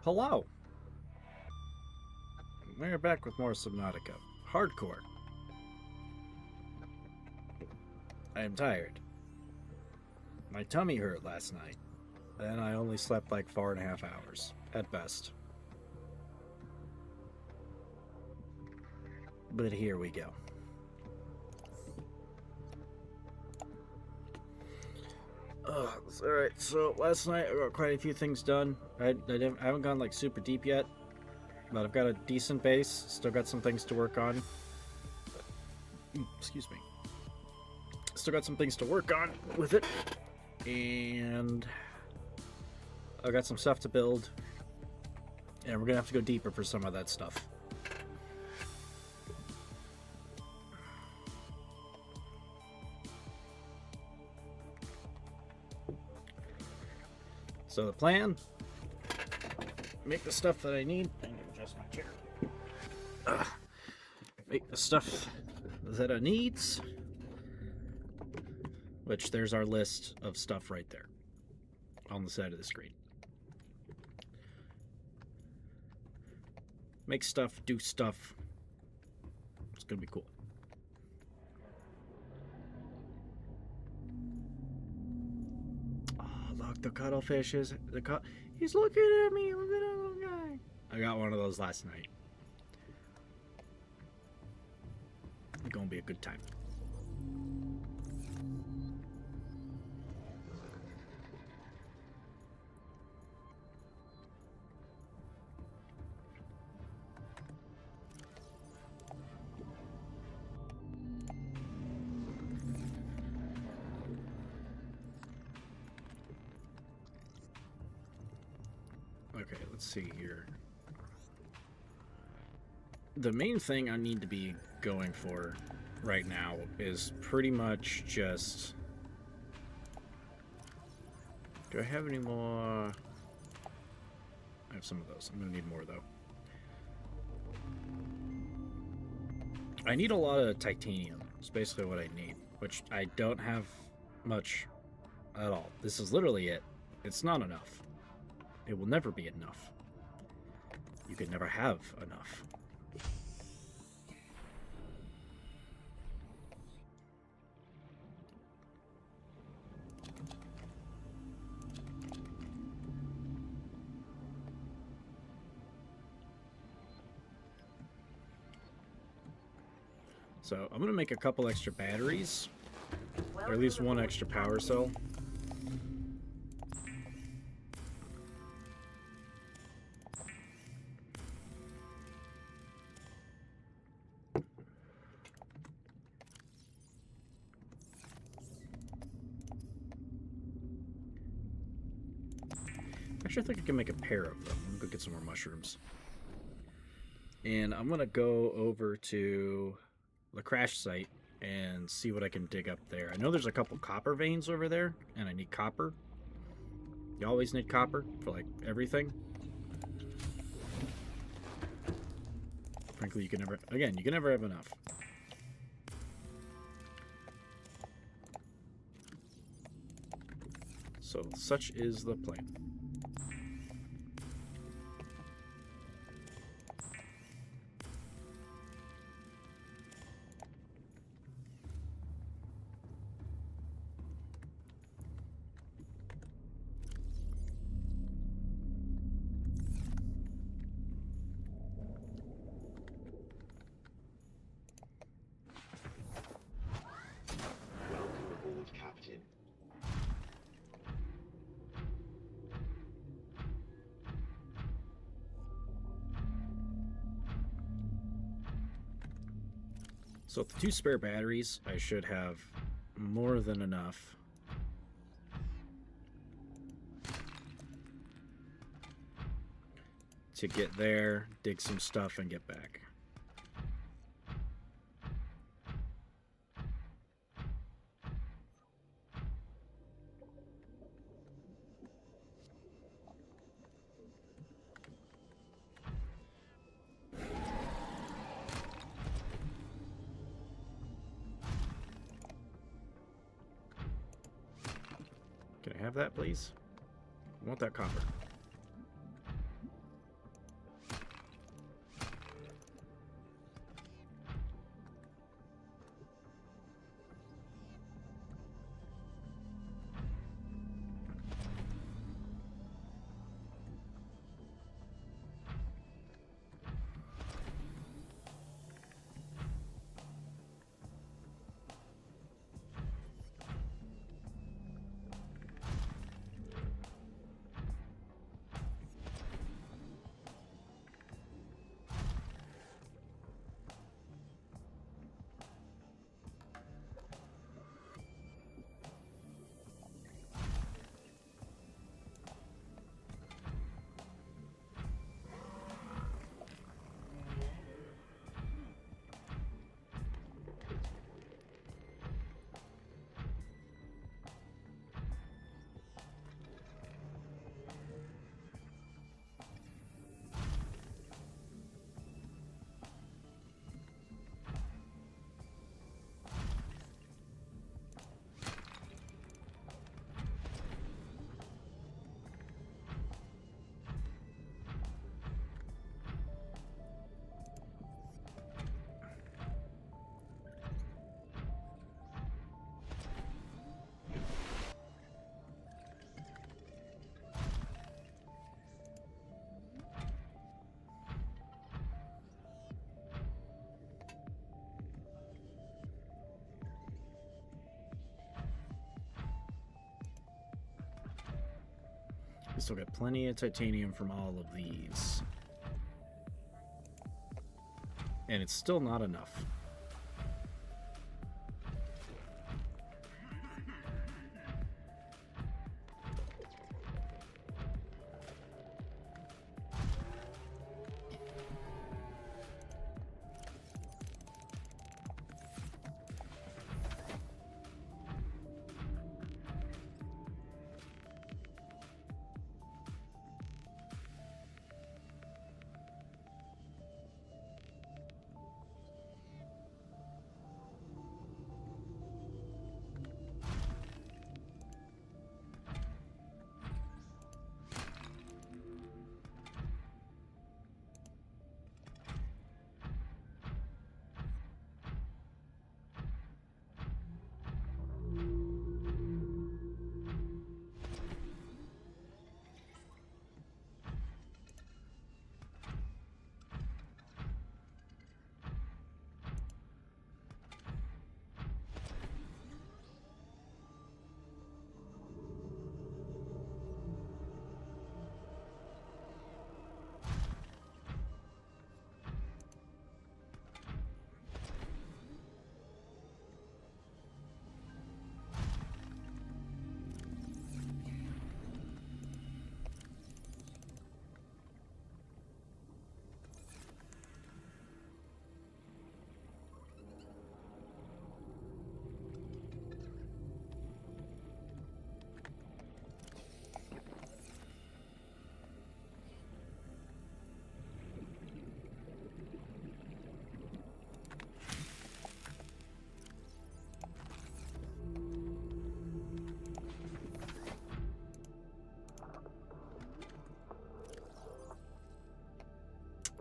Hello! We're back with more Subnautica. Hardcore. I am tired. My tummy hurt last night, and I only slept like 4.5 hours, at best. But here we go. Alright, so last night I got quite a few things done. I haven't gone like super deep yet, but I've got a decent base. Still got some things to work on. Excuse me. Still got some things to work on with it. And I've got some stuff to build. And we're going to have to go deeper for some of that stuff. So the plan, make the stuff that I need. I need to adjust my chair. Make the stuff that I need. Which there's our list of stuff right there on the side of the screen. Make stuff, do stuff. It's gonna be cool. Look, the cuttlefish is he's looking at me. Look at that little guy. I got one of those last night. It's gonna be a good time. Okay, let's see here. The main thing I need to be going for right now is pretty much just... Do I have any more? I have some of those. I'm gonna need more though. I need a lot of titanium. It's basically what I need, which I don't have much at all. This is literally it. It's not enough. It will never be enough. You could never have enough. So I'm gonna make a couple extra batteries, or at least one extra power cell. Actually, I think I can make a pair of them. I'm gonna go get some more mushrooms. And I'm gonna go over to the crash site and see what I can dig up there. I know there's a couple copper veins over there, and I need copper. You always need copper for like everything. Frankly, you can never have enough. So such is the plan. So with the 2 spare batteries, I should have more than enough to get there, dig some stuff, and get back. Can I have that, please? I want that copper. We still got plenty of titanium from all of these. And it's still not enough.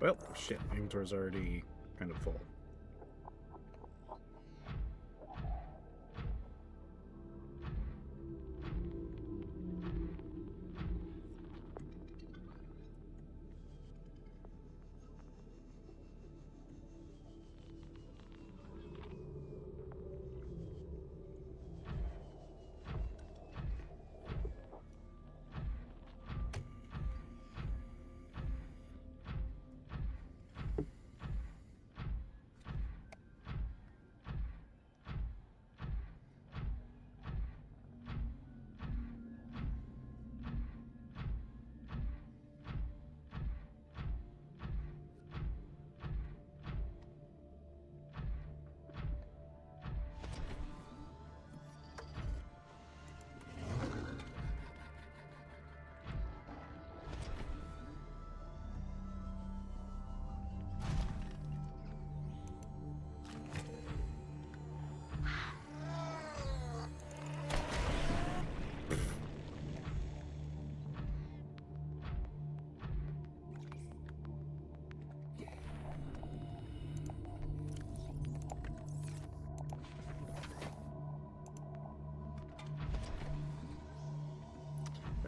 Well, shit, my inventory's already kind of full.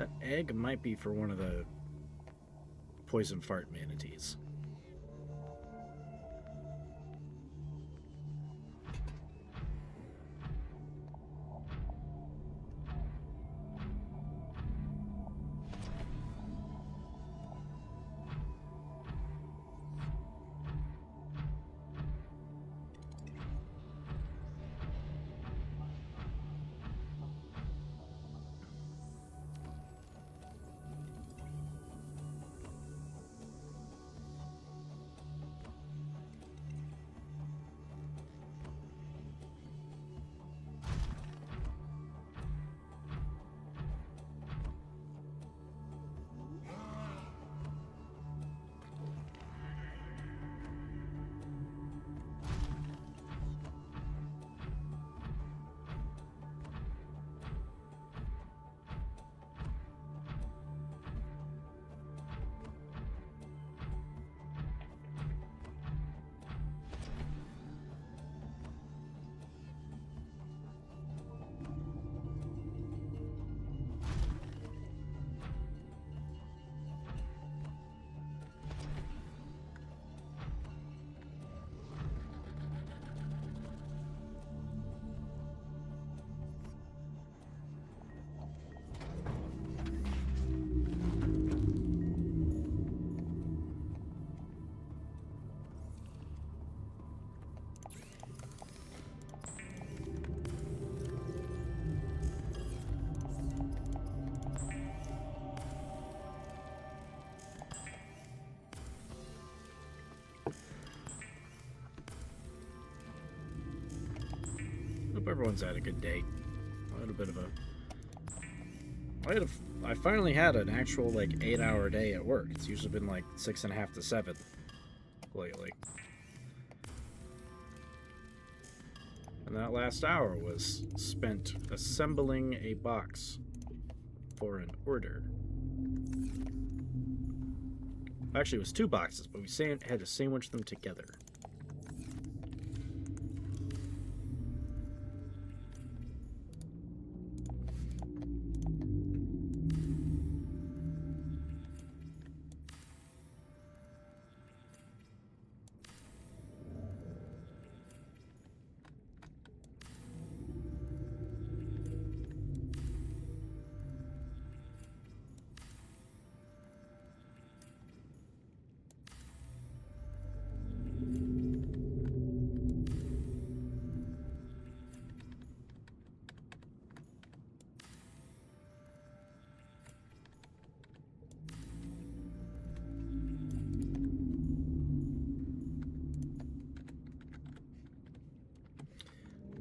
That egg might be for one of the poison fart manatees. Hope everyone's had a good day. I had a bit of a... I finally had an actual, like, 8-hour day at work. It's usually been, like, 6.5 to 7 lately. And that last hour was spent assembling a box for an order. Actually, it was 2 boxes, but we had to sandwich them together.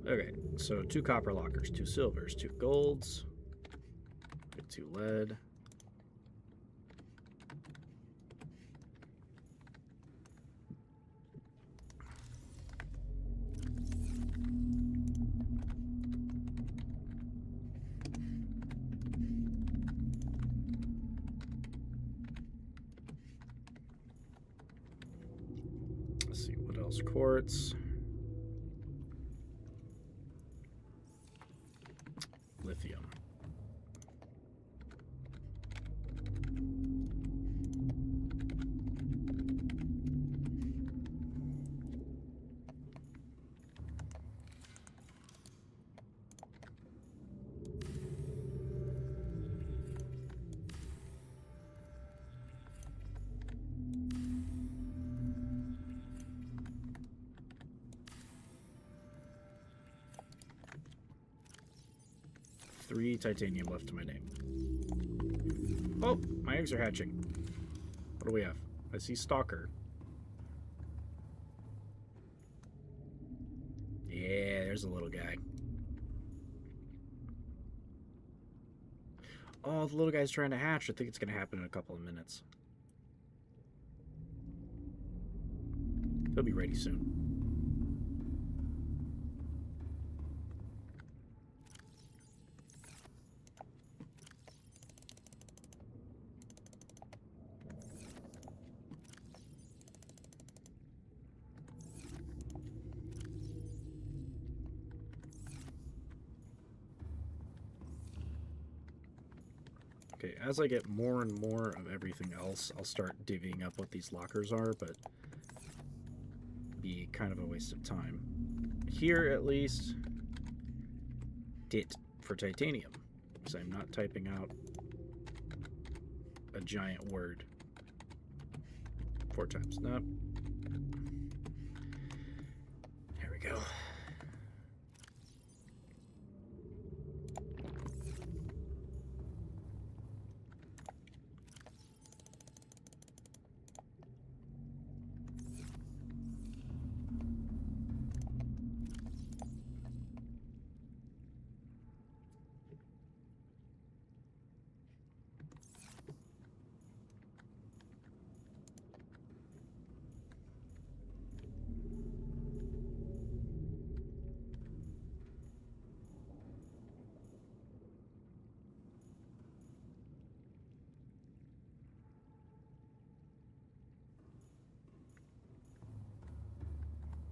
Okay, so 2 copper lockers, 2 silvers, 2 golds, 2 lead. Let's see, what else? Quartz. Lithium. Three titanium left to my name. Oh, my eggs are hatching. What do we have? I see Stalker. Yeah, there's a little guy. Oh, the little guy's trying to hatch. I think it's going to happen in a couple of minutes. He'll be ready soon. Okay, as I get more and more of everything else, I'll start divvying up what these lockers are, but be kind of a waste of time. Here, at least, DIT for titanium, because I'm not typing out a giant word 4 times. Nope. There we go.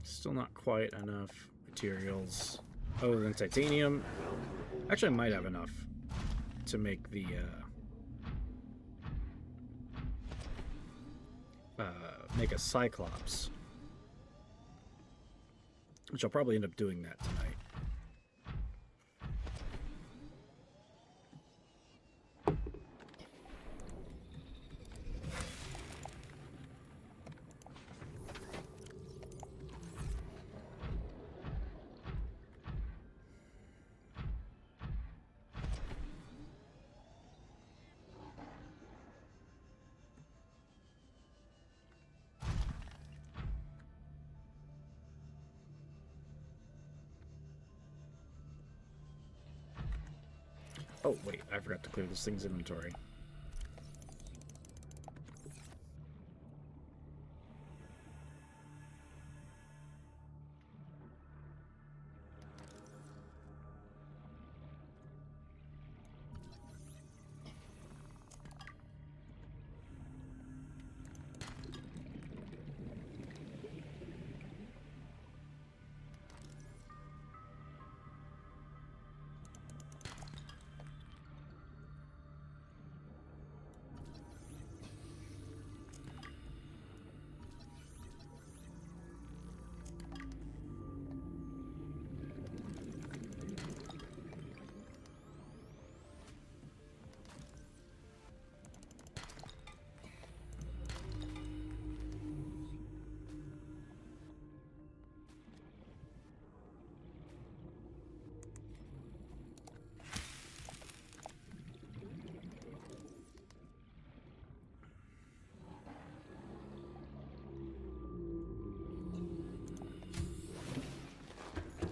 Still not quite enough materials other than titanium. Actually, I might have enough to make the make a Cyclops, which I'll probably end up doing that tonight. Oh, wait, I forgot to clear this thing's inventory.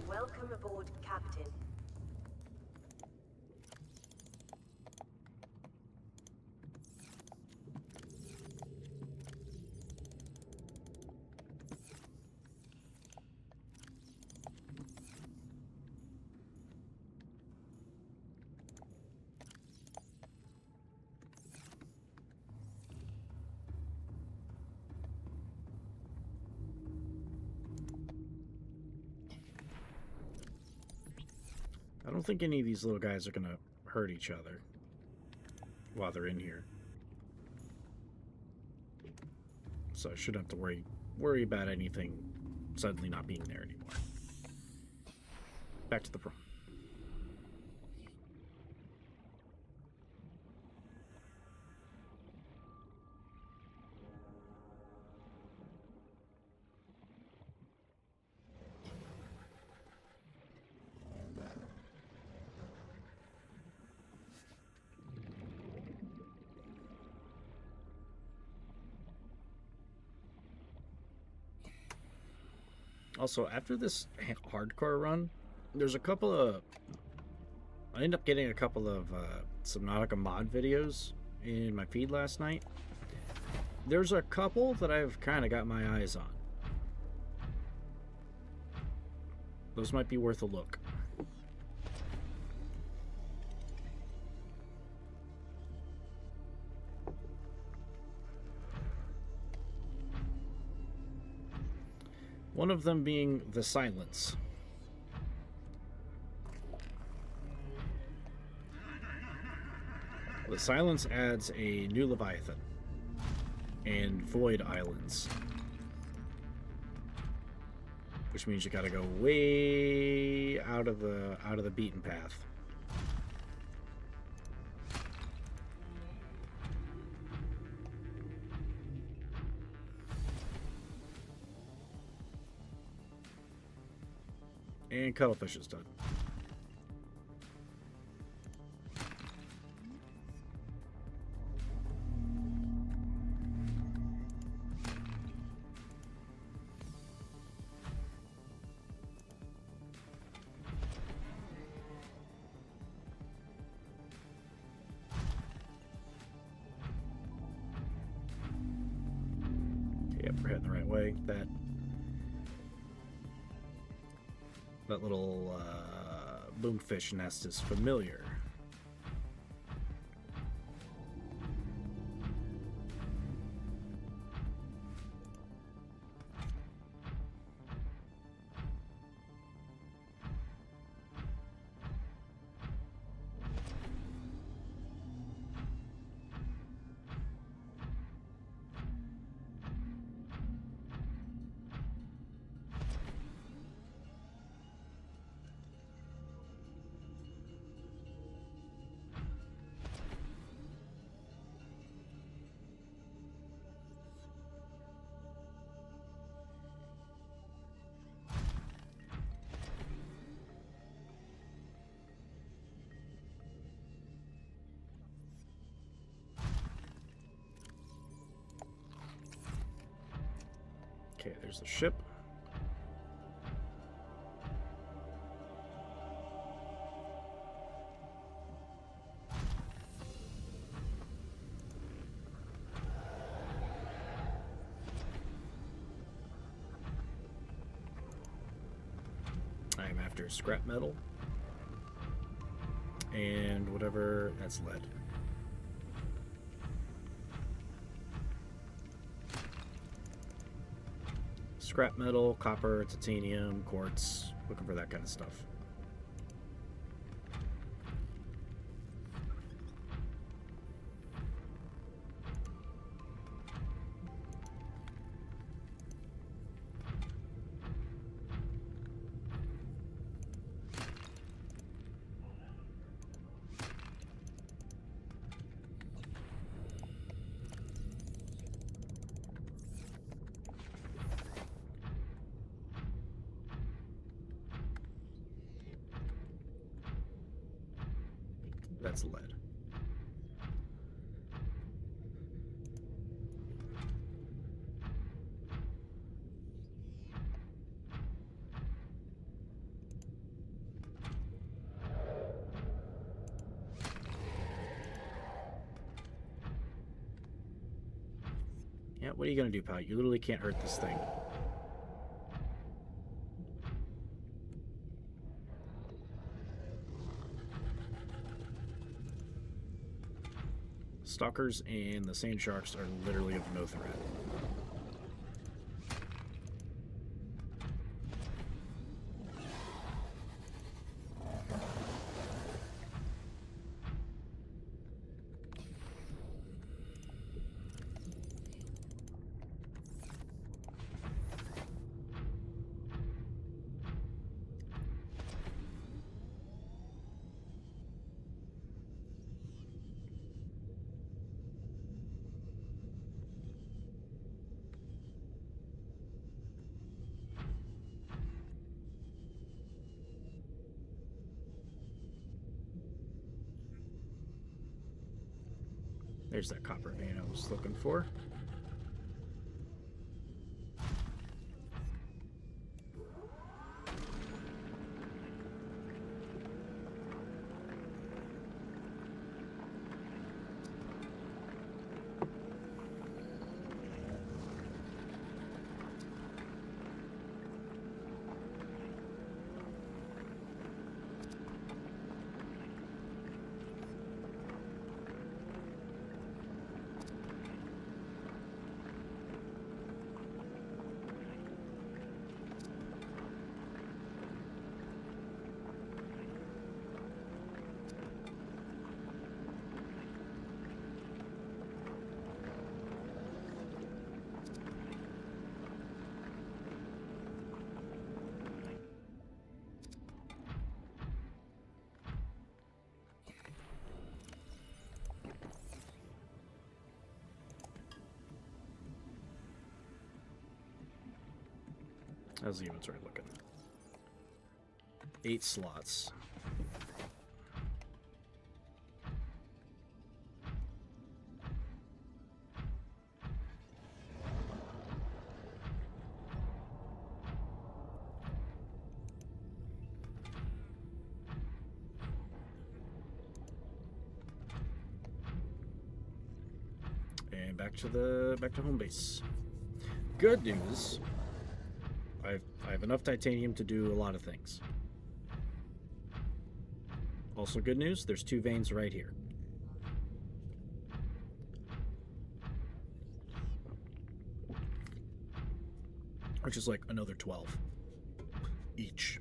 Welcome aboard, Captain. I don't think any of these little guys are gonna hurt each other while they're in here. So I shouldn't have to worry about anything suddenly not being there anymore. Back to the prom. Also, after this hardcore run, there's a couple of... I ended up getting a couple of Subnautica mod videos in my feed last night. There's a couple that I've kind of got my eyes on. Those might be worth a look. One of them being The Silence. The Silence adds a new Leviathan and Void Islands, which means you gotta go way out of the beaten path. And cuttlefish is done. Yep, we're heading the right way. That little boomfish nest is familiar. Okay, there's the ship. after scrap metal. And whatever, that's lead. Scrap metal, copper, titanium, quartz, looking for that kind of stuff. That's lead. Yeah, what are you gonna do, pal? You literally can't hurt this thing. Stalkers and the sand sharks are literally of no threat. There's that copper vein I was looking for. How's the inventory looking? 8 slots. And back to home base. Good news. I have enough titanium to do a lot of things. Also good news, there's 2 veins right here. Which is like another 12 each.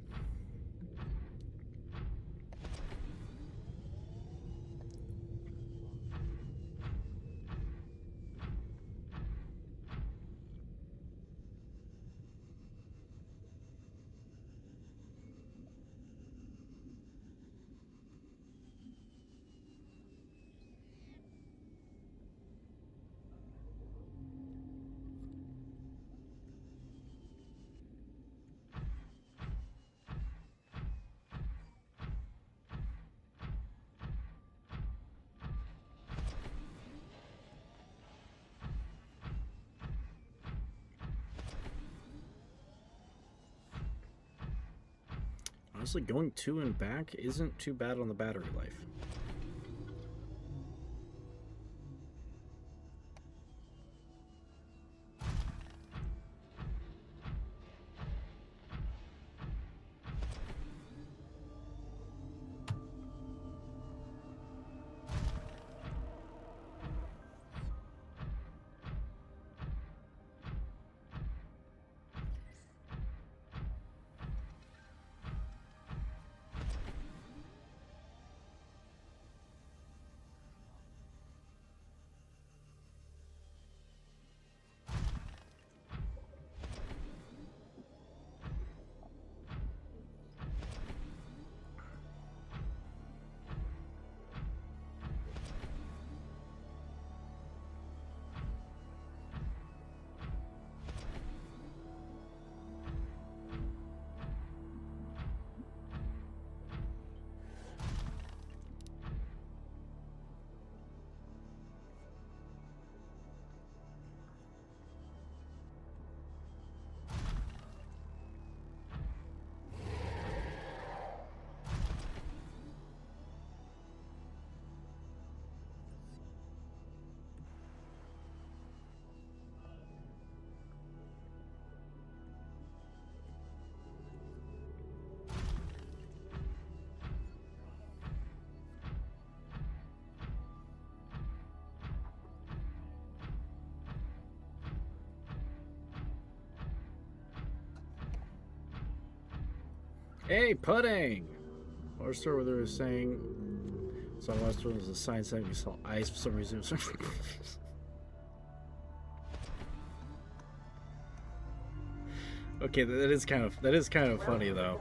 Honestly, going to and back isn't too bad on the battery life. Hey, pudding! Our store where they were saying saw last one was a sign saying we saw ice for some reason. Okay, that is kind of funny though.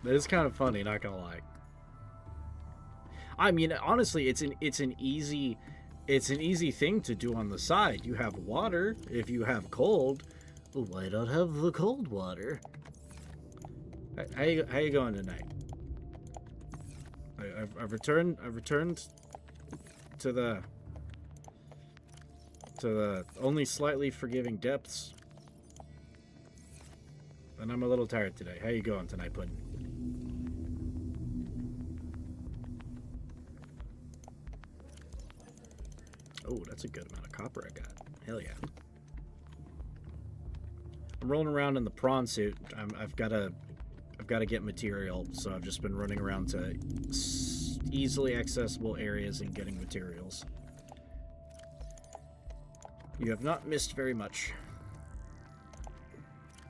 That is kind of funny, not gonna lie. I mean, honestly, it's an easy thing to do on the side. You have water. If you have cold, why not have the cold water? How you going tonight? I've returned to the only slightly forgiving depths, and I'm a little tired today. How you going tonight, Puddin'? Oh, that's a good amount of copper I got. Hell yeah. I'm rolling around in the prawn suit. I've got to get material, so I've just been running around to easily accessible areas and getting materials. You have not missed very much.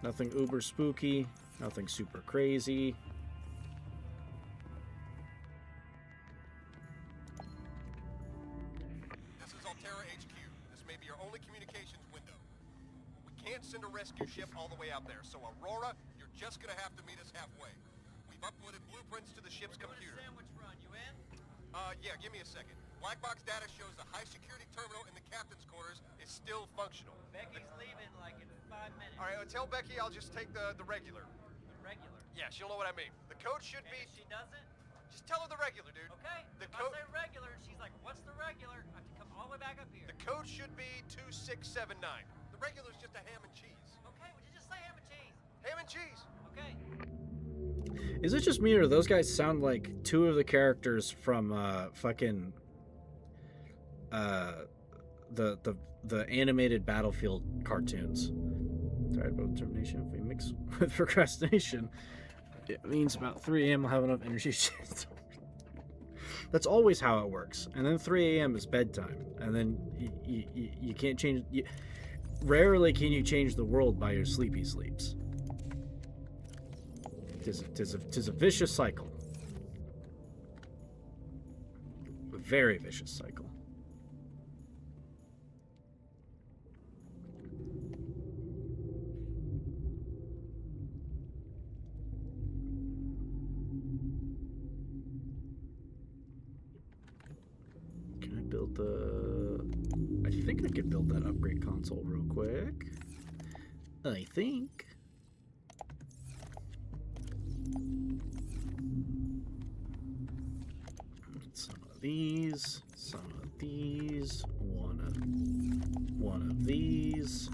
Nothing uber spooky, nothing super crazy. This is Altera HQ. This may be your only communications window. We can't send a rescue ship all the way out there, so Aurora, you're just gonna have to meet us halfway. We've uploaded blueprints to the ship's computer. Sandwich run, you in? Yeah, give me a second. Black box data shows the high-security terminal in the captain's quarters is still functional. Becky's leaving like in 5 minutes. All right, tell Becky I'll just take the regular. The regular. Yeah, she'll know what I mean. The code should And be... if she doesn't, Just tell her the regular, dude. okay. The If I say regular, and she's like, what's the regular? I have to come all the way back up here. The code should be 2679. The regular's just a ham and cheese. Okay, would you just say ham and cheese? Ham and cheese. Okay. Is it just me, or do those guys sound like two of the characters from fucking the animated Battlefield cartoons? Tired about determination. If we mix with procrastination, it means about 3 a.m. I'll have enough energy. That's always how it works. And then 3 a.m. is bedtime, and then you can't change. Rarely can you change the world by your sleepy sleeps. Tis a vicious cycle. A very vicious cycle. Can I build the... I think I could build that upgrade console real quick. I think. Some of these, one of these.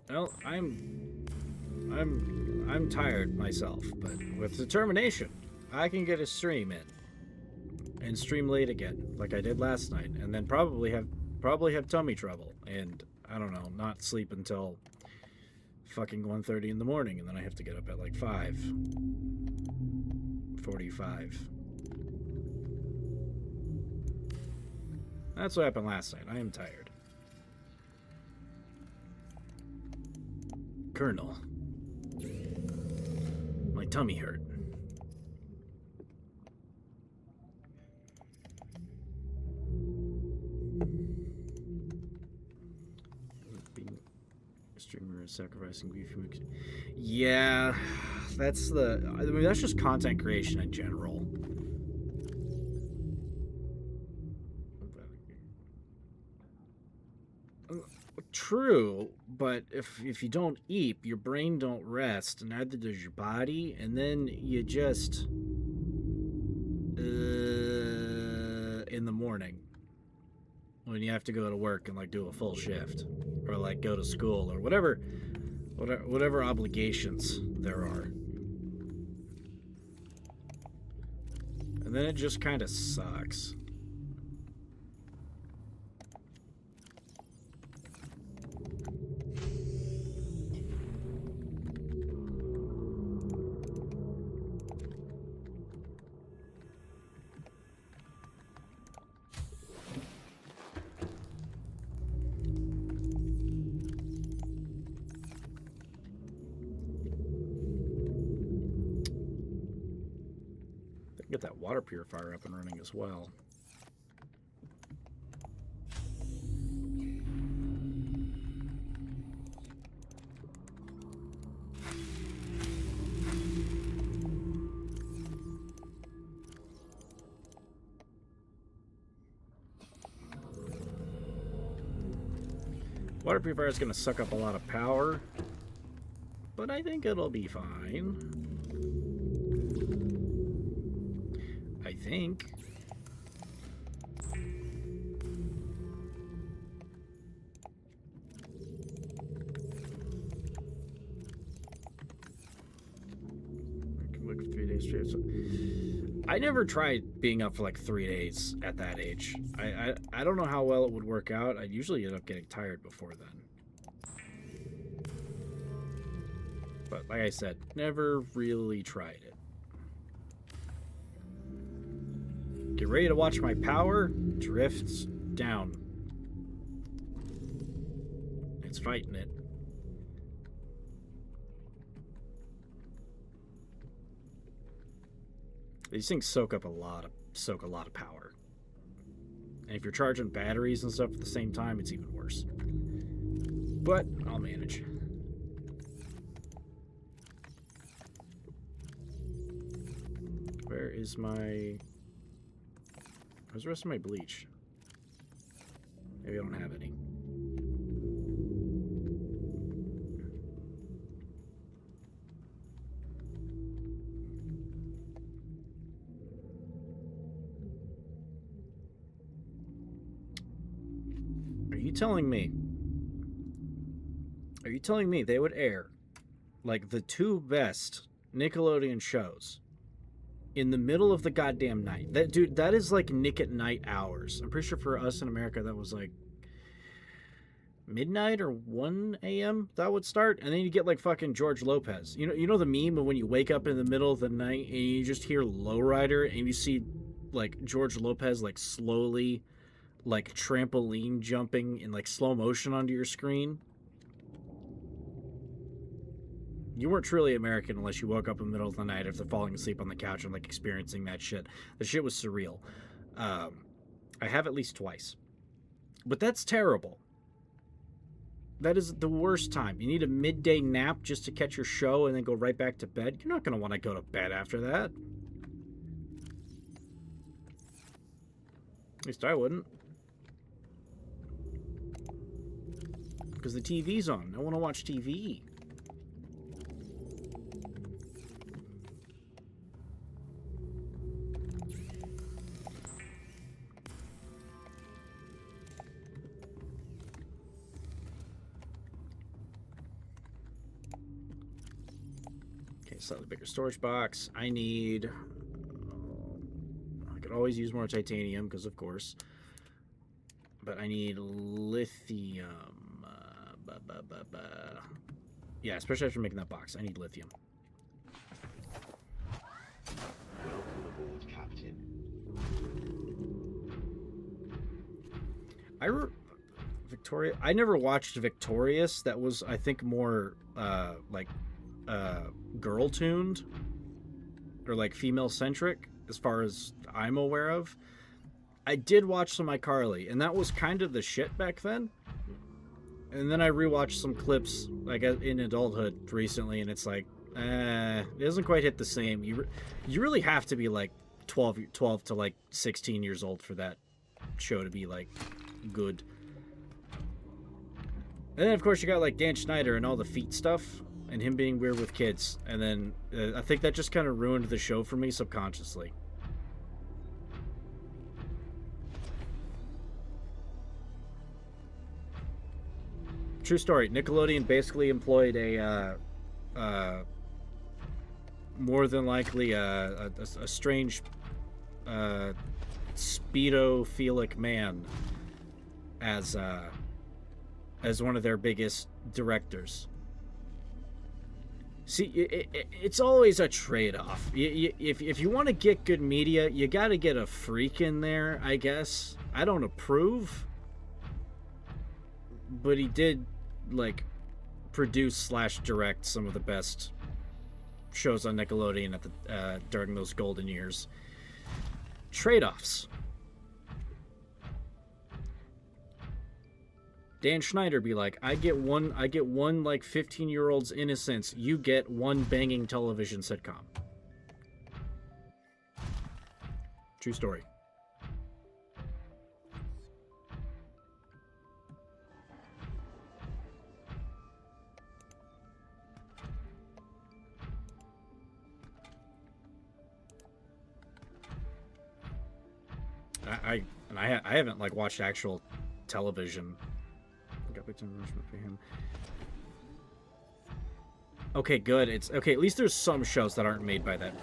Well, I'm tired myself, but with determination, I can get a stream in and stream late again, like I did last night, and then probably have tummy trouble, and I don't know, not sleep until fucking 1:30 in the morning, and then I have to get up at like 5:45. That's what happened last night. I am tired. Colonel, my tummy hurt. Being a streamer is sacrificing beef. Yeah, that's the. I mean, that's just content creation in general. True, but if you don't eat, your brain don't rest, and neither does your body, and then you just in the morning when you have to go to work and like do a full shift or like go to school or whatever obligations there are. And and then it just kind of sucks. Get that water purifier up and running as well. Water purifier is going to suck up a lot of power, but I think it'll be fine. I think. I can look for 3 days straight. So I never tried being up for like 3 days at that age. I don't know how well it would work out. I usually end up getting tired before then. But like I said, never really tried it. Get ready to watch my power drifts down. It's fighting it. These things soak a lot of power. And if you're charging batteries and stuff at the same time, it's even worse. But I'll manage. Where is my... Where's the rest of my bleach? Maybe I don't have any. Are you telling me they would air like the 2 best Nickelodeon shows in the middle of the goddamn night? That is like Nick at Night hours. I'm pretty sure for us in America that was like midnight or 1 a.m. that would start, and then you get like fucking George Lopez. You know the meme of when you wake up in the middle of the night and you just hear Lowrider and you see like George Lopez like slowly like trampoline jumping in like slow motion onto your screen? You weren't truly American unless you woke up in the middle of the night after falling asleep on the couch and like experiencing that shit. The shit was surreal. I have at least twice. But that's terrible. That is the worst time. You need a midday nap just to catch your show and then go right back to bed. You're not going to want to go to bed after that. At least I wouldn't. Because the TV's on. I want to watch TV. Slightly bigger storage box. I need... I could always use more titanium, because of course. But I need lithium. Yeah, especially after making that box. I need lithium. Welcome aboard, Captain. Victoria... I never watched Victorious. That was, I think, more, girl tuned or like female centric as far as I'm aware of. I did watch some iCarly, and that was kind of the shit back then. And then I rewatched some clips like in adulthood recently, and it's like it doesn't quite hit the same. You really have to be like 12 to like 16 years old for that show to be like good. And then of course you got like Dan Schneider and all the feet stuff and him being weird with kids, and then I think that just kind of ruined the show for me subconsciously. True story. Nickelodeon basically employed a more than likely a strange speedophilic man as one of their biggest directors. See, it's always a trade-off. If you want to get good media, you got to get a freak in there, I guess. I don't approve, but he did, like, produce / direct some of the best shows on Nickelodeon at the during those golden years. Trade-offs. Dan Schneider be like, I get one like 15-year-old's innocence. You get one banging television sitcom. True story. I haven't like watched actual television. For him. Okay, good. It's okay. At least there's some shows that aren't made by that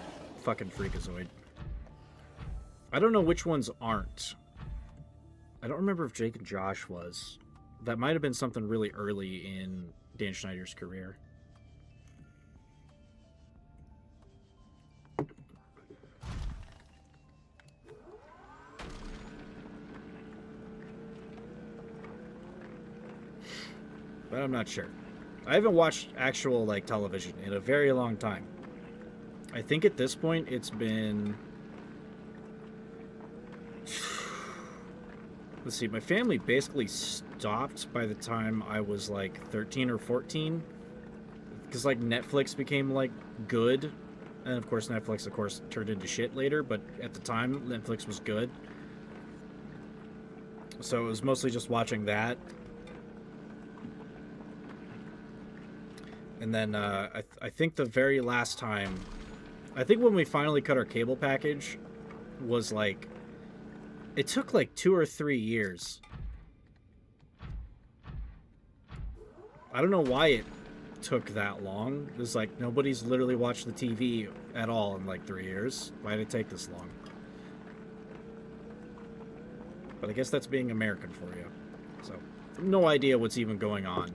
fucking freakazoid. I don't know which ones aren't. I don't remember if Jake and Josh was. That might have been something really early in Dan Schneider's career. But I'm not sure. I haven't watched actual like television in a very long time. I think at this point it's been... Let's see, my family basically stopped by the time I was like 13 or 14. Because like Netflix became like good. And of course Netflix of course turned into shit later, but at the time Netflix was good. So it was mostly just watching that. And then I think the very last time, I think when we finally cut our cable package was like, it took like 2 or 3 years. I don't know why it took that long. It was like nobody's literally watched the TV at all in like 3 years. Why did it take this long? But I guess that's being American for you. So, no idea what's even going on.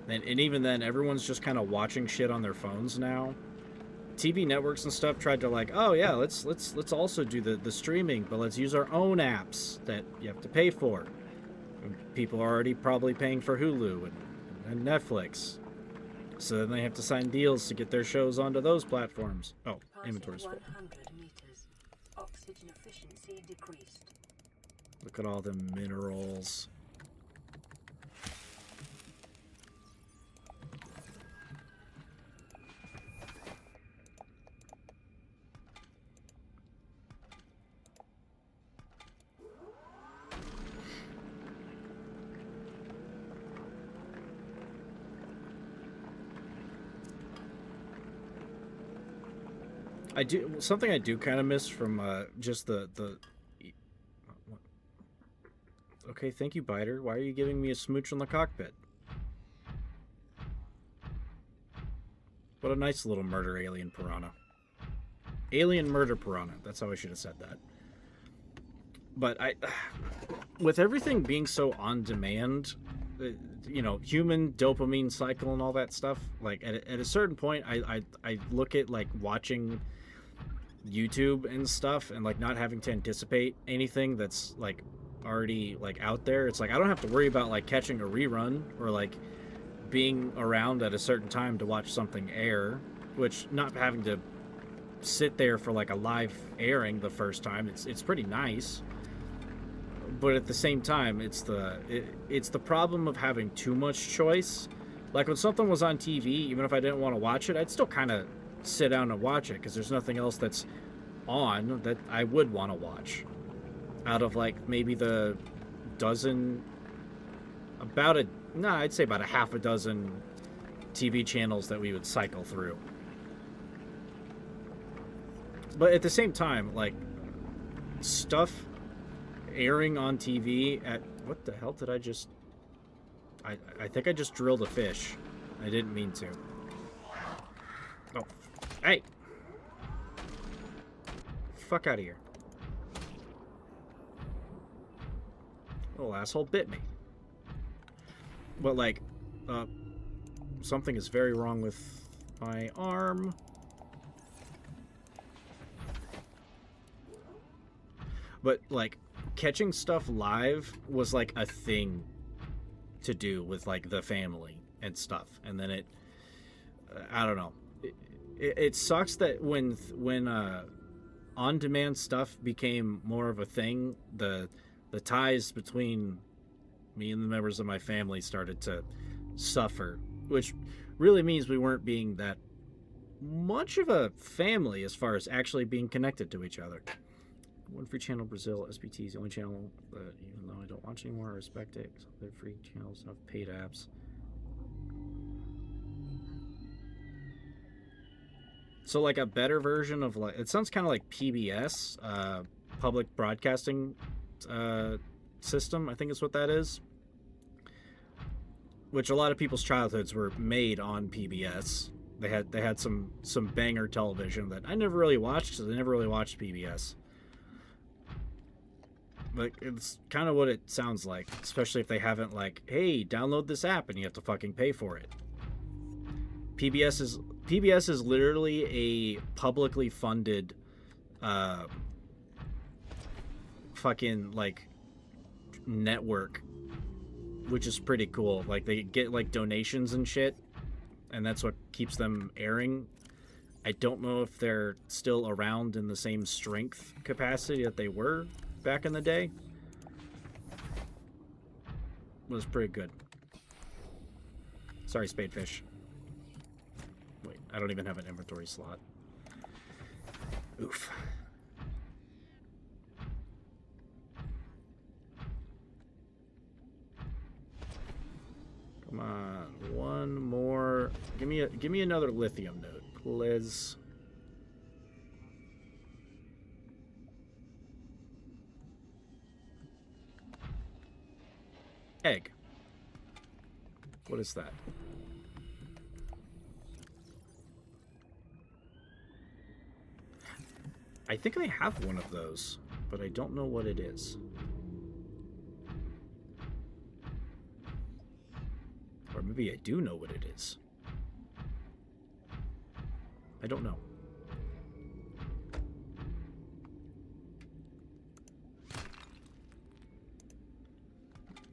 And even then, everyone's just kind of watching shit on their phones now. TV networks and stuff tried to like, oh yeah, let's also do the streaming, but let's use our own apps that you have to pay for. And people are already probably paying for Hulu and Netflix. So then they have to sign deals to get their shows onto those platforms. Oh, inventory's full. 100 meters. Oxygen efficiency decreased. Look at all the minerals. Something I do kind of miss from just the okay, thank you, Biter. Why are you giving me a smooch on the cockpit? What a nice little murder alien piranha. Alien murder piranha. That's how I should have said that. But with everything being so on demand, you know, human dopamine cycle and all that stuff, like at a certain point, I look at like watching YouTube and stuff and like not having to anticipate anything that's like already like out there. It's like I don't have to worry about like catching a rerun or like being around at a certain time to watch something air, which not having to sit there for like a live airing the first time, it's pretty nice. But at the same time, it's the problem of having too much choice. Like when something was on TV, even if I didn't want to watch it, I'd still kind of sit down and watch it because there's nothing else that's on that I would want to watch. Out of like maybe the dozen, I'd say about a half a dozen TV channels that we would cycle through. But at the same time, like stuff airing on TV at what the hell did I just? I think I just drilled a fish. I didn't mean to. Oh, hey! fuck out of here. Little asshole bit me. But, like, something is very wrong with my arm. But, like, catching stuff live was, like, a thing to do with, like, the family and stuff. And then I don't know. It sucks that when on-demand stuff became more of a thing, the ties between me and the members of my family started to suffer, which really means we weren't being that much of a family as far as actually being connected to each other. One free channel, Brazil. SBT is the only channel that, even though I don't watch anymore, I respect it. They're free channels, have paid apps. So, like, a better version of, like, it sounds kind of like PBS, public broadcasting system, I think is what that is. Which a lot of people's childhoods were made on PBS. They had some banger television that I never really watched because I never really watched PBS. But it's kind of what it sounds like, especially if they haven't, like, hey, download this app and you have to fucking pay for it. PBS is literally a publicly funded fucking, like, network, which is pretty cool. Like, they get, like, donations and shit, and that's what keeps them airing. I don't know if they're still around in the same strength capacity that they were back in the day. It was pretty good. Sorry, Spadefish. Wait, I don't even have an inventory slot. Oof. Come on, one more. Give me another lithium node, please. Egg. What is that? I think I have one of those, but I don't know what it is. Or maybe I do know what it is. I don't know.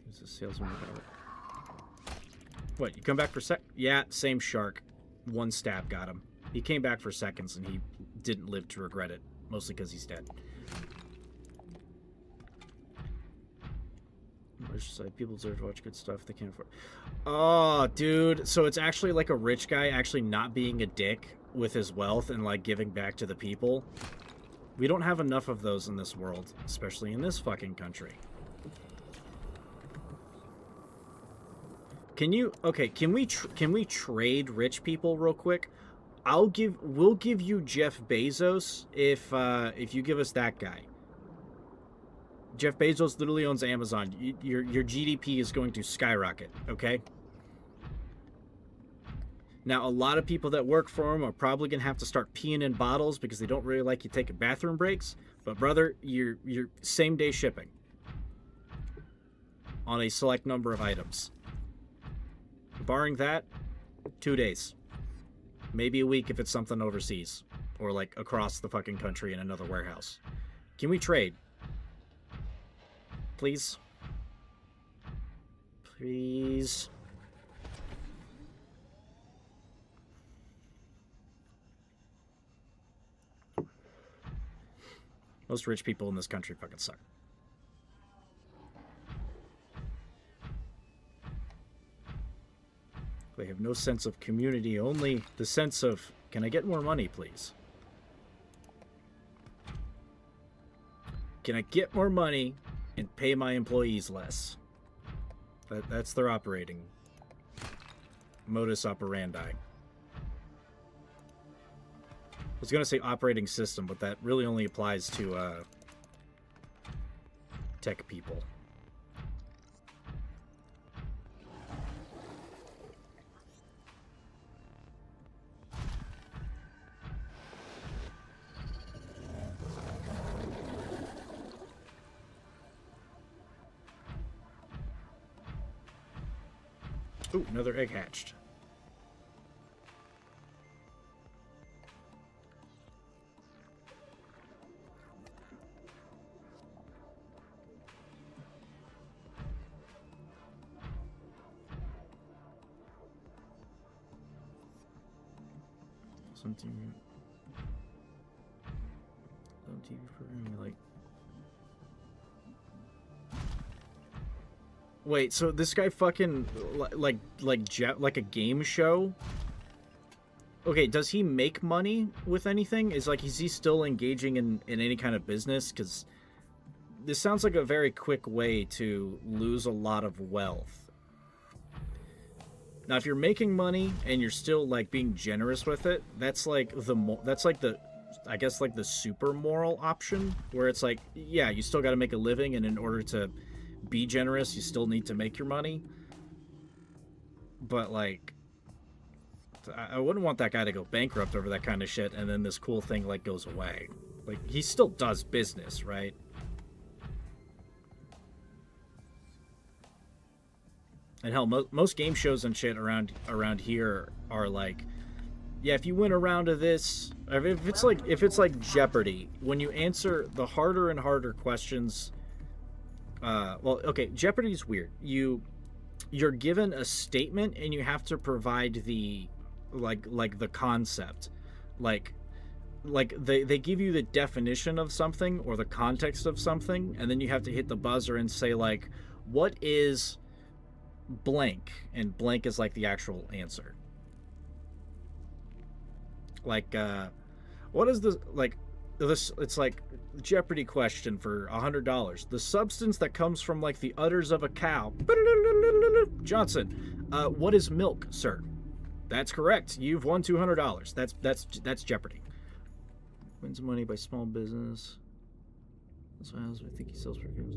Is the salesman? What, you come back for Yeah, same shark. One stab got him. He came back for seconds and he didn't live to regret it. Mostly because he's dead. People deserve to watch good stuff they can't afford. Oh, dude. So it's actually like a rich guy actually not being a dick with his wealth and, like, giving back to the people. We don't have enough of those in this world, especially in this fucking country. Can we trade rich people real quick? We'll give you Jeff Bezos if you give us that guy. Jeff Bezos literally owns Amazon. Your GDP is going to skyrocket, okay? Now, a lot of people that work for him are probably going to have to start peeing in bottles because they don't really like you taking bathroom breaks. But, brother, you're same-day shipping on a select number of items. Barring that, 2 days. Maybe a week if it's something overseas. Or, like, across the fucking country in another warehouse. Can we trade? Please? Please? Most rich people in this country fucking suck. They have no sense of community, only the sense of, can I get more money, please? Can I get more money and pay my employees less? That's their operating modus operandi. I was going to say operating system, but that really only applies to tech people. Ooh, another egg hatched. Something. Some TV program like. Wait, so this guy fucking like a game show? Okay, does he make money with anything? Is he still engaging in any kind of business? Because this sounds like a very quick way to lose a lot of wealth. Now, if you're making money and you're still like being generous with it, that's like the I guess like the super moral option, where it's like, yeah, you still got to make a living, and in order to be generous, you still need to make your money. But like, I wouldn't want that guy to go bankrupt over that kind of shit, and then this cool thing like goes away. Like, he still does business, right? And hell, most game shows and shit around here are like, yeah, if you win a round of this, if it's like Jeopardy, when you answer the harder and harder questions, well, okay, Jeopardy's weird. You're given a statement and you have to provide the like the concept, like they give you the definition of something or the context of something, and then you have to hit the buzzer and say like, what is blank, and blank is like the actual answer. Like, what is this, like, this, it's like Jeopardy question for $100. The substance that comes from like the udders of a cow. Johnson, what is milk, sir? That's correct. You've won $200. That's Jeopardy. Wins money by small business. So I think he sells perfumes.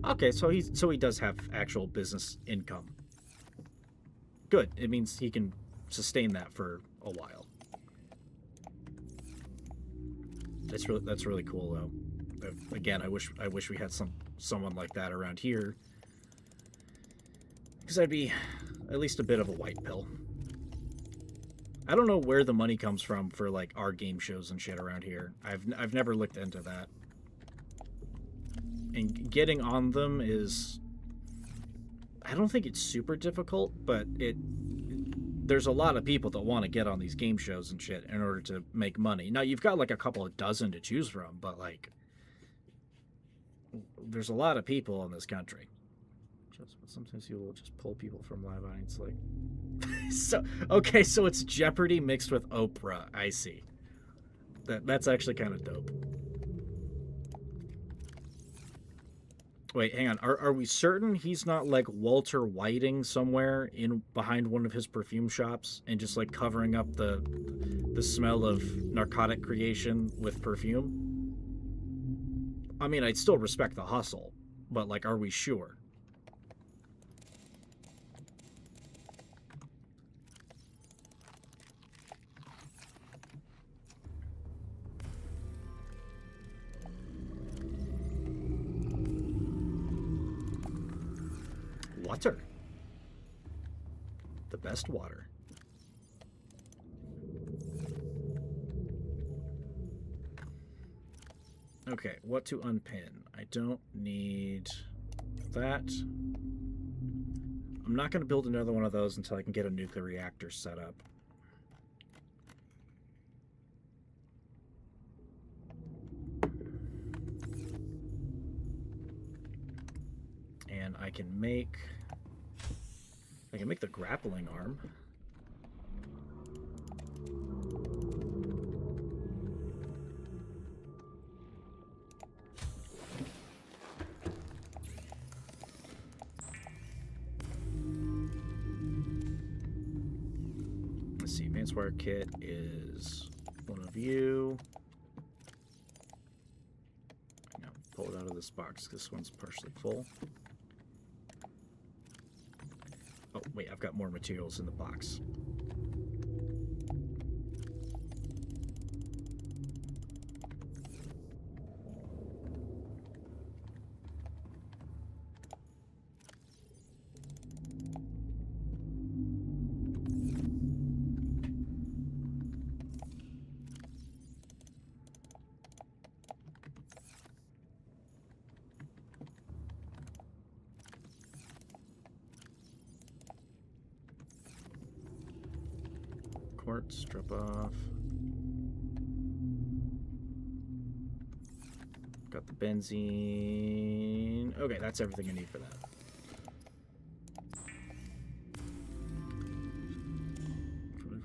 Okay, so he does have actual business income. Good. It means he can sustain that for a while. That's really cool though. Again, I wish we had someone like that around here, because I'd be at least a bit of a white pill. I don't know where the money comes from for like our game shows and shit around here. I've never looked into that. And getting on them is, I don't think it's super difficult, but there's a lot of people that want to get on these game shows and shit in order to make money. Now, you've got like a couple of dozen to choose from, but like, there's a lot of people in this country. Sometimes you will just pull people from live audience, like. So it's Jeopardy mixed with Oprah. I see. That's actually kind of dope. Wait, hang on. Are we certain he's not like Walter Whiting somewhere in behind one of his perfume shops and just like covering up the smell of narcotic creation with perfume? I mean, I'd still respect the hustle, but like, are we sure? Water. The best water. Okay, what to unpin? I don't need that. I'm not going to build another one of those until I can get a nuclear reactor set up. And I can make the grappling arm. Let's see, advanced wire kit is one of you. Now pull it out of this box. This one's partially full. Oh, wait, I've got more materials in the box. parts, drop off. Got the benzene. Okay, that's everything I need for that.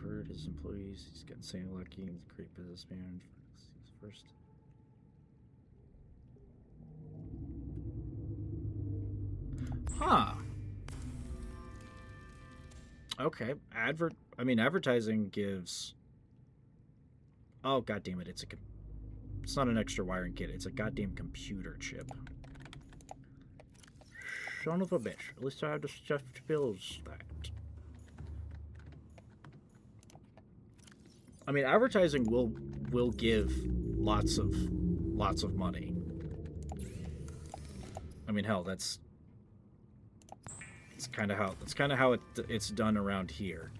For his employees, he's getting insane lucky. He's a great businessman. He's first. Huh. Okay. Advertising gives. Oh, god damn it! It's not an extra wiring kit. It's a goddamn computer chip. Son of a bitch. At least I have the stuff to build that. I mean, advertising will give lots of money. I mean, hell, that's kind of how it's done around here.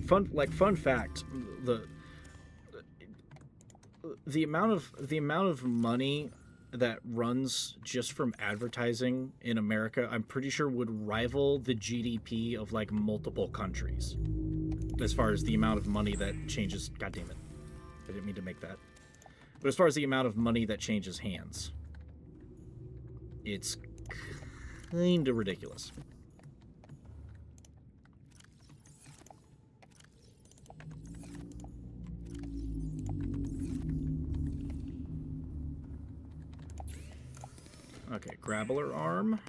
Fun fact, the amount of money that runs just from advertising in America, I'm pretty sure would rival the GDP of like multiple countries. As far as the amount of money that changes, god damn it, I didn't mean to make that. But as far as the amount of money that changes hands, it's kind of ridiculous. Okay, grappler arm.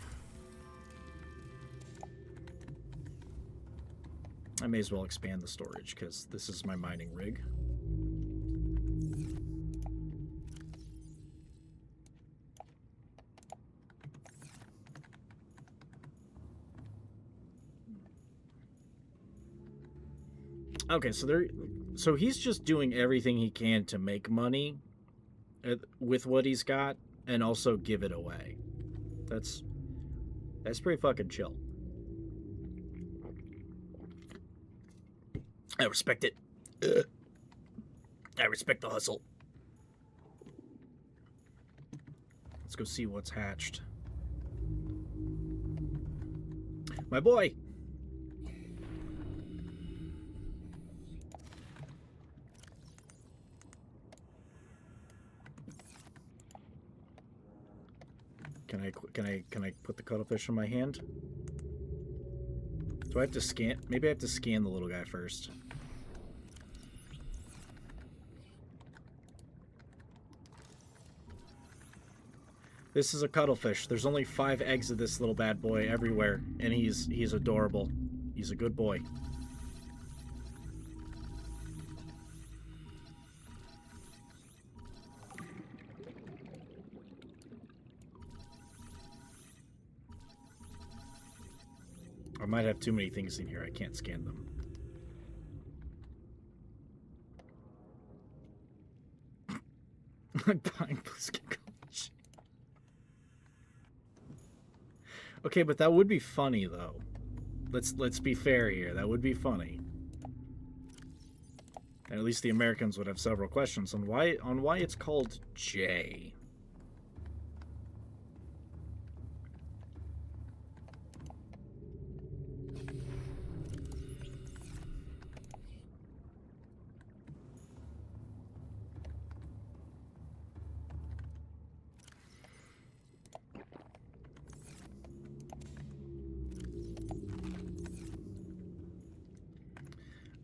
I may as well expand the storage because this is my mining rig. Okay, so he's just doing everything he can to make money with what he's got and also give it away. That's pretty fucking chill. I respect it. I respect the hustle. Let's go see what's hatched. My boy! Can I put the cuttlefish in my hand? Do I have to scan? Maybe I have to scan the little guy first. This is a cuttlefish. There's only 5 eggs of this little bad boy everywhere, and he's adorable. He's a good boy. I might have too many things in here. I can't scan them. I'm buying Bliskin College. Okay, but that would be funny though. Let's be fair here. That would be funny. And at least the Americans would have several questions on why it's called J.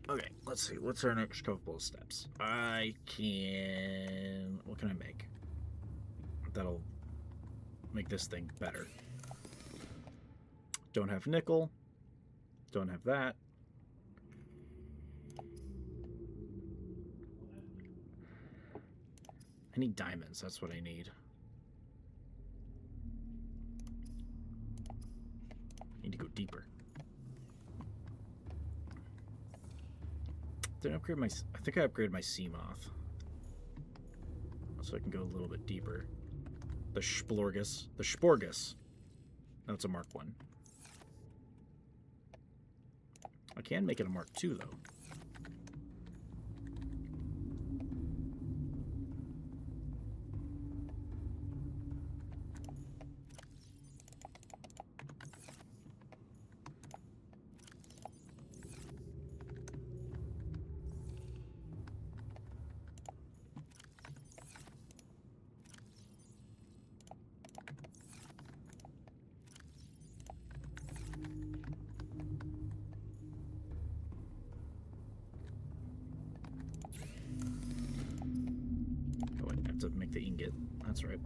Okay, let's see. What's our next couple of steps? What can I make? That'll make this thing better. Don't have nickel. Don't have that. I need diamonds. That's what I need. I need to go deeper. Did I upgrade my... I think I upgraded my Seamoth. So I can go a little bit deeper. The Sporgus. The Sporgus. That's a Mark 1. I can make it a Mark 2, though. to make the ingot. That's right.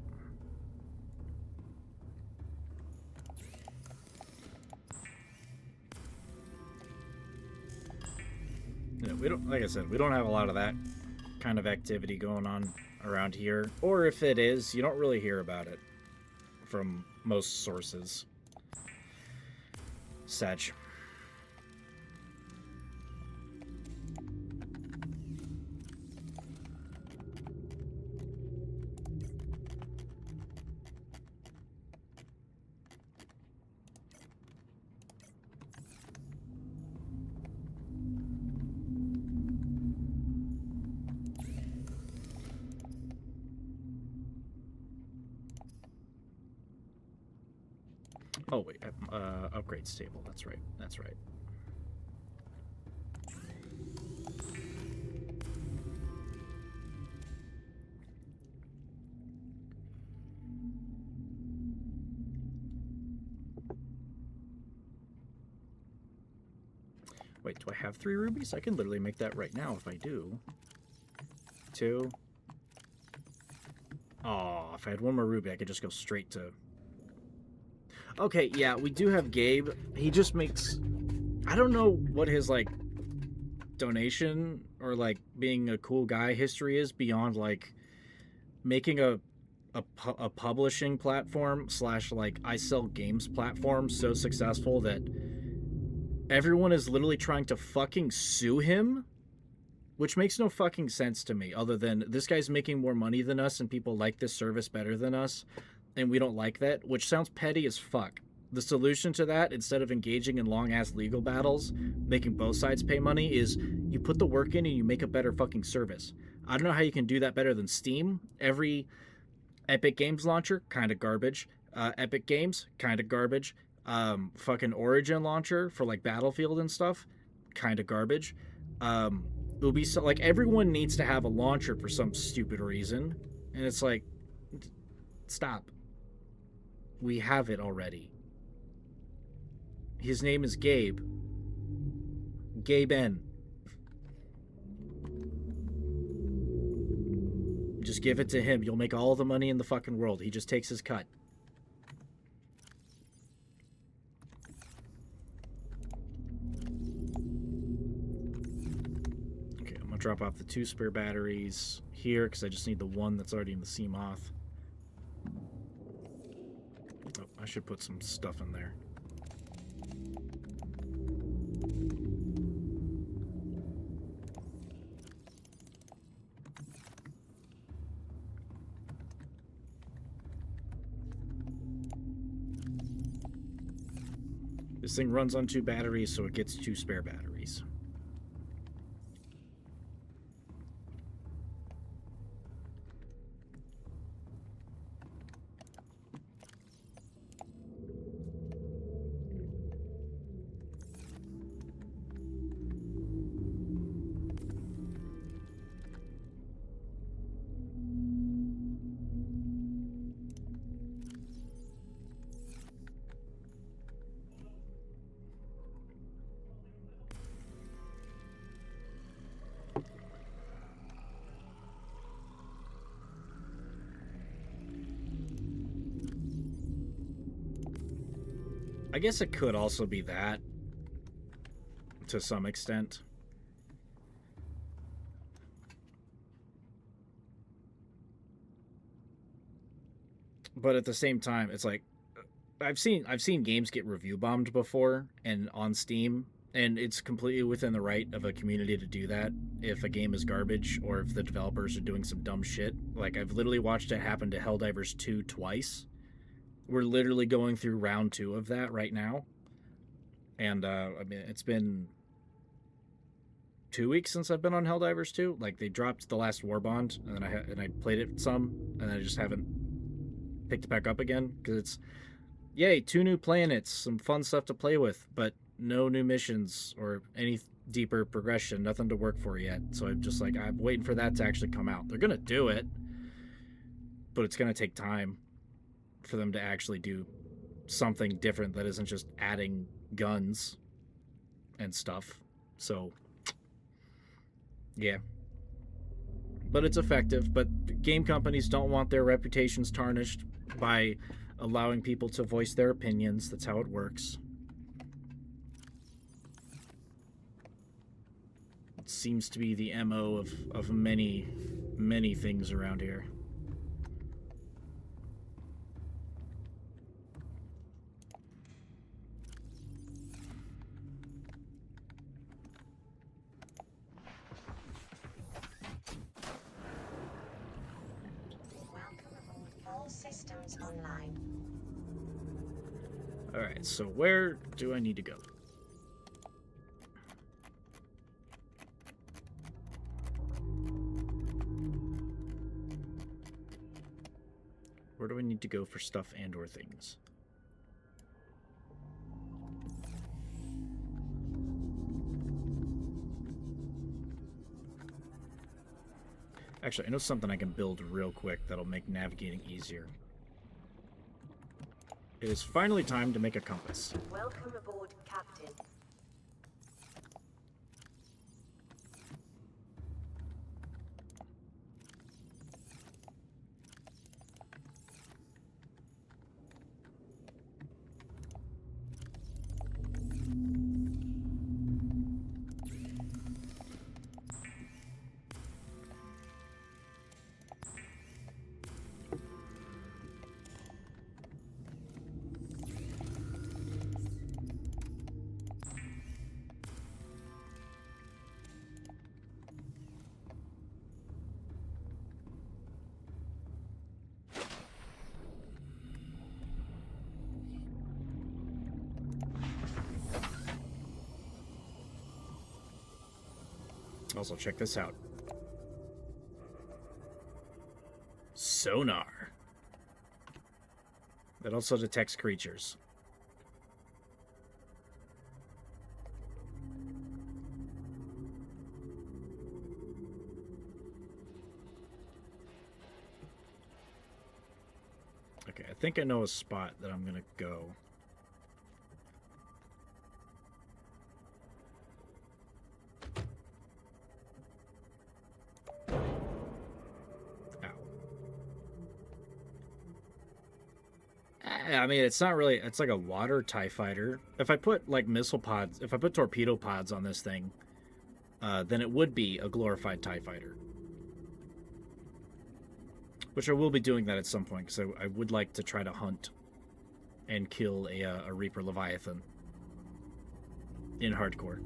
Yeah, we don't, like I said, we don't have a lot of that kind of activity going on around here. Or if it is, you don't really hear about it from most sources. Such. Oh wait, upgrades table. That's right. That's right. Wait, do I have 3 rubies? I can literally make that right now if I do. 2. Oh, if I had 1 more ruby, I could just go straight to... Okay, yeah, we do have Gabe. He just makes... I don't know what his, like, donation or, like, being a cool guy history is beyond, like, making a publishing platform / like, I sell games platform so successful that everyone is literally trying to fucking sue him, which makes no fucking sense to me, other than this guy's making more money than us and people like this service better than us, and we don't like that, which sounds petty as fuck. The solution to that, instead of engaging in long-ass legal battles, making both sides pay money, is you put the work in and you make a better fucking service. I don't know how you can do that better than Steam. Every Epic Games launcher, kind of garbage. Epic Games, kind of garbage. Fucking Origin launcher for like Battlefield and stuff, kind of garbage. Ubisoft, like everyone needs to have a launcher for some stupid reason, and it's like, stop. We have it already. His name is Gabe. Gabe N. Just give it to him. You'll make all the money in the fucking world. He just takes his cut. Okay, I'm gonna drop off the 2 spare batteries here because I just need the 1 that's already in the Seamoth. Oh, I should put some stuff in there. This thing runs on 2 batteries, so it gets 2 spare batteries. I guess it could also be that, to some extent. But at the same time, it's like I've seen games get review bombed before and on Steam, and it's completely within the right of a community to do that if a game is garbage or if the developers are doing some dumb shit. Like I've literally watched it happen to Helldivers 2 twice. We're literally going through round 2 of that right now. And, I mean, it's been 2 weeks since I've been on Helldivers 2. Like, they dropped the last Warbond, and then I played it some, and I just haven't picked it back up again. Because it's, yay, 2 new planets, some fun stuff to play with, but no new missions or any deeper progression, nothing to work for yet. So I'm just like, I'm waiting for that to actually come out. They're going to do it, but it's going to take time for them to actually do something different that isn't just adding guns and stuff. So yeah, but it's effective. But game companies don't want their reputations tarnished by allowing people to voice their opinions. That's how it works. It seems to be the MO of many, many things around here. All systems online. Alright, so where do I need to go? Where do I need to go for stuff and or things? Actually, I know something I can build real quick that'll make navigating easier. It is finally time to make a compass. Welcome aboard, Captain. Also, check this out. Sonar. That also detects creatures. Okay, I think I know a spot that I'm gonna go. I mean, it's not really, it's like a water TIE fighter. If I put like missile pods, if I put torpedo pods on this thing, then it would be a glorified TIE fighter. Which I will be doing that at some point, because I would like to try to hunt and kill a Reaper Leviathan in hardcore.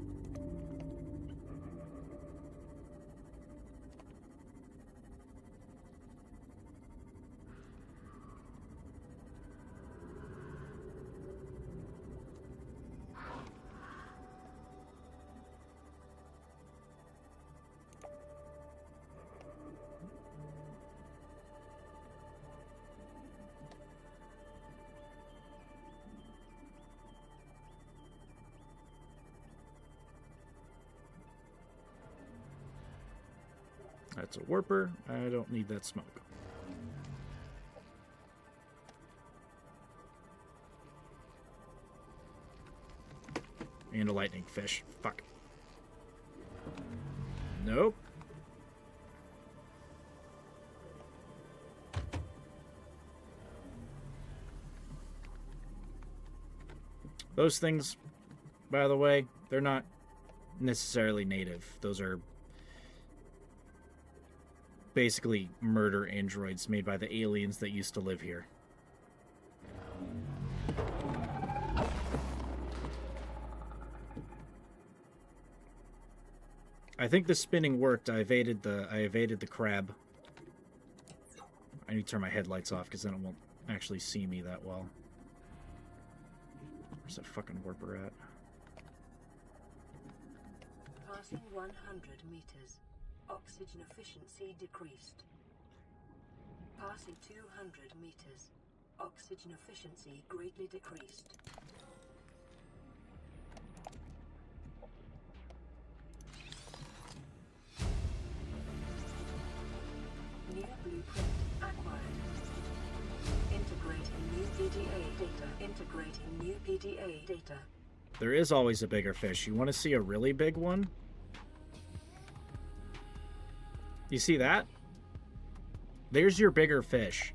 That's a warper. I don't need that smoke. And a lightning fish. Fuck. Nope. Those things, by the way, they're not necessarily native. Those are basically murder androids made by the aliens that used to live here. I think the spinning worked. I evaded the crab. I need to turn my headlights off because then it won't actually see me that well. Where's that fucking warper at? Passing 100 meters. Oxygen efficiency decreased. Passing 200 meters. Oxygen efficiency greatly decreased. New blueprint acquired. Integrating new PDA data. Integrating new PDA data. There is always a bigger fish. You want to see a really big one? You see that? There's your bigger fish.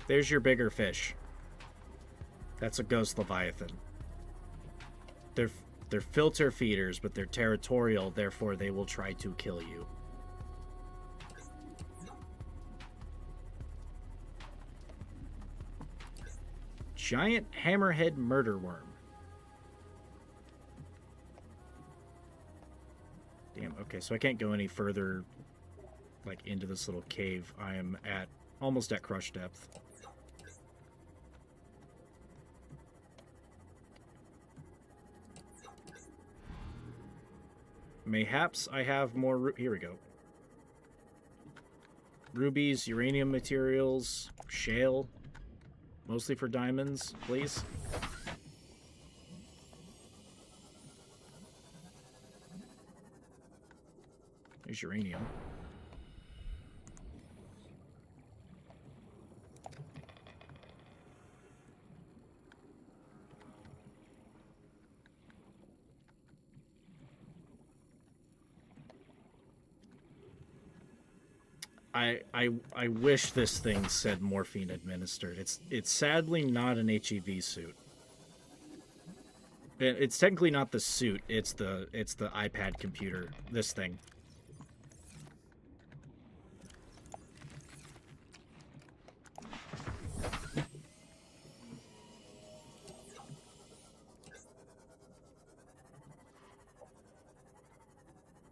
There's your bigger fish. That's a ghost leviathan. They're filter feeders, but they're territorial, therefore they will try to kill you. Giant hammerhead murder worm. Damn, okay, so I can't go any further like into this little cave. I am at almost at crush depth. Mayhaps I have more... Here we go. Rubies, uranium materials, shale. Mostly for diamonds, please. There's uranium. I wish this thing said morphine administered. It's sadly not an HEV suit. It's technically not the suit. It's the iPad computer. This thing.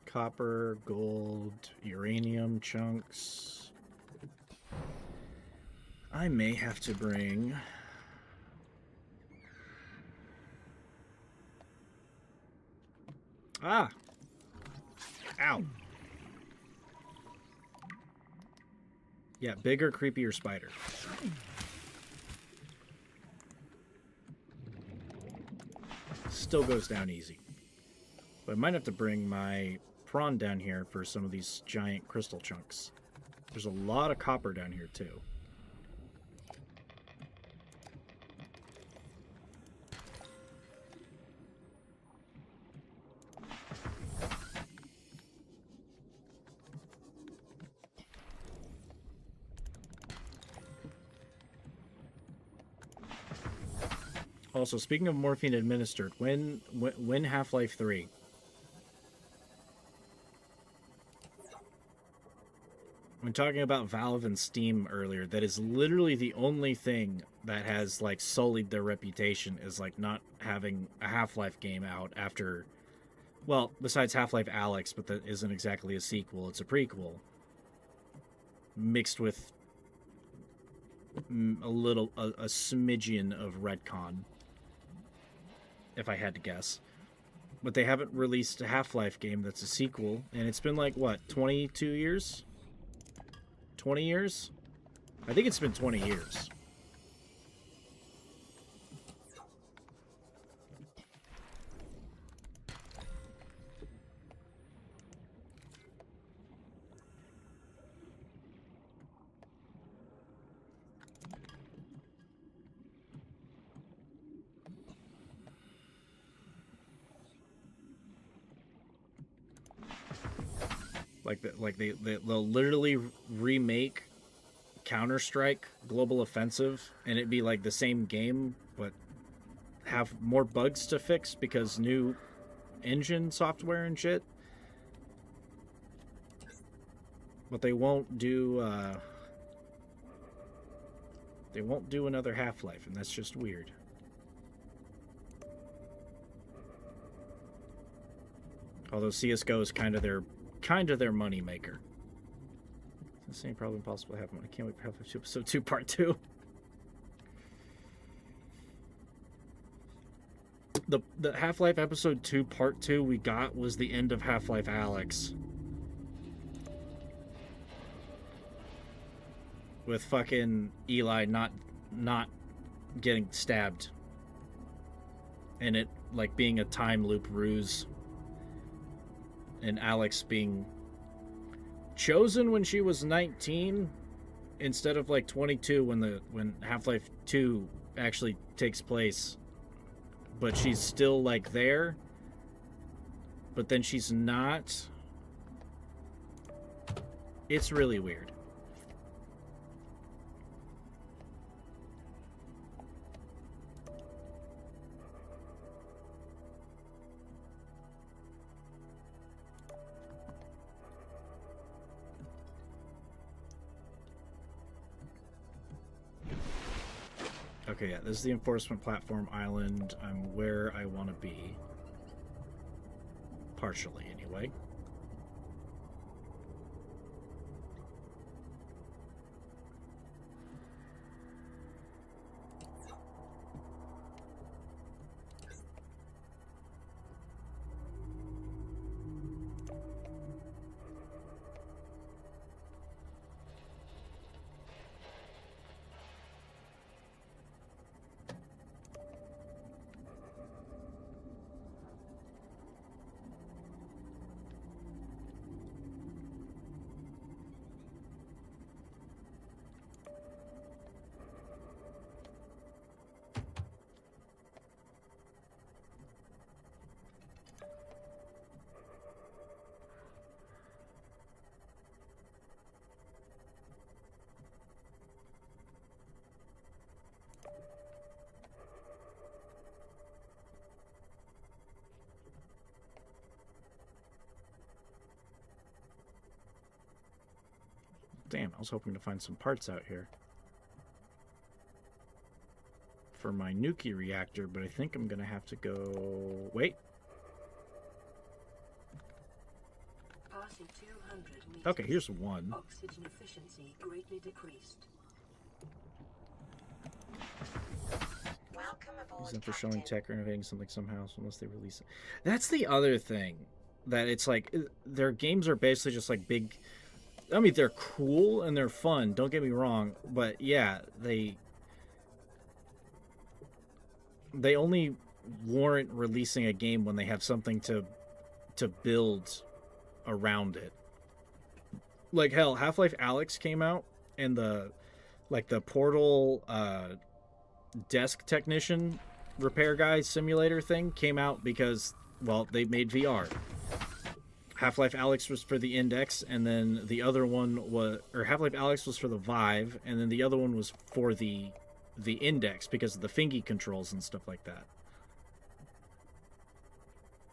Copper, gold, uranium chunks. I may have to bring... Ah! Ow. Yeah, bigger, creepier spider. Still goes down easy. But I might have to bring my prawn down here for some of these giant crystal chunks. There's a lot of copper down here too. Also, speaking of morphine administered, when Half-Life 3? When talking about Valve and Steam earlier, that is literally the only thing that has like sullied their reputation, is like not having a Half-Life game out after, well, besides Half-Life Alyx, but that isn't exactly a sequel, it's a prequel mixed with a smidgen of retcon, if I had to guess. But they haven't released a Half-Life game that's a sequel, and it's been like, what, 22 years? 20 years? I think it's been 20 years. They'll literally remake Counter-Strike Global Offensive, and it'd be like the same game, but have more bugs to fix because new engine software and shit. But they won't do another Half-Life, and that's just weird. Although CS:GO is kind of their money maker. It's the same problem possible to happen. I can't wait for Half-Life Episode 2 Part 2. The Half-Life Episode 2 Part 2 we got was the end of Half-Life Alyx. With fucking Eli not getting stabbed. And it like being a time loop ruse. And Alex being chosen when she was 19 instead of like 22 when Half-Life 2 actually takes place, but she's still like there, but then she's not. It's really weird. Okay, yeah, this is the enforcement platform island. I'm where I want to be. Partially, anyway. Damn, I was hoping to find some parts out here for my Nuki reactor, but I think I'm gonna have to go... Wait. Passing 200 meters. Okay, here's one. Oxygen efficiency greatly decreased. Welcome aboard, Reason for showing Captain. tech or innovating something somehow unless they release it. That's the other thing. That it's like, their games are basically just like big... I mean, they're cool and they're fun, don't get me wrong, but yeah, they only warrant releasing a game when they have something to build around it. Like, hell, Half-Life Alyx came out, and the Portal desk technician repair guy simulator thing came out because, well, they made VR. Half-Life Alyx was for the Index, and then the other one was... Or Half-Life Alyx was for the Vive, and then the other one was for the Index because of the fingy controls and stuff like that.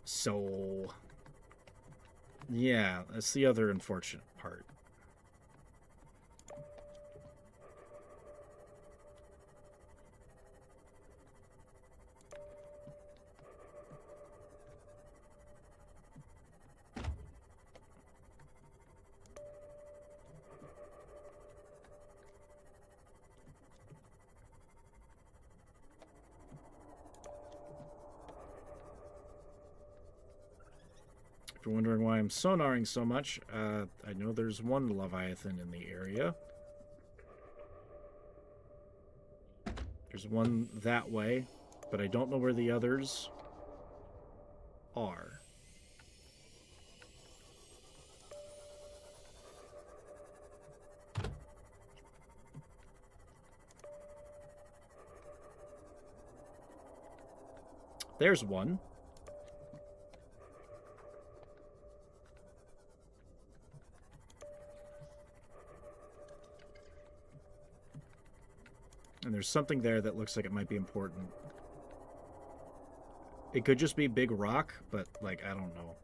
So... yeah, that's the other unfortunate part. If you're wondering why I'm sonaring so much, I know there's one Leviathan in the area. There's one that way, but I don't know where the others are. There's one. And there's something there that looks like it might be important. It could just be big rock, but, like, I don't know.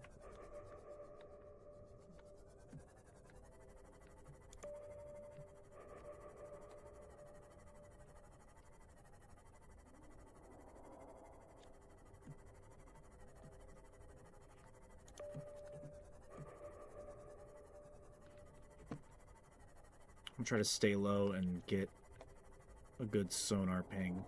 I'm trying to stay low and get a good sonar ping.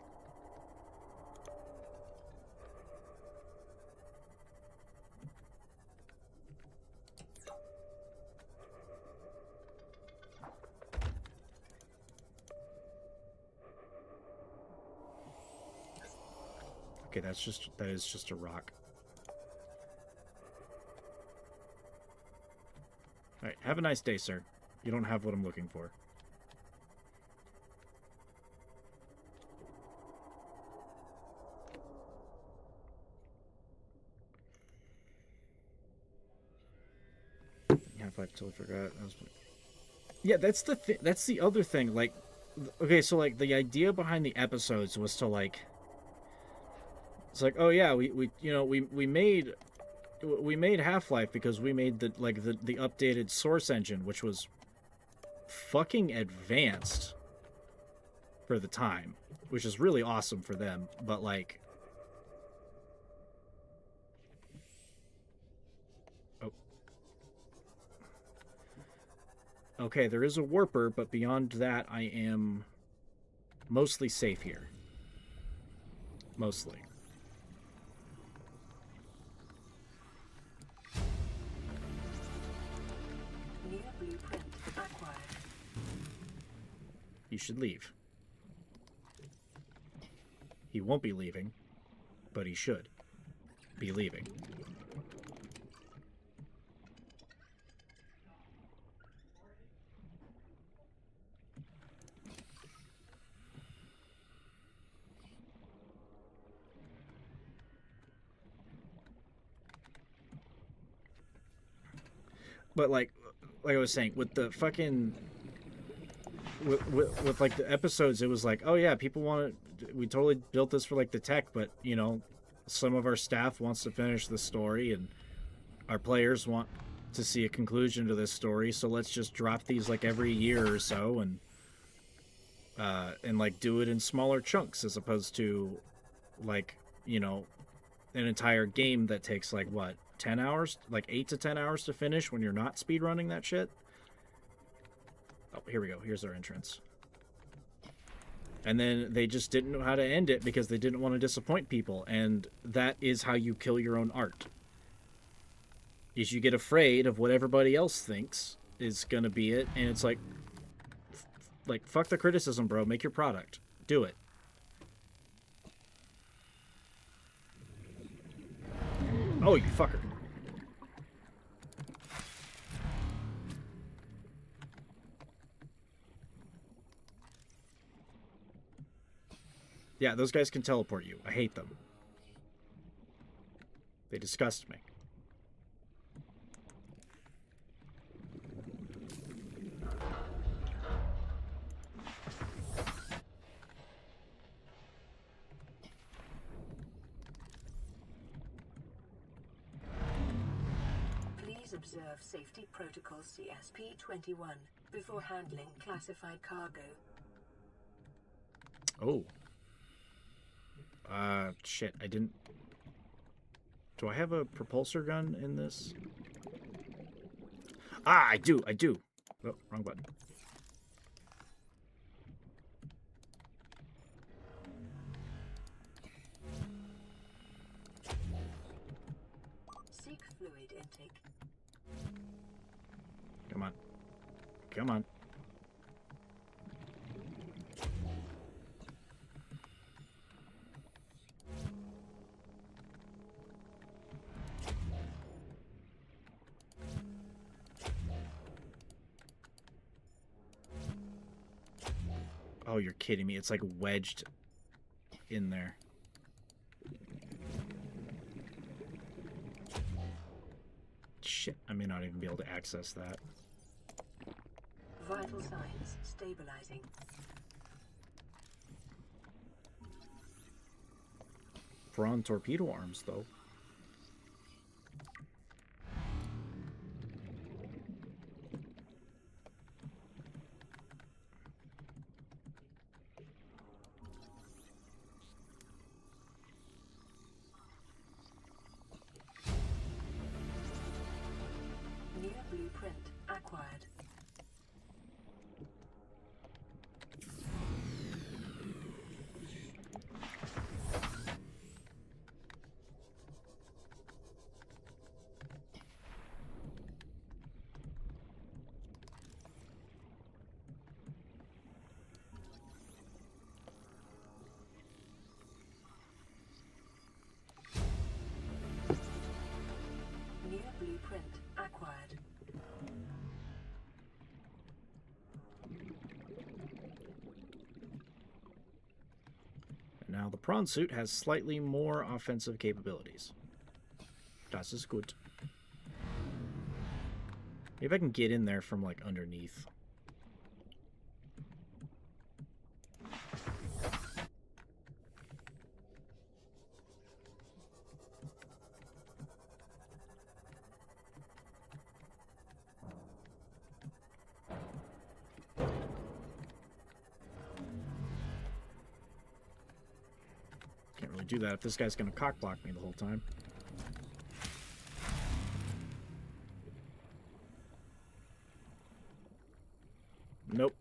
Okay, that is just a rock. Alright, have a nice day, sir. You don't have what I'm looking for. Half-Life till I forgot. Yeah, that's that's the other thing. Like, okay, so like the idea behind the episodes was to like, it's like, oh yeah, we made Half-Life because we made the updated Source engine, which was fucking advanced for the time, which is really awesome for them. But like, oh, okay, there is a warper, but beyond that, I am mostly safe here. Mostly. New blueprint acquired. You should leave. He won't be leaving, but he should be leaving. But like I was saying, with the fucking with like the episodes, it was like, oh yeah, people want to. We totally built this for like the tech, but you know, some of our staff wants to finish the story, and our players want to see a conclusion to this story. So let's just drop these like every year or so, and like do it in smaller chunks as opposed to like, you know, an entire game that takes like what, 10 hours, like 8 to 10 hours to finish when you're not speedrunning that shit. Oh, here we go. Here's our entrance. And then they just didn't know how to end it because they didn't want to disappoint people. And that is how you kill your own art. Is you get afraid of what everybody else thinks is going to be it. And it's like, fuck the criticism, bro. Make your product. Do it. Oh, you fucker. Yeah, those guys can teleport you. I hate them. They disgust me. Please observe Safety Protocol CSP-21 before handling classified cargo. Oh. Shit, I didn't... Do I have a propulsor gun in this? Ah, I do. Oh, wrong button. Seek fluid intake. Come on. Come on. Oh, you're kidding me. It's like wedged in there. Shit, I may not even be able to access that. Vital signs stabilizing. Prawn torpedo arms, though. New blueprint acquired. New blueprint acquired. Now, the prawn suit has slightly more offensive capabilities. Das ist gut. Maybe I can get in there from, like, underneath. Can't really do that if this guy's gonna cock block me the whole time. Nope.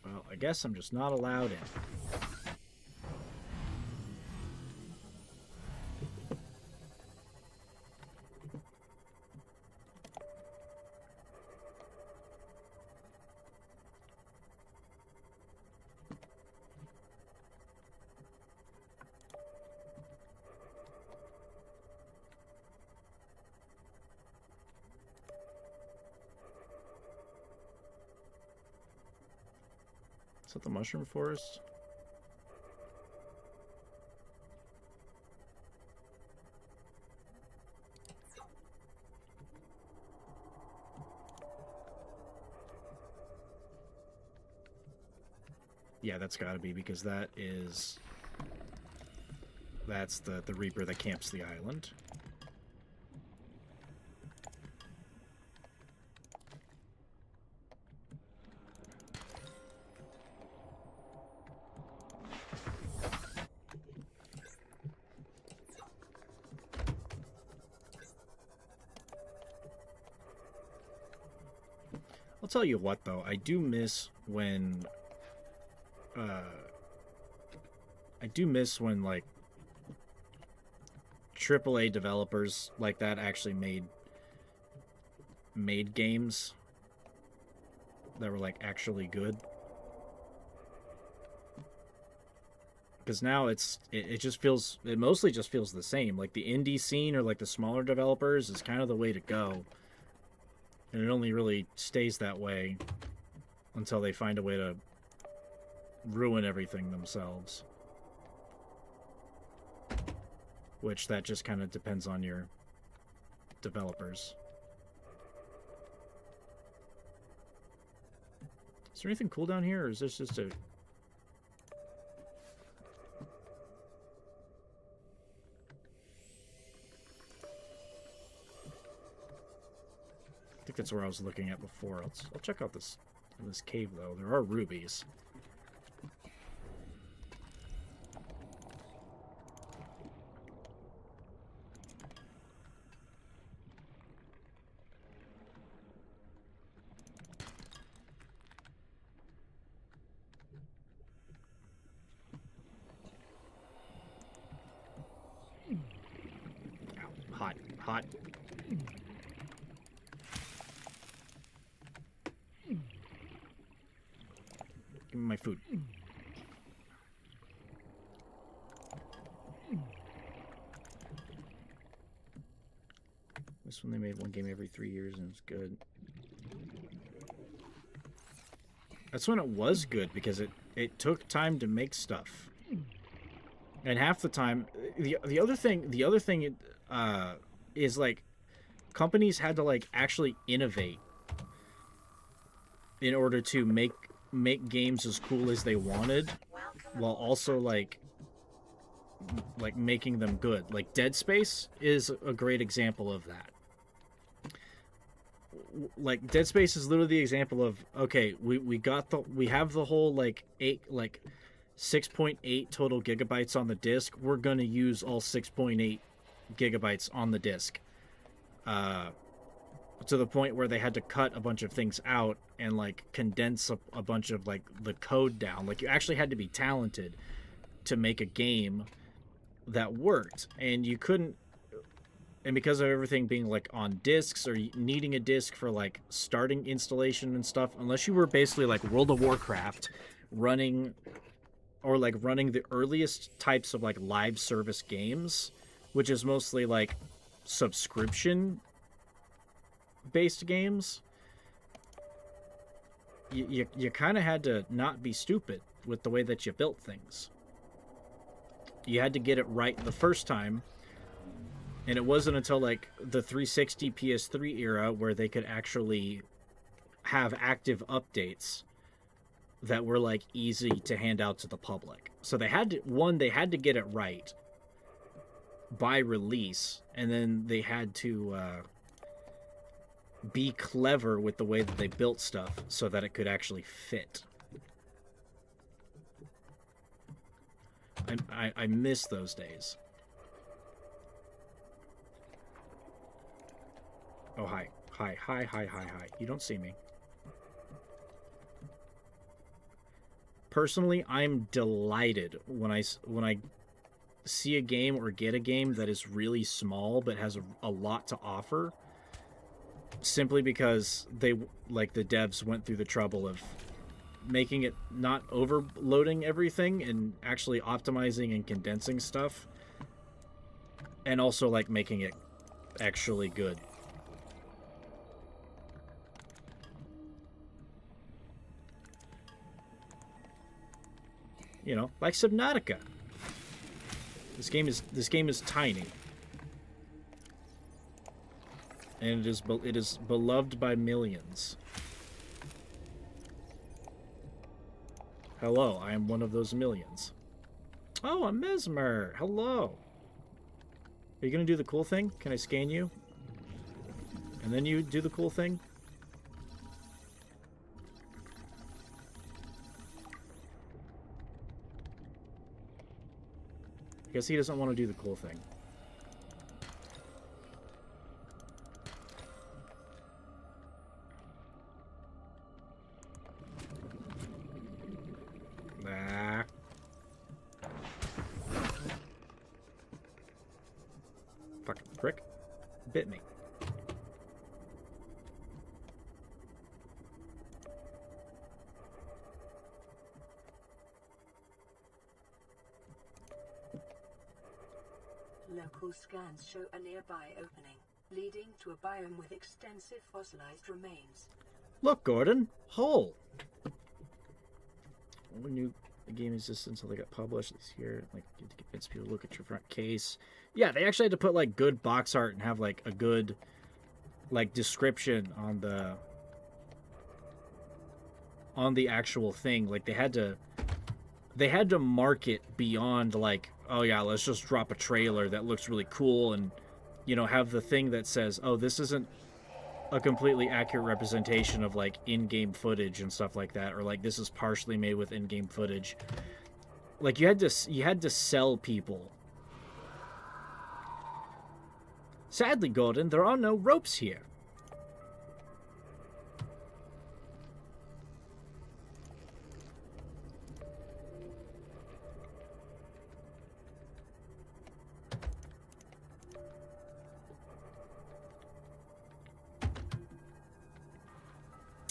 Well, I guess I'm just not allowed in. Is that the mushroom forest? Yeah, that's gotta be, because that's the Reaper that camps the island. I'll tell you what, though, I do miss when like AAA developers like that actually made games that were like actually good. Because now it mostly just feels the same. Like the indie scene or like the smaller developers is kind of the way to go. And it only really stays that way until they find a way to ruin everything themselves. Which that just kind of depends on your developers. Is there anything cool down here, or is this just a... I think that's where I was looking at before. I'll check out this cave, though. There are rubies. Ow, hot. Give me my food. This one they made one game every 3 years and it's good. That's when it was good, because it took time to make stuff. And half the time, the other thing is like companies had to like actually innovate in order to make games as cool as they wanted, while also like making them good. Like Dead Space is a great example of that. Like Dead Space is literally the example of, okay, we have the whole 6.8 total gigabytes on the disc. We're gonna use all 6.8 gigabytes on the disc, to the point where they had to cut a bunch of things out and like condense a bunch of like the code down. Like you actually had to be talented to make a game that worked, and you couldn't. And because of everything being like on discs, or needing a disc for like starting installation and stuff, unless you were basically like World of Warcraft running the earliest types of like live service games, which is mostly like subscription based games, you kind of had to not be stupid with the way that you built things. You had to get it right the first time, And it wasn't until like the 360 PS3 era where they could actually have active updates that were like easy to hand out to the public. So they had to get it right by release, and then they had to be clever with the way that they built stuff so that it could actually fit. I miss those days. Oh, hi. Hi, hi, hi, hi, hi. You don't see me. Personally, I'm delighted when I see a game or get a game that is really small but has a lot to offer, simply because the devs went through the trouble of making it not overloading everything and actually optimizing and condensing stuff, and also like making it actually good. You know, like Subnautica. This game is tiny, and it is beloved by millions. Hello, I am one of those millions. Oh, a Mesmer. Hello. Are you gonna do the cool thing? Can I scan you? And then you do the cool thing? I guess he doesn't want to do the cool thing. Nah. Fucking prick. Bit me. Local scans show a nearby opening, leading to a biome with extensive fossilized remains. Look, Gordon. Hole. When the game exists until they got published this year, like, you have to convince people to look at your front case. Yeah, they actually had to put like good box art and have like a good like description on the actual thing. Like they had to market beyond like, oh yeah, let's just drop a trailer that looks really cool and, you know, have the thing that says, oh, this isn't a completely accurate representation of like in-game footage and stuff like that, or like this is partially made with in-game footage. Like you had to sell people. Sadly, Gordon, there are no ropes here.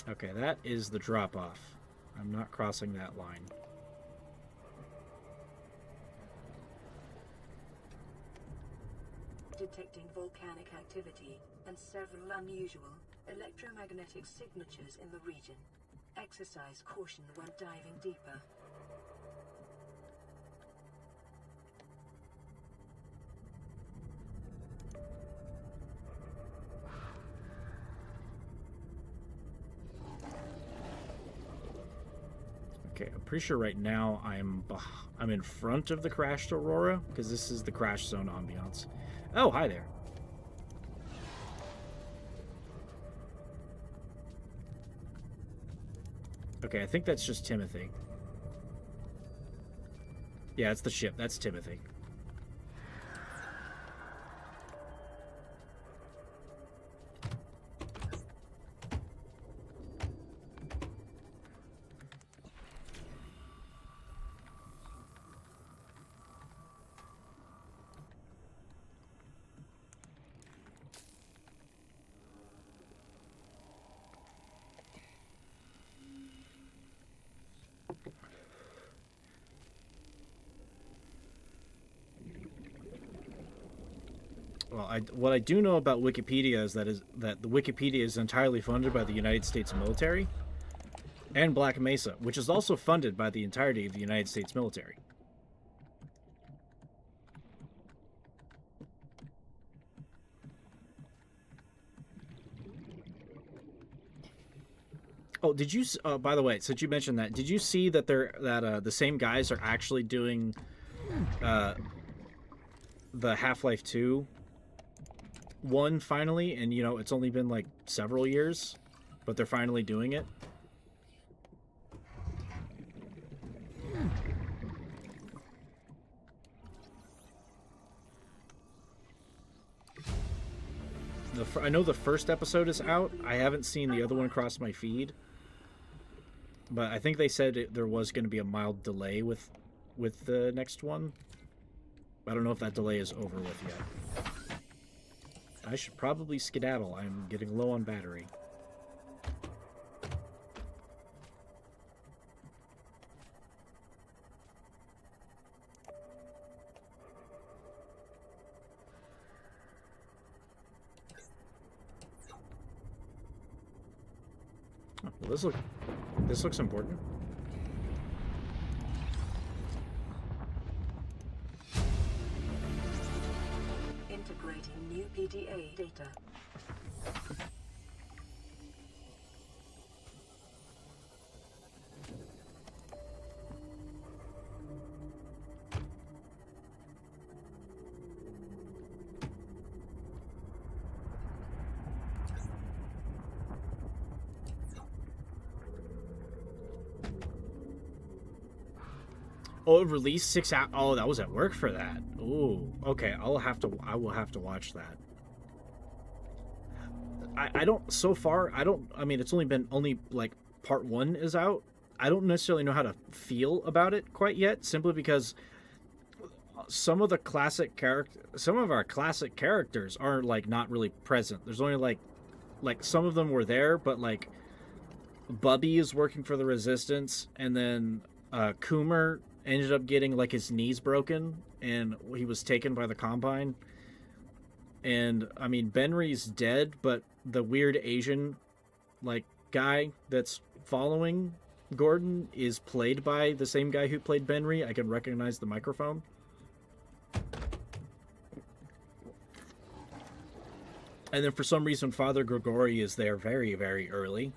Okay, that is the drop-off. I'm not crossing that line. Detecting volcanic activity and several unusual electromagnetic signatures in the region. Exercise caution when diving deeper. Okay, I'm pretty sure right now I'm in front of the crashed Aurora, because this is the crash zone ambiance. Oh, hi there. Okay, I think that's just Timothy. Yeah, it's the ship. That's Timothy. Well, what I do know about Wikipedia is that the Wikipedia is entirely funded by the United States military and Black Mesa, which is also funded by the entirety of the United States military. Oh, did you? By the way, since you mentioned that, did you see that the same guys are actually doing the Half-Life 2 one finally? And you know, it's only been like several years, but they're finally doing it. I know the first episode is out. I haven't seen the other one across my feed, but I think they said there was going to be a mild delay with the next one. I don't know if that delay is over with yet. I should probably skedaddle. I'm getting low on battery. Oh, well, this looks important. Integrating new PDA data. Oh, it released 6 hours. Oh, that was at work for that. Ooh, okay. I will have to watch that. I don't. So far, I don't. I mean, it's only like part 1 is out. I don't necessarily know how to feel about it quite yet. Simply because some of our classic characters are like not really present. There's only like some of them were there, but like Bubby is working for the Resistance, and then Coomer ended up getting like his knees broken and he was taken by the Combine. And I mean, Benry's dead, but the weird Asian like guy that's following Gordon is played by the same guy who played Benry. I can recognize the microphone. And then for some reason Father Grigori is there very, very early.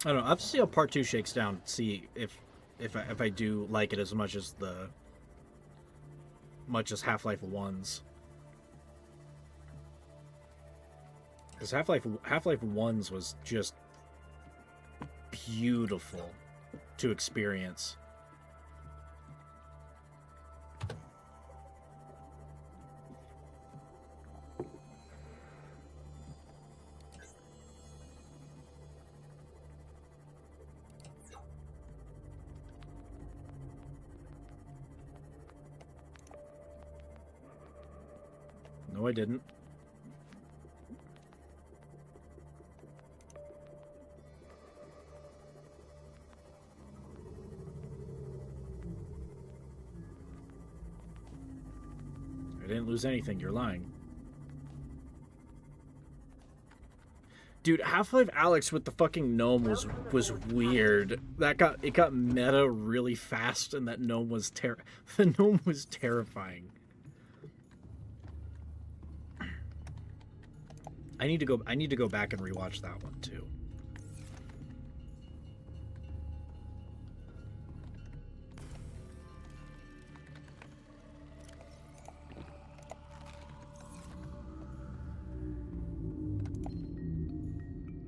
I don't know. I'll have to see how part 2 shakes down. See if I do like it as much as Half-Life 1's. Because Half-Life 1's was just beautiful to experience. No, I didn't. I didn't lose anything. You're lying. Dude, Half-Life Alyx with the fucking gnome was weird. It got meta really fast, and that gnome was the gnome was terrifying. I need to go back and rewatch that one too.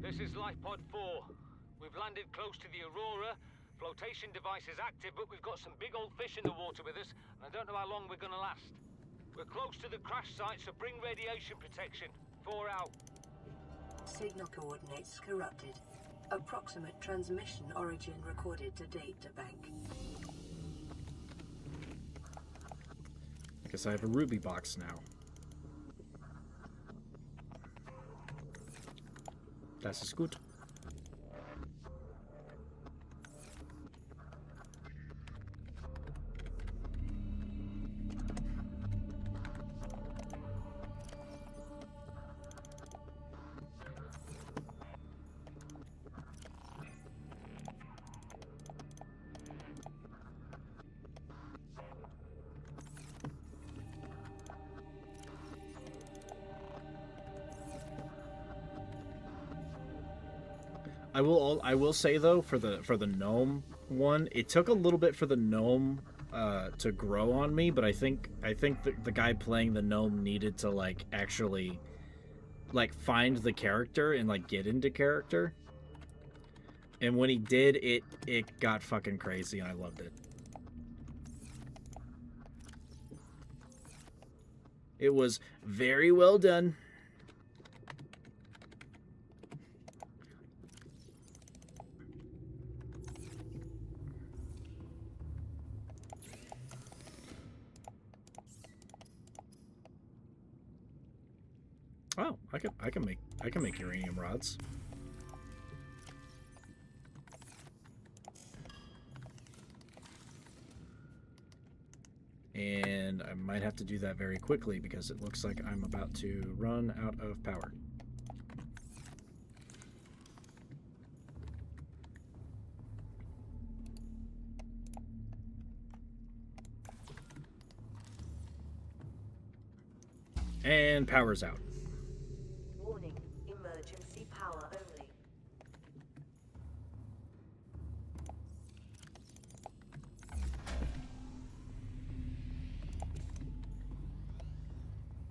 This is LifePod 4. We've landed close to the Aurora. Flotation device is active, but we've got some big old fish in the water with us, and I don't know how long we're gonna last. We're close to the crash site, so bring radiation protection. 4 out. Signal coordinates corrupted. Approximate transmission origin recorded to data bank. I guess I have a Ruby box now. Das ist gut. I will say though, for the gnome one, it took a little bit for the gnome to grow on me, but I think the guy playing the gnome needed to like actually like find the character and like get into character. And when he did, it got fucking crazy and I loved it. It was very well done. Oh, I can make uranium rods. And I might have to do that very quickly because it looks like I'm about to run out of power. And power's out. Warning, emergency power only.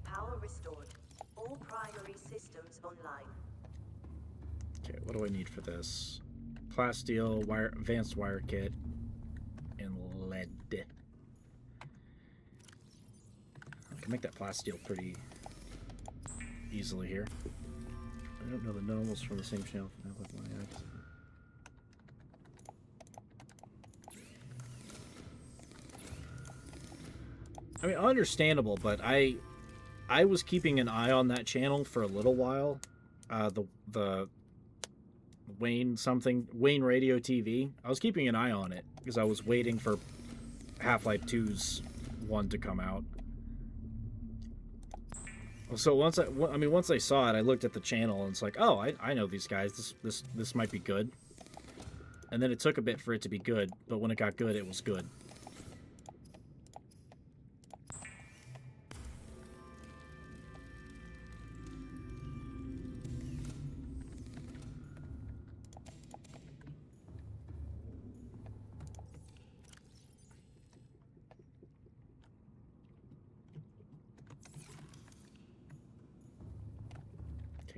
Power restored. All primary systems online. Okay, what do I need for this? Plasteel, wire, advanced wire kit, and lead. I can make that plasteel pretty easily here. I don't know the gnomes from the same channel. I mean, understandable, but I was keeping an eye on that channel for a little while. The Wayne Radio TV. I was keeping an eye on it because I was waiting for Half-Life 2's one to come out. So once I saw it, I looked at the channel and it's like, oh, I know these guys. This might be good. And then it took a bit for it to be good, but when it got good, it was good.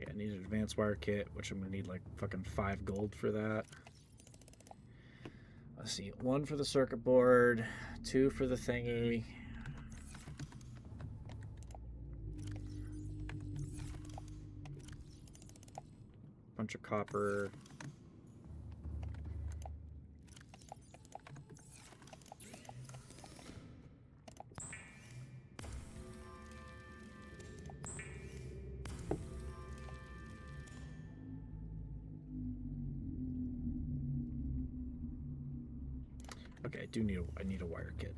I need an advanced wire kit, which I'm gonna need like fucking 5 gold for that. Let's see, 1 for the circuit board, 2 for the thingy. Bunch of copper. Okay, I need a wire kit.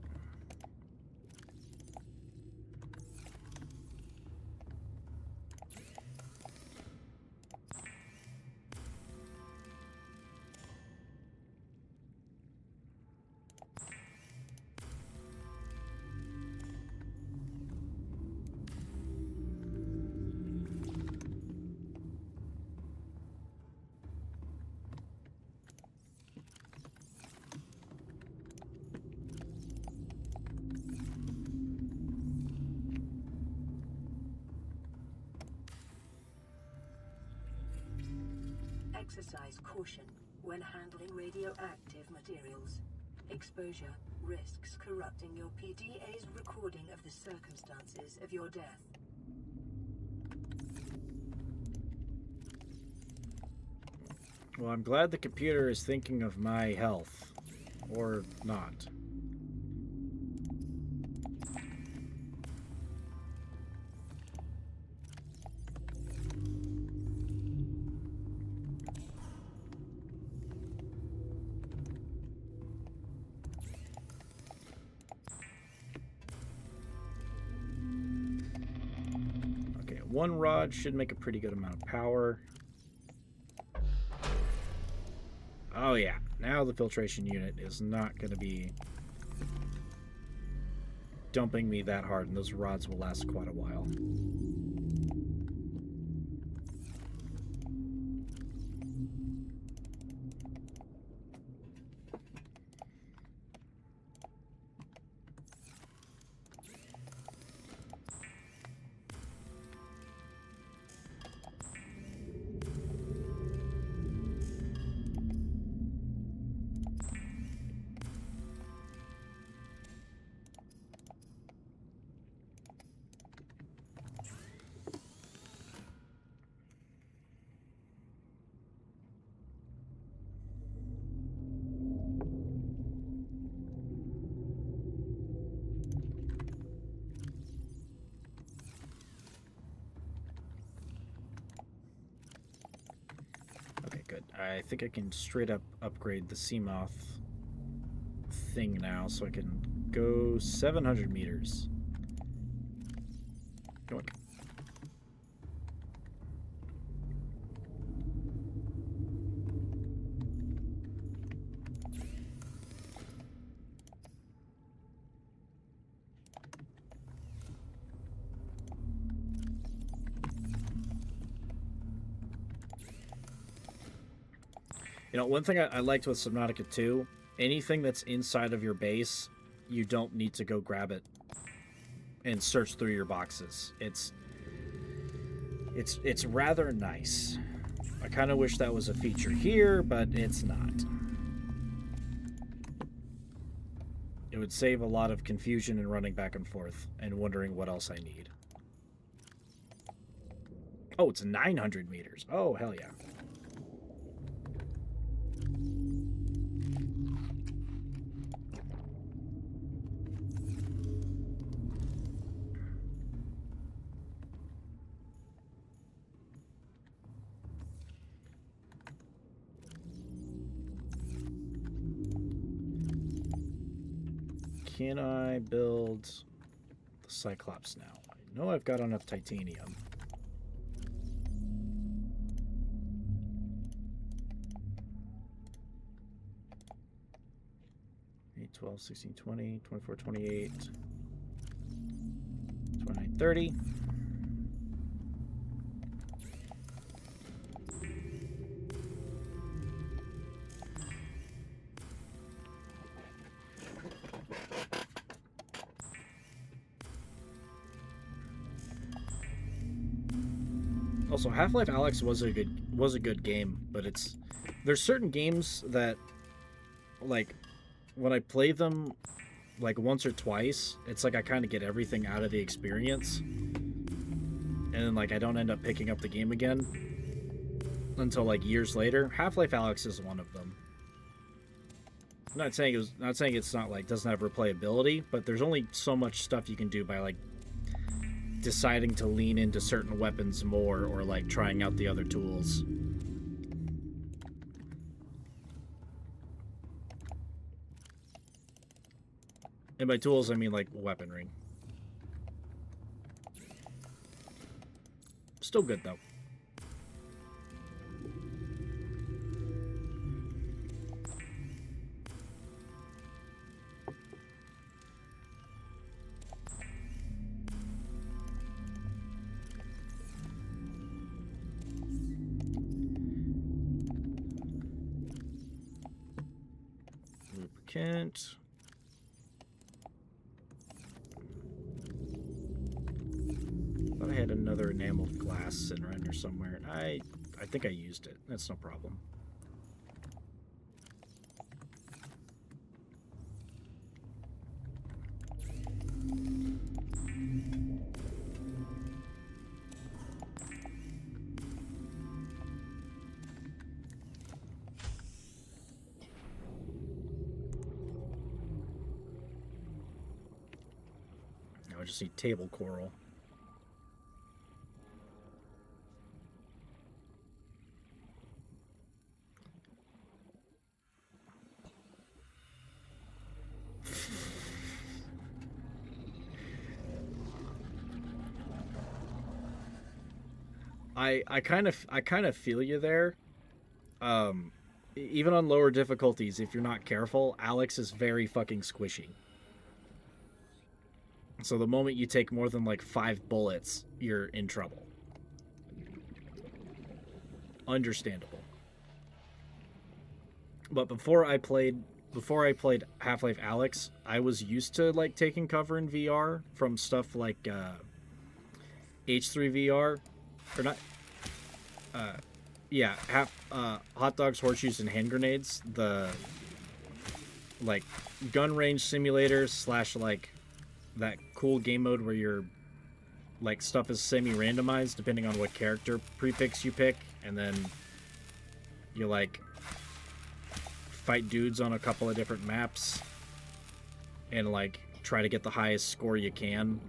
Exercise caution when handling radioactive materials. Exposure risks corrupting your PDA's recording of the circumstances of your death. Well, I'm glad the computer is thinking of my health. Or not. Okay, 1 rod should make a pretty good amount of power. Oh yeah, now the filtration unit is not going to be dumping me that hard, and those rods will last quite a while. but I think I can straight up upgrade the Seamoth thing now, so I can go 700 meters. Yoink. You know, one thing I liked with Subnautica 2, anything that's inside of your base, you don't need to go grab it and search through your boxes. It's rather nice. I kind of wish that was a feature here, but it's not. It would save a lot of confusion and running back and forth and wondering what else I need. Oh, it's 900 meters. Oh, hell yeah. Can I build the Cyclops now? I know I've got enough titanium. Eight, 12, 16, 20, 24, 28, 29, 30. Also, Half-Life Alyx was a good game, but there's certain games that, like, when I play them like once or twice, it's like I kind of get everything out of the experience, and then like I don't end up picking up the game again until like years later. Half-Life Alyx is one of them. I'm not saying it's not like doesn't have replayability, but there's only so much stuff you can do by like deciding to lean into certain weapons more, or like trying out the other tools. And by tools, I mean like weaponry. Still good though. Lubricant. Thought I had another enameled glass sitting around here somewhere. I think I used it. That's no problem. Now I just need table coral. I kind of feel you there. Even on lower difficulties, if you're not careful, Alyx is very fucking squishy. So the moment you take more than like 5 bullets, you're in trouble. Understandable. But before I played Half-Life Alyx, I was used to like taking cover in VR from stuff like H3VR, or not. Yeah, hot dogs, horseshoes, and hand grenades. The like gun range simulator / like that cool game mode where your like stuff is semi-randomized depending on what character prefix you pick, and then you like fight dudes on a couple of different maps and like try to get the highest score you can.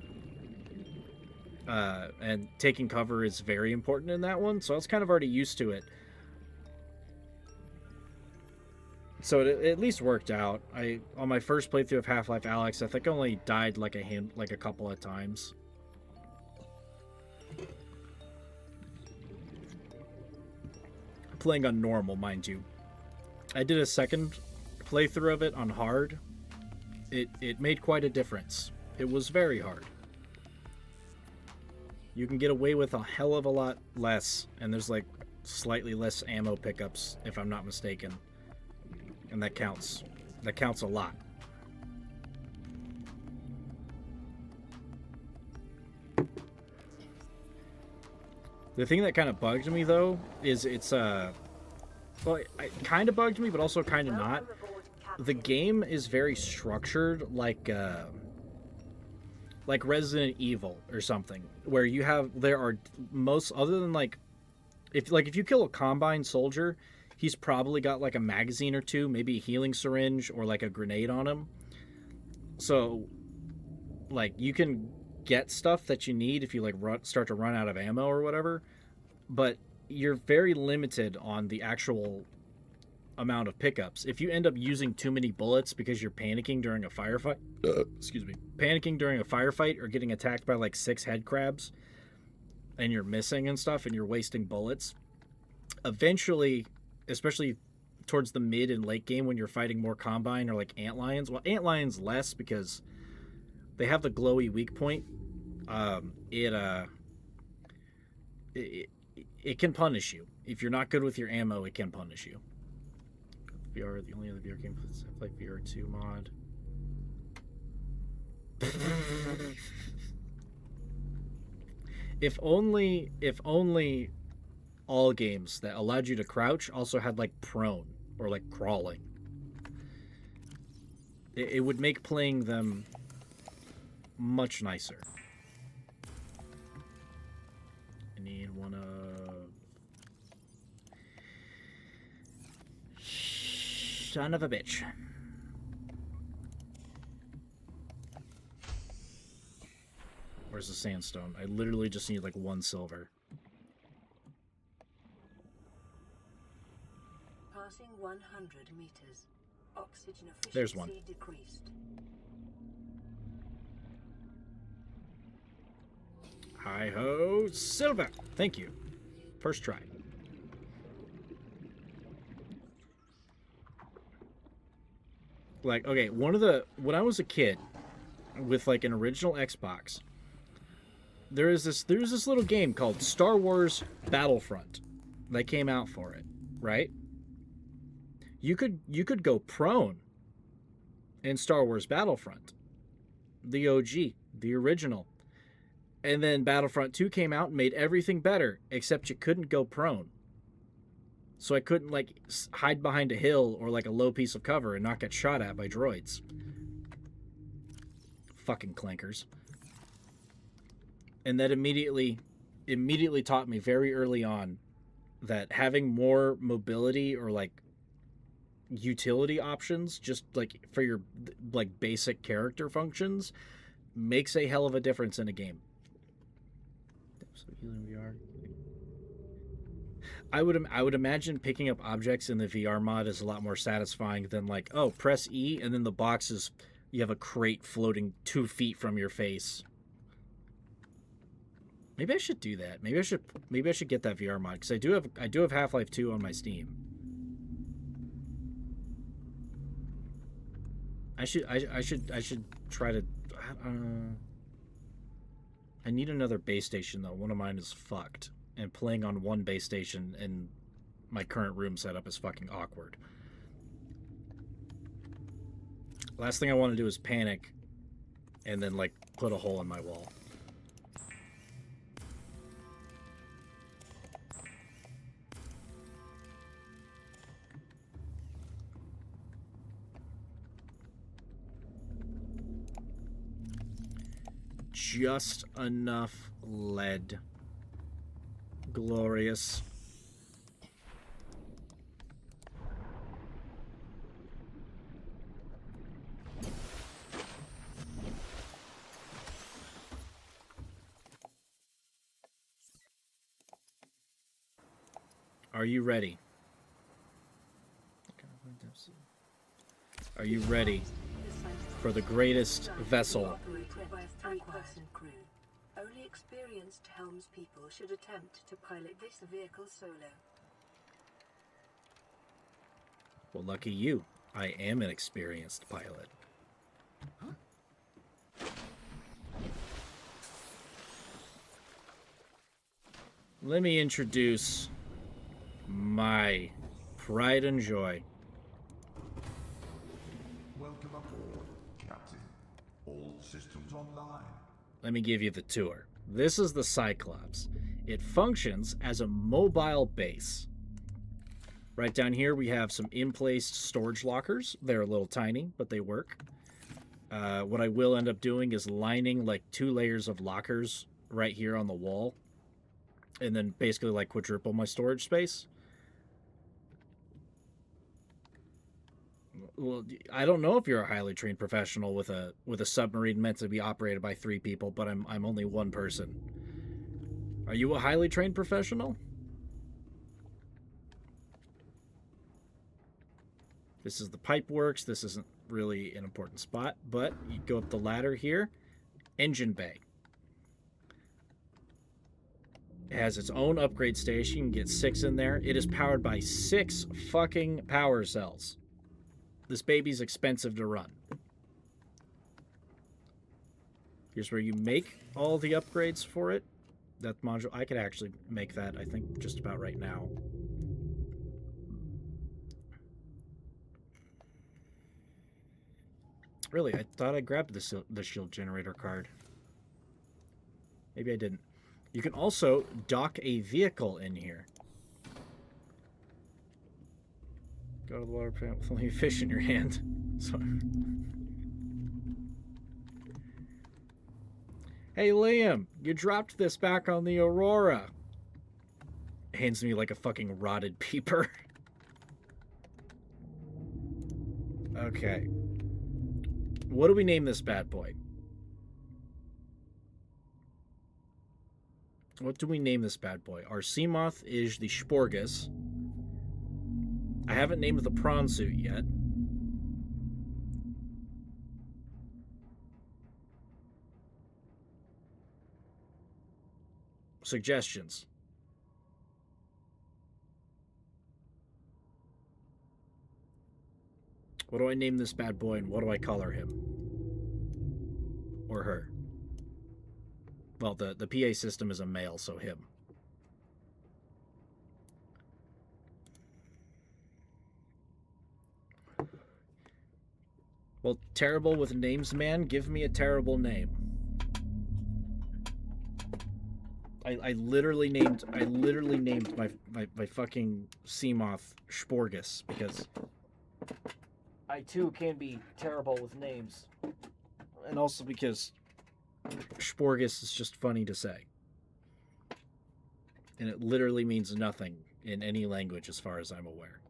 And taking cover is very important in that one, so I was kind of already used to it. So it at least worked out. On my first playthrough of Half-Life Alyx, I think I only died like a couple of times. Playing on normal, mind you. I did a second playthrough of it on hard. It made quite a difference. It was very hard. You can get away with a hell of a lot less, and there's like slightly less ammo pickups, if I'm not mistaken. And that counts. That counts a lot. The thing that kind of bugged me, though, is it's, well, it kind of bugged me, but also kind of not. The game is very structured like Resident Evil or something, where there are most, other than like if you kill a Combine soldier, he's probably got like a magazine or two, maybe a healing syringe or like a grenade on him. So like you can get stuff that you need if you like start to run out of ammo or whatever, but you're very limited on the actual amount of pickups. If you end up using too many bullets because you're panicking during a firefight, panicking during a firefight or getting attacked by like 6 head crabs and you're missing and stuff and you're wasting bullets, eventually, especially towards the mid and late game when you're fighting more Combine or like antlions, well, antlions less because they have the glowy weak point. It can punish you. If you're not good with your ammo, it can punish you. VR, the only other VR game that's like VR2 mod. If only all games that allowed you to crouch also had like prone or like crawling. It would make playing them much nicer. I need one of... Son of a bitch. Where's the sandstone? I literally just need like 1 silver. Passing 100 meters. Oxygen efficiency There's one. decreased. Hi-ho, silver! Thank you. First try. Like, okay, when I was a kid with like an original Xbox, there was this little game called Star Wars Battlefront that came out for it, right? You could go prone in Star Wars Battlefront, the OG, the original. And then Battlefront 2 came out and made everything better, except you couldn't go prone. So I couldn't like hide behind a hill or like a low piece of cover and not get shot at by droids. Fucking clankers. And that immediately taught me very early on that having more mobility or like utility options just like for your like basic character functions makes a hell of a difference in a game. So healing VR. I would imagine picking up objects in the VR mod is a lot more satisfying than like, oh, press E and then the box is, you have a crate floating 2 feet from your face. Maybe I should do that. Maybe I should get that VR mod because I do have Half-Life 2 on my Steam. I should try to. I need another base station though. One of mine is fucked, and playing on one base station in my current room setup is fucking awkward. Last thing I want to do is panic, and then like put a hole in my wall. Just enough lead. Glorious. Are you ready? Are you ready for the greatest vessel? Operated by a three-person crew. Only experienced helmspeople should attempt to pilot this vehicle solo. Well, lucky you. I am an experienced pilot. Let me introduce my pride and joy. Welcome aboard, Captain. All systems online. Let me give you the tour. This is the Cyclops. It functions as a mobile base. Right down here we have some in-place storage lockers. They're a little tiny, but they work. What I will end up doing is lining like 2 layers of lockers right here on the wall. And then basically like quadruple my storage space. Well, I don't know if you're a highly trained professional with a submarine meant to be operated by 3 people, but I'm only 1 person. Are you a highly trained professional? This is the pipe works. This isn't really an important spot, but you go up the ladder here. Engine bay. It has its own upgrade station. You can get 6 in there. It is powered by 6 fucking power cells. This baby's expensive to run. Here's where you make all the upgrades for it. That module, I could actually make that, I think, just about right now. Really, I thought I grabbed the shield generator card. Maybe I didn't. You can also dock a vehicle in here. Go to the water plant with only a fish in your hand. Sorry. Hey, Liam, you dropped this back on the Aurora. Hands me like a fucking rotted peeper. Okay. What do we name this bad boy? What do we name this bad boy? Our Seamoth is the Sporgus. I haven't named the prawn suit yet. Suggestions. What do I name this bad boy and what do I color him? Or her? Well, the PA system is a male, so him. Well, terrible with names, man. Give me a terrible name. I literally named my fucking Seamoth Sporgus because I too can be terrible with names. And also because Sporgus is just funny to say. And it literally means nothing in any language as far as I'm aware.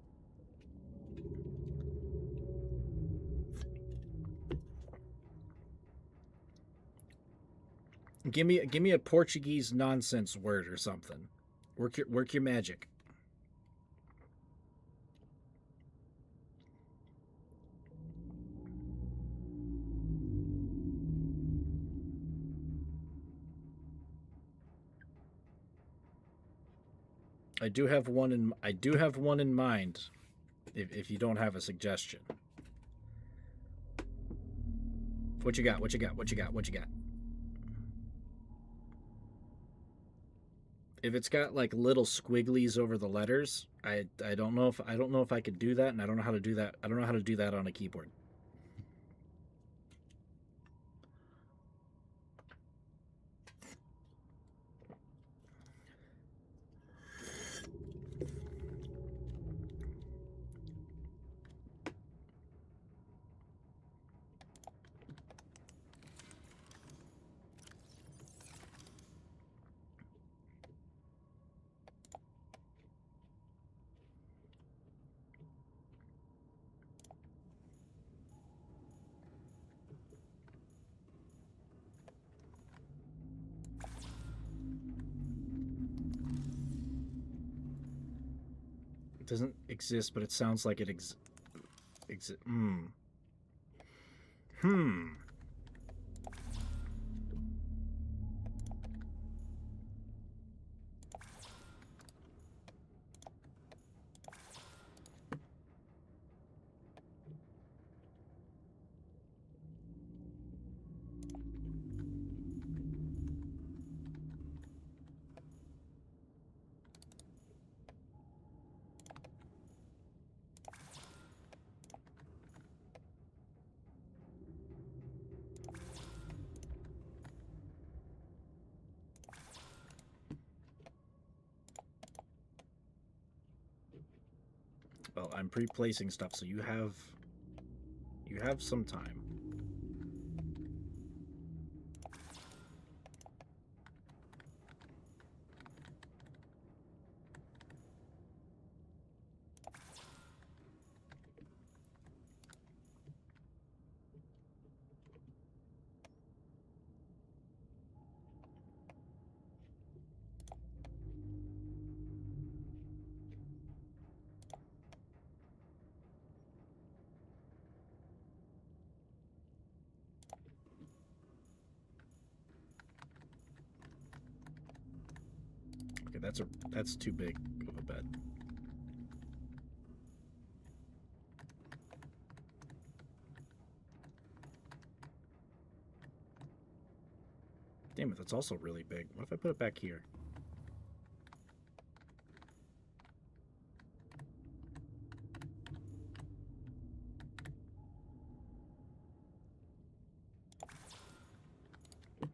Give me a Portuguese nonsense word or something. Work your magic. I do have one in mind. If you don't have a suggestion. What you got? What you got? What you got? What you got? If it's got like little squigglies over the letters, I don't know if I could do that, and I don't know how to do that. I don't know how to do that on a keyboard. It doesn't exist, but it sounds like it exists. Hmm. Well, I'm pre-placing stuff, so you have some time. Okay, that's too big of a bet. Damn it, that's also really big. What if I put it back here?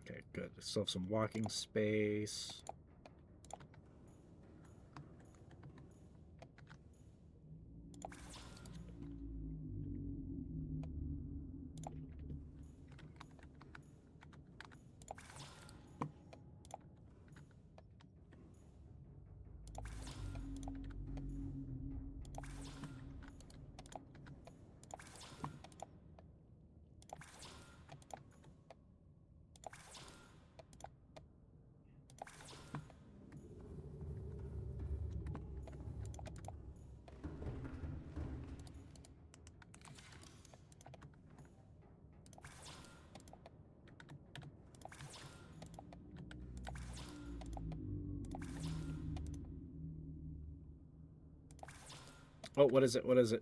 Okay, good. Still have some walking space. Oh, what is it? What is it?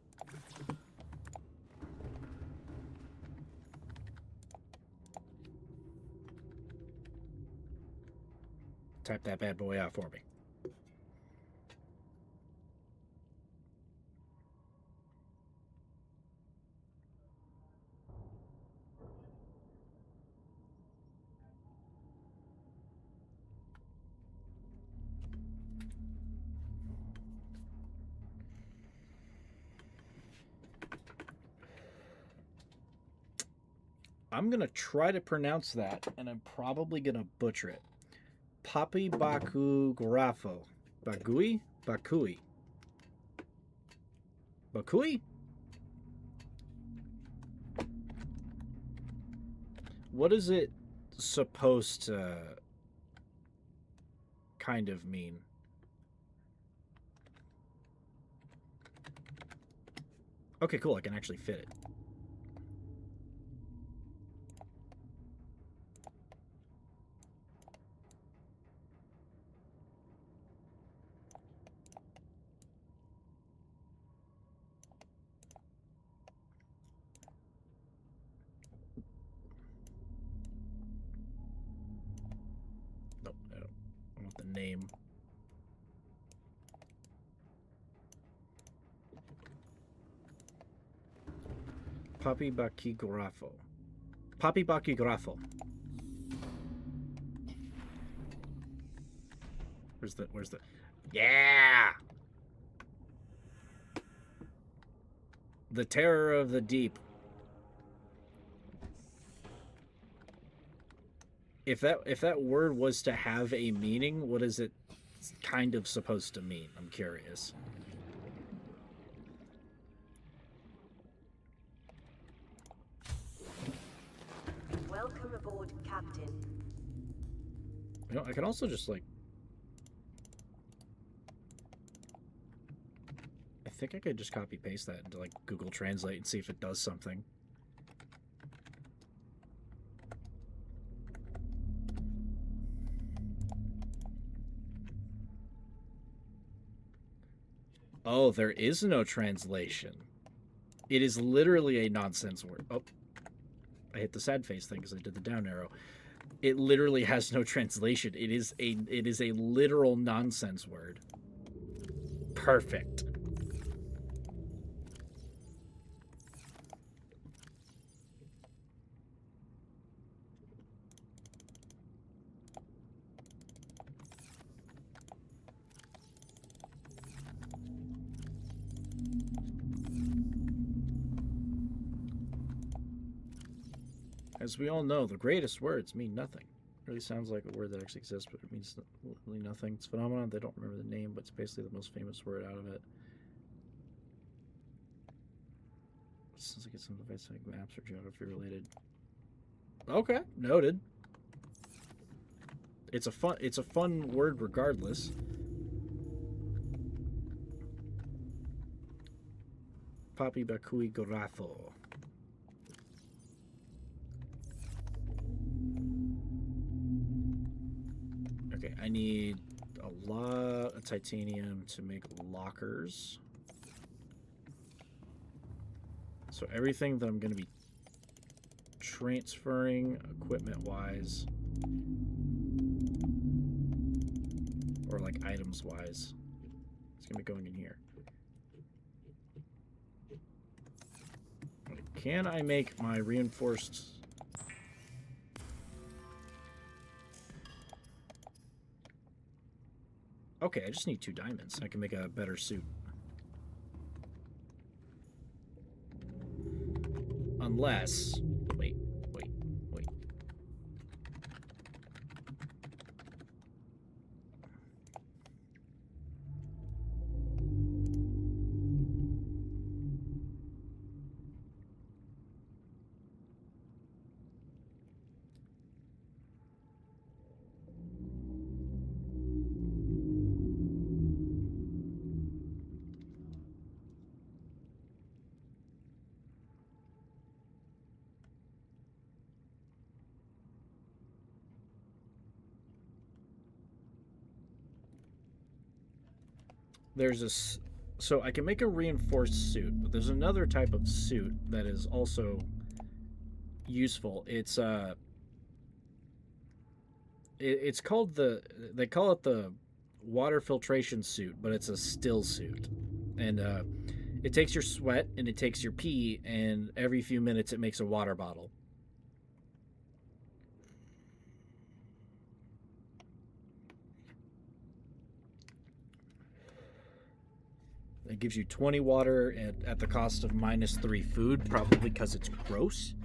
Type that bad boy out for me. I'm gonna try to pronounce that, and I'm probably gonna butcher it. Papi Baku Grafo. Bagui? Bakui. Bakui? What is it supposed to kind of mean? Okay, cool. I can actually fit it. Nope, I don't want the name. Papi Baki Grafo. Papi Baki Grafo. Where's the yeah, the terror of the deep. If that word was to have a meaning, what is it kind of supposed to mean? I'm curious. Welcome aboard, Captain. You know, I can also just like, I think I could just copy paste that into like Google Translate and see if it does something. Oh, there is no translation. It is literally a nonsense word. Oh, I hit the sad face thing because I did the down arrow. It literally has no translation. It is a literal nonsense word. Perfect. As we all know, the greatest words mean nothing. It really sounds like a word that actually exists, but it means really nothing. It's a phenomenon. They don't remember the name, but it's basically the most famous word out of it. It sounds like it's some device like maps or geography related. Okay, noted. It's a fun word regardless. Papi Bakui Gorafo. Okay, I need a lot of titanium to make lockers. So everything that I'm going to be transferring equipment-wise, or like items-wise, it's going to be going in here. Can I make my reinforced... Okay, I just need 2 diamonds. I can make a better suit. Unless... Wait. There's this... So I can make a reinforced suit, but there's another type of suit that is also useful. It's it's called they call it the water filtration suit, but it's a still suit. And it takes your sweat and it takes your pee, and every few minutes it makes a water bottle. It gives you 20 water at the cost of -3 food, probably because it's gross.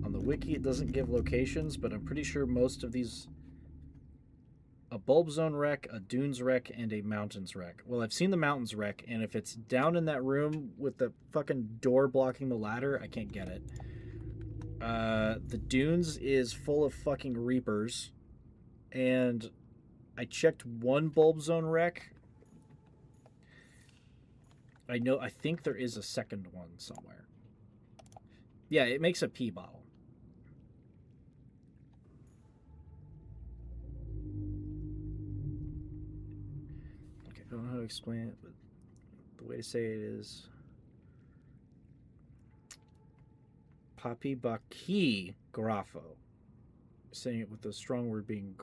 On the wiki, it doesn't give locations, but I'm pretty sure most of these... A bulb zone wreck, a dunes wreck, and a mountains wreck. Well, I've seen the mountains wreck, and if it's down in that room with the fucking door blocking the ladder, I can't get it. The dunes is full of fucking reapers, and I checked one bulb zone wreck. I think there is a second one somewhere. Yeah, it makes a pee bottle. Okay, I don't know how to explain it, but the way to say it is Papi Baki Grafo. Saying it with the strong word being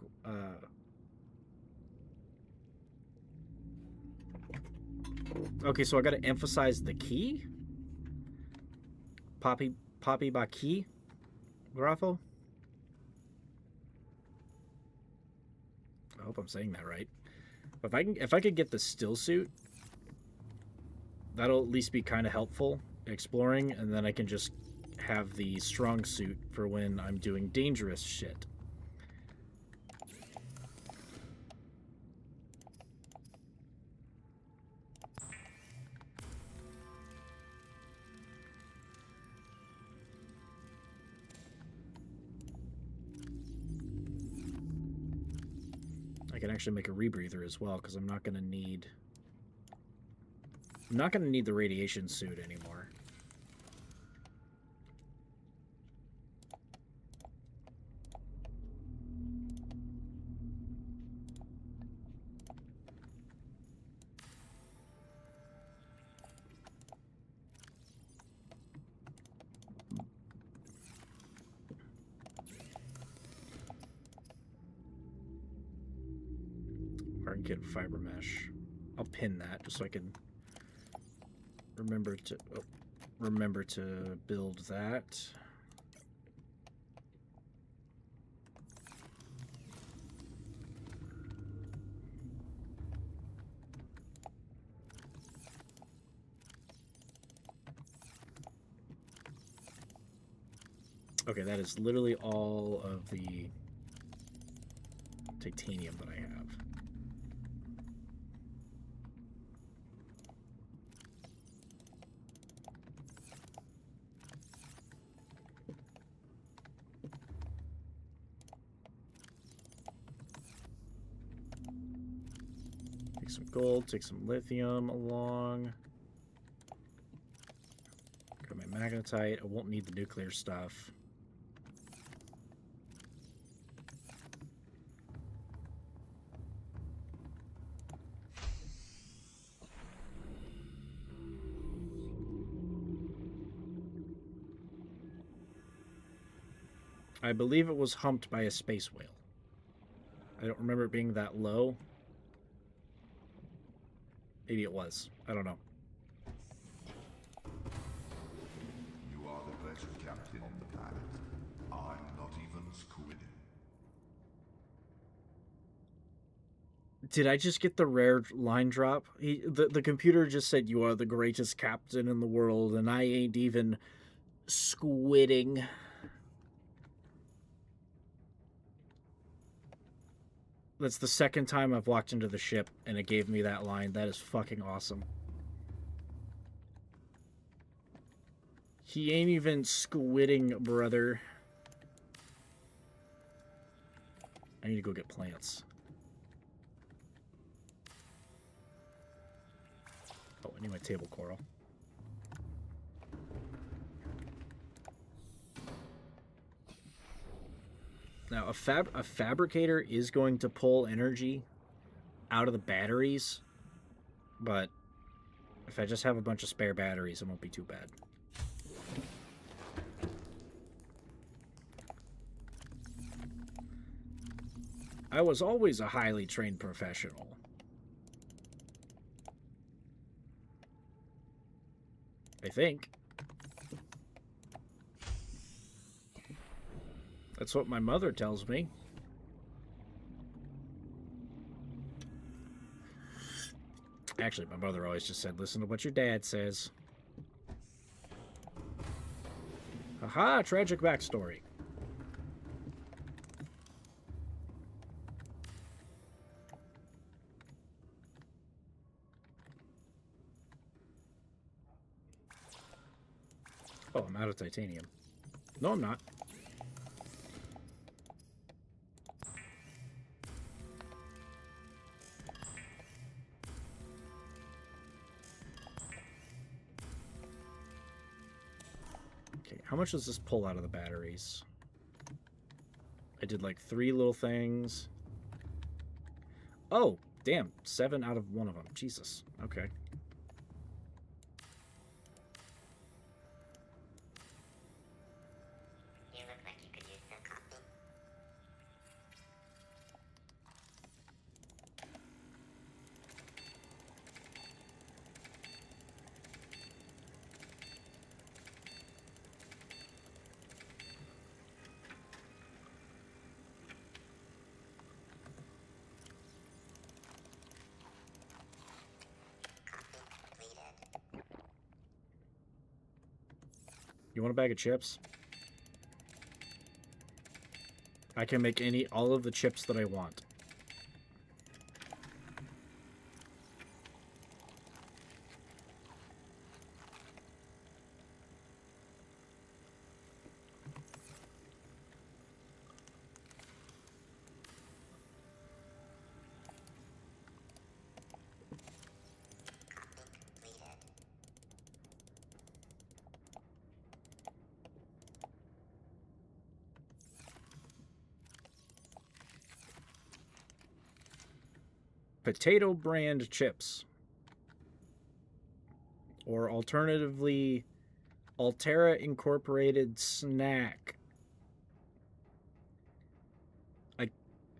okay, so I gotta emphasize the key. Papi Baki Grafo. I hope I'm saying that right. But if I could get the still suit, that'll at least be kind of helpful exploring, and then I can just have the strong suit for when I'm doing dangerous shit. can actually make a rebreather as well, because I'm not going to need... I'm not going to need the radiation suit anymore. Or I can get fiber mesh. I'll pin that just so I can remember to build that. Okay, that is literally all of the titanium that I have. Take some gold, take some lithium along. Got my magnetite. I won't need the nuclear stuff. I believe it was humped by a space whale. I don't remember it being that low. Maybe it was. I don't know. You are the best captain on the planet. I'm not even squidding. Did I just get the rare line drop? The computer just said you are the greatest captain in the world, and I ain't even squidding. That's the second time I've walked into the ship and it gave me that line. That is fucking awesome. He ain't even squidding, brother. I need to go get plants. Oh, I need my table coral. Now, a fabricator is going to pull energy out of the batteries, but if I just have a bunch of spare batteries, it won't be too bad. I was always a highly trained professional. I think. That's what my mother tells me. Actually, my mother always just said, listen to what your dad says. Haha, tragic backstory. Oh, I'm out of titanium. No, I'm not. Okay, how much does this pull out of the batteries? I did like 3 little things. Oh, damn. 7 out of 1 of them. Jesus. Okay. You look like you could use some coffee. You want a bag of chips? I can make all of the chips that I want. potato brand chips. Or alternatively, Altera Incorporated snack.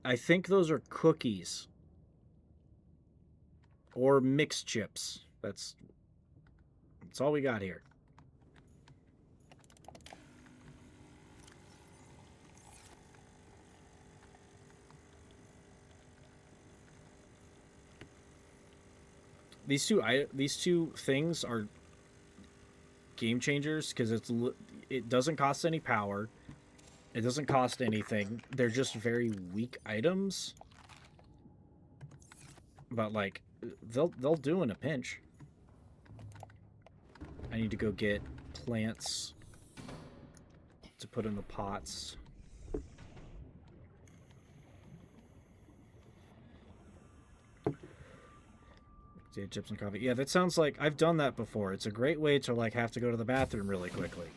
I think those are cookies. Or mixed chips. That's all we got here. These two things are game changers because it doesn't cost any power. It doesn't cost anything. They're just very weak items. But like they'll do in a pinch. I need to go get plants to put in the pots. Chips and coffee. Yeah, that sounds like I've done that before. It's a great way to like have to go to the bathroom really quickly.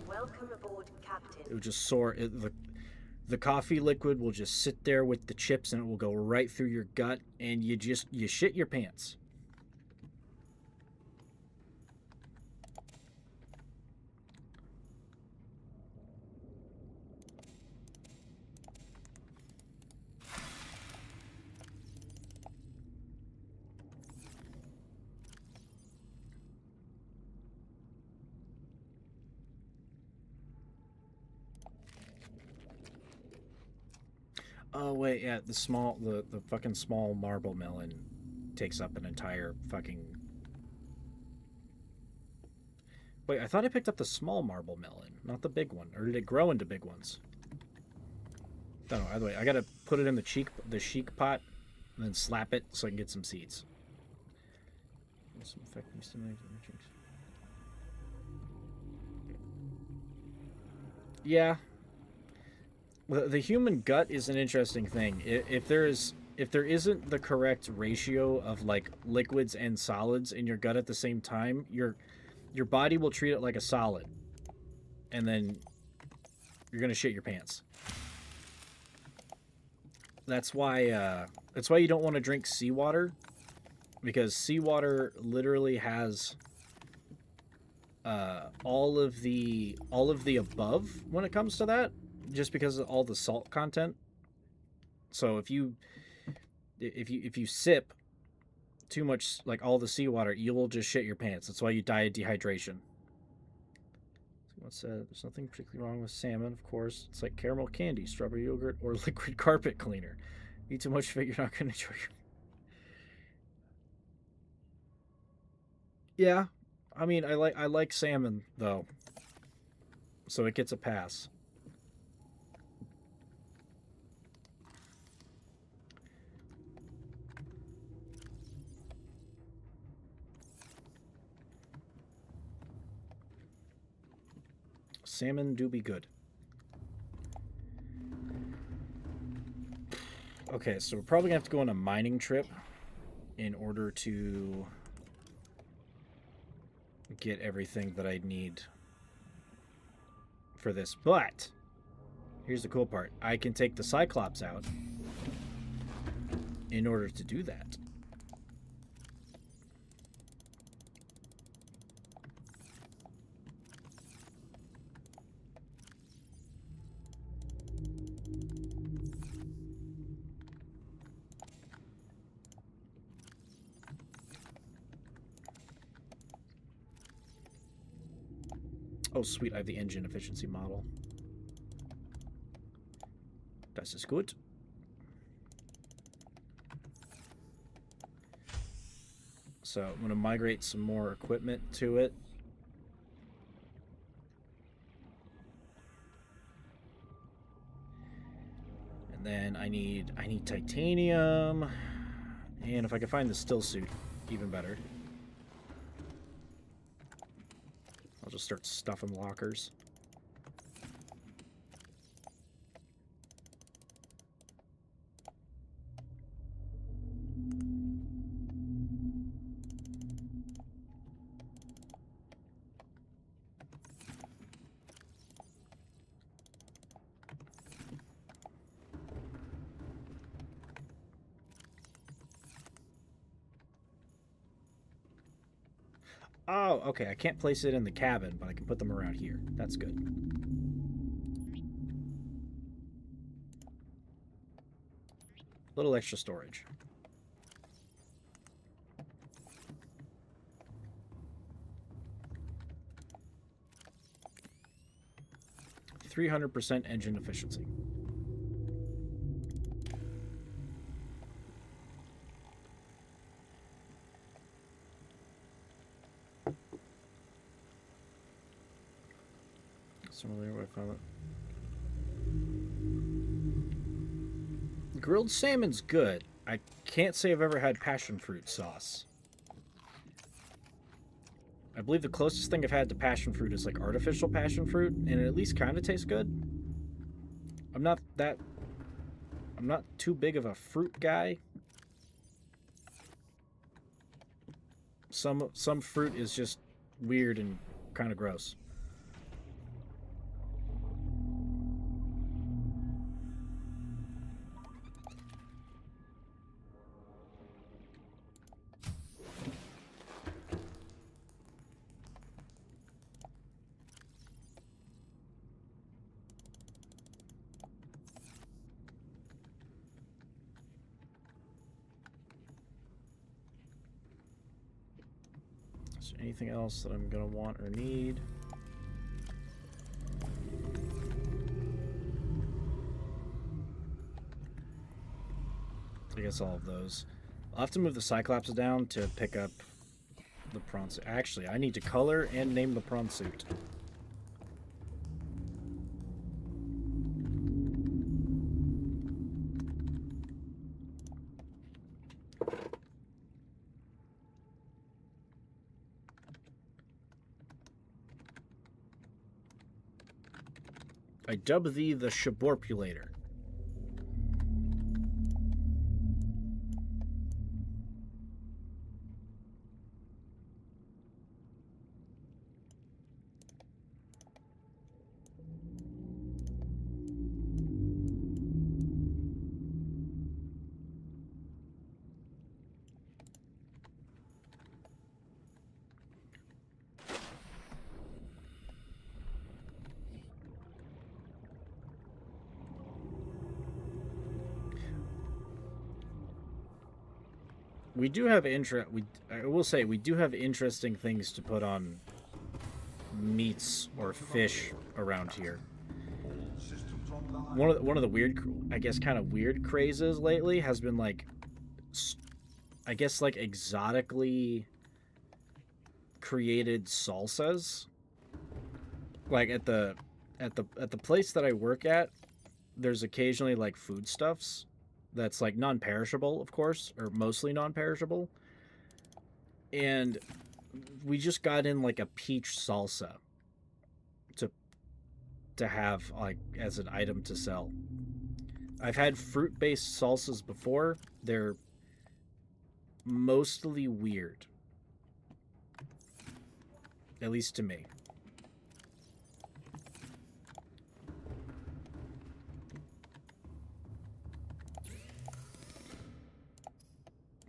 Welcome aboard, Captain. It would just soar. The coffee liquid will just sit there with the chips, and it will go right through your gut, and you shit your pants. Oh wait, yeah, the fucking small marble melon takes up an entire fucking. Wait, I thought I picked up the small marble melon, not the big one, or did it grow into big ones? I don't know. Either way, I gotta put it in the chic pot, and then slap it so I can get some seeds. Some effective stimulating nutrients. Yeah. The human gut is an interesting thing. If there isn't the correct ratio of like liquids and solids in your gut at the same time, your body will treat it like a solid, and then you're gonna shit your pants. That's why you don't want to drink seawater, because seawater literally has all of the above when it comes to that. Just because of all the salt content. So if you sip too much, like all the seawater, you will just shit your pants. That's why you die of dehydration. There's nothing particularly wrong with salmon, of course. It's like caramel candy, strawberry yogurt, or liquid carpet cleaner. Eat too much of it, you're not going to enjoy it. Yeah, I mean, I like salmon though, so it gets a pass. Salmon do be good. Okay, so we're probably gonna have to go on a mining trip in order to get everything that I need for this. But here's the cool part. I can take the Cyclops out in order to do that. Oh, sweet, I have the engine efficiency model. Das ist gut. So I'm going to migrate some more equipment to it. And then I need titanium. And if I can find the still suit, even better. I'll just start stuffing lockers. Oh, okay. I can't place it in the cabin, but I can put them around here. That's good. Little extra storage. 300% engine efficiency. Similarly, what I found that grilled salmon's good. I can't say I've ever had passion fruit sauce. I believe the closest thing I've had to passion fruit is like artificial passion fruit, and it at least kind of tastes good. I'm not too big of a fruit guy. Some fruit is just weird and kind of gross. Is there anything else that I'm gonna want or need? I guess all of those. I'll have to move the Cyclops down to pick up the prawn suit. Actually, I need to color and name the prawn suit. I dub thee the Shaborpulator. We do have I will say we do have interesting things to put on meats or fish around here. One of the weird, I guess, kind of weird crazes lately has been like, I guess, like exotically created salsas. Like at the place that I work at, there's occasionally like foodstuffs that's like non-perishable, of course, or mostly non-perishable. And we just got in like a peach salsa to have like as an item to sell. I've had fruit-based salsas before. They're mostly weird. At least to me.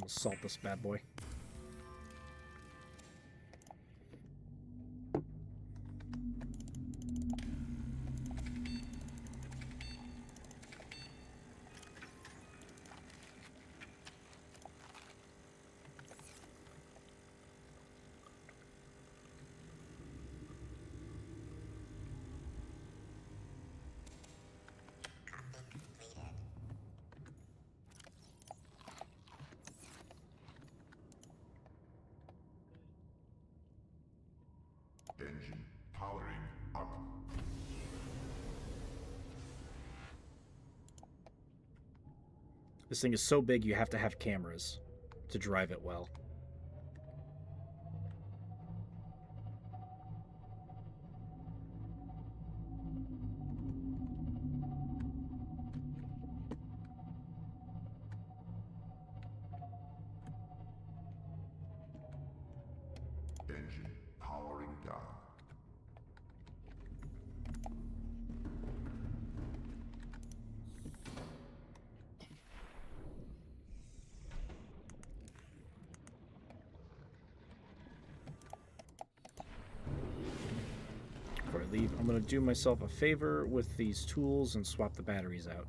We'll salt this bad boy. Engine powering up. This thing is so big you have to have cameras to drive it well. Engine powering down. leave. I'm gonna do myself a favor with these tools and swap the batteries out.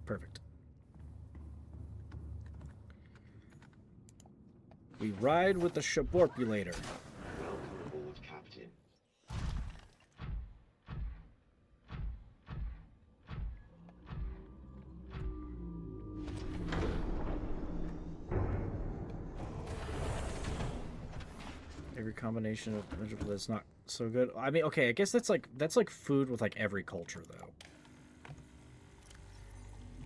Perfect. We ride with the Shaborpulator. Welcome aboard, Captain. Every combination of vegetable is not so good. I mean, okay, I guess that's like food with like every culture though.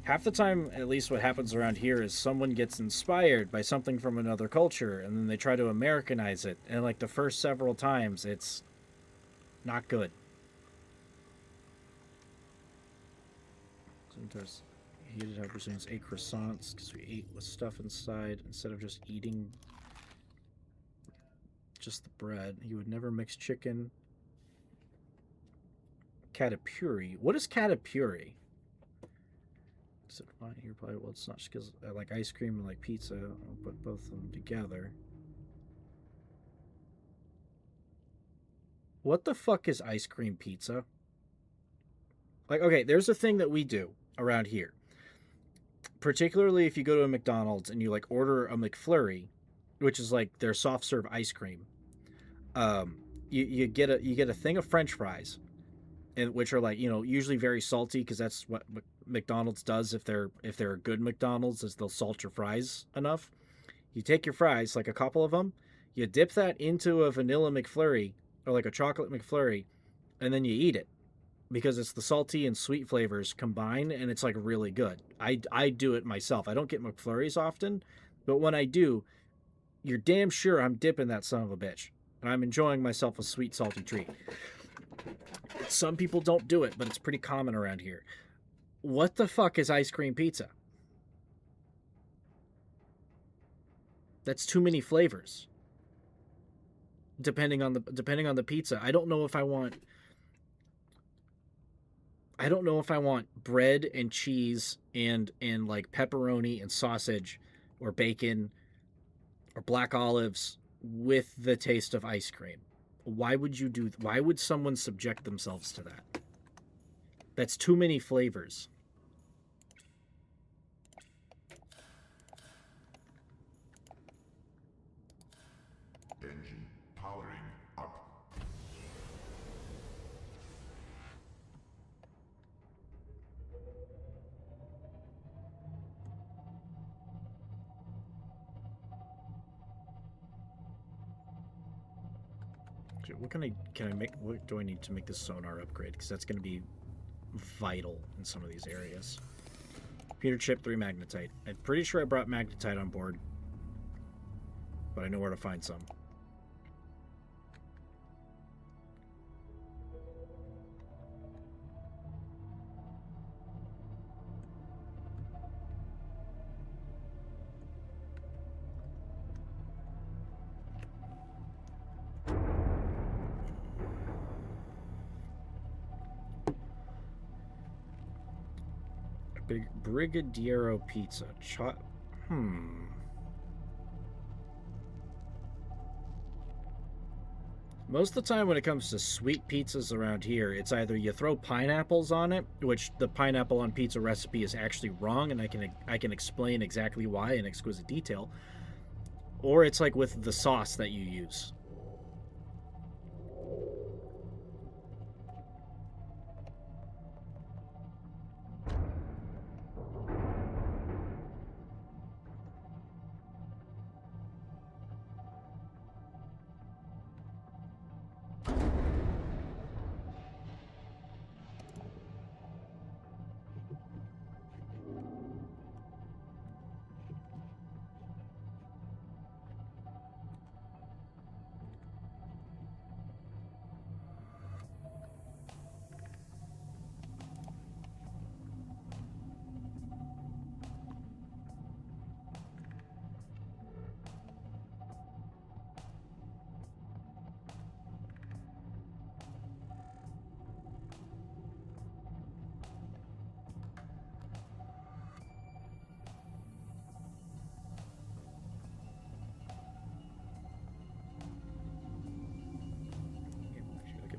Half the time, at least what happens around here is someone gets inspired by something from another culture and then they try to Americanize it. And like the first several times, it's not good. Sometimes heated how Brazilians ate croissants because we ate with stuff inside instead of just eating just the bread. He would never mix chicken. Katapuri. What is katapuri? Is it fine here? Probably. Well, it's not just because I like ice cream and like pizza. I'll put both of them together. What the fuck is ice cream pizza? Like, okay, there's a thing that we do around here. Particularly if you go to a McDonald's and you like order a McFlurry, which is like their soft serve ice cream. You get a thing of French fries, and which are like, you know, usually very salty because that's what McDonald's does if they're a good McDonald's, is they'll salt your fries enough. You take your fries, like a couple of them, you dip that into a vanilla McFlurry or like a chocolate McFlurry, and then you eat it because it's the salty and sweet flavors combined, and it's like really good. I do it myself. I don't get McFlurries often, but when I do, you're damn sure I'm dipping that son of a bitch, and I'm enjoying myself a sweet salty treat. Some people don't do it, but it's pretty common around here. What the fuck is ice cream pizza? That's too many flavors. Depending on the pizza. I don't know if I want bread and cheese and like pepperoni and sausage or bacon or black olives with the taste of ice cream. Why would someone subject themselves to that? That's too many flavors. Engine powering up. What can I make? What do I need to make this sonar upgrade? Because that's going to be vital in some of these areas. Computer chip, 3 magnetite. I'm pretty sure I brought magnetite on board, but I know where to find some. Big Brigadiero pizza. Most of the time when it comes to sweet pizzas around here, it's either you throw pineapples on it, which the pineapple on pizza recipe is actually wrong, and I can explain exactly why in exquisite detail, or it's like with the sauce that you use.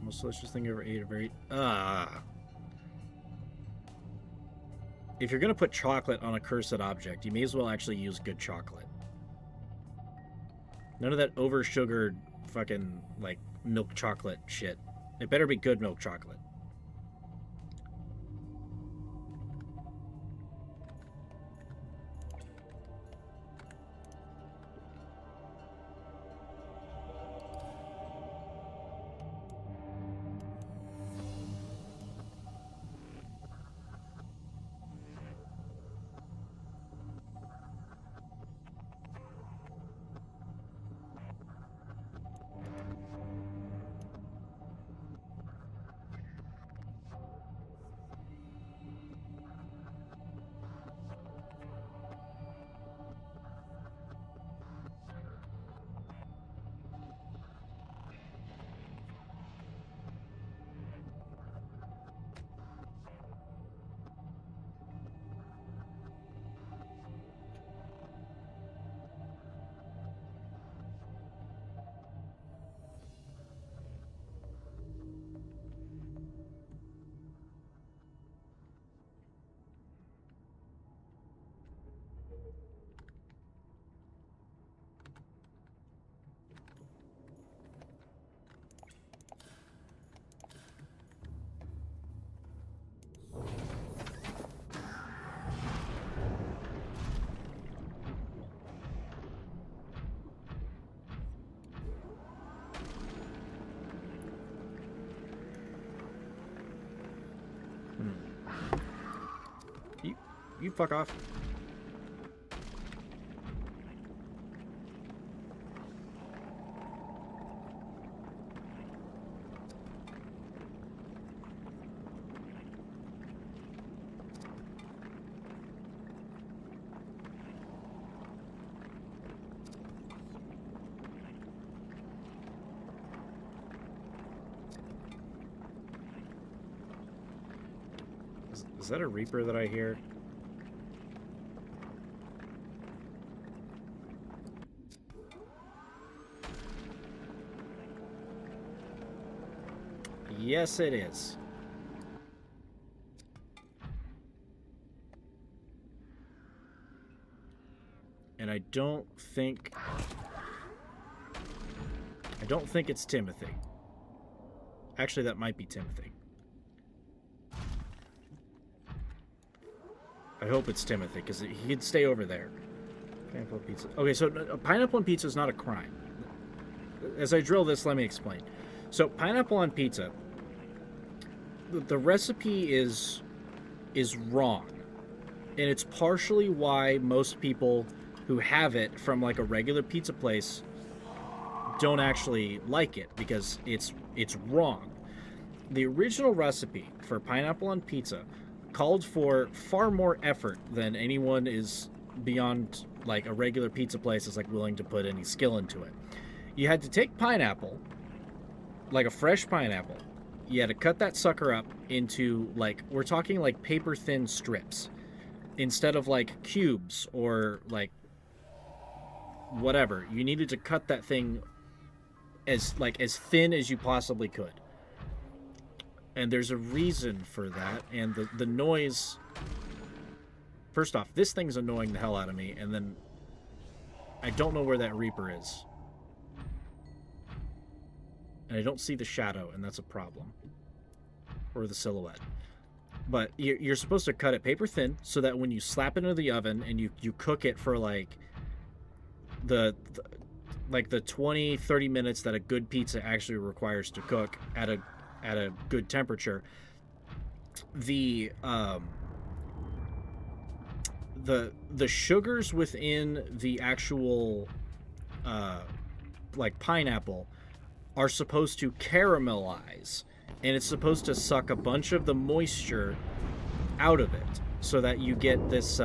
Most delicious thing I ever ate. If you're gonna put chocolate on a cursed object, you may as well actually use good chocolate. None of that over-sugared fucking, like, milk chocolate shit. It better be good milk chocolate. You fuck off. Is that a Reaper that I hear? Yes, it is. And I don't think it's Timothy. Actually, that might be Timothy. I hope it's Timothy, because he'd stay over there. Pineapple pizza. Okay, so pineapple on pizza is not a crime. As I drill this, let me explain. So, pineapple on pizza, the recipe is wrong. And it's partially why most people who have it from like a regular pizza place don't actually like it, because it's wrong. The original recipe for pineapple on pizza called for far more effort than anyone is beyond like a regular pizza place is like willing to put any skill into it. You had to take pineapple, like a fresh pineapple. You had to cut that sucker up into like, we're talking like paper thin strips instead of like cubes or like whatever. You needed to cut that thing as thin as you possibly could. And there's a reason for that, and the noise... First off, this thing's annoying the hell out of me, and then I don't know where that Reaper is. And I don't see the shadow, and that's a problem. Or the silhouette. But you're supposed to cut it paper thin, so that when you slap it into the oven, and you cook it for like the 20-30 minutes that a good pizza actually requires to cook at a good temperature, the sugars within the actual like pineapple are supposed to caramelize, and it's supposed to suck a bunch of the moisture out of it, so that you get this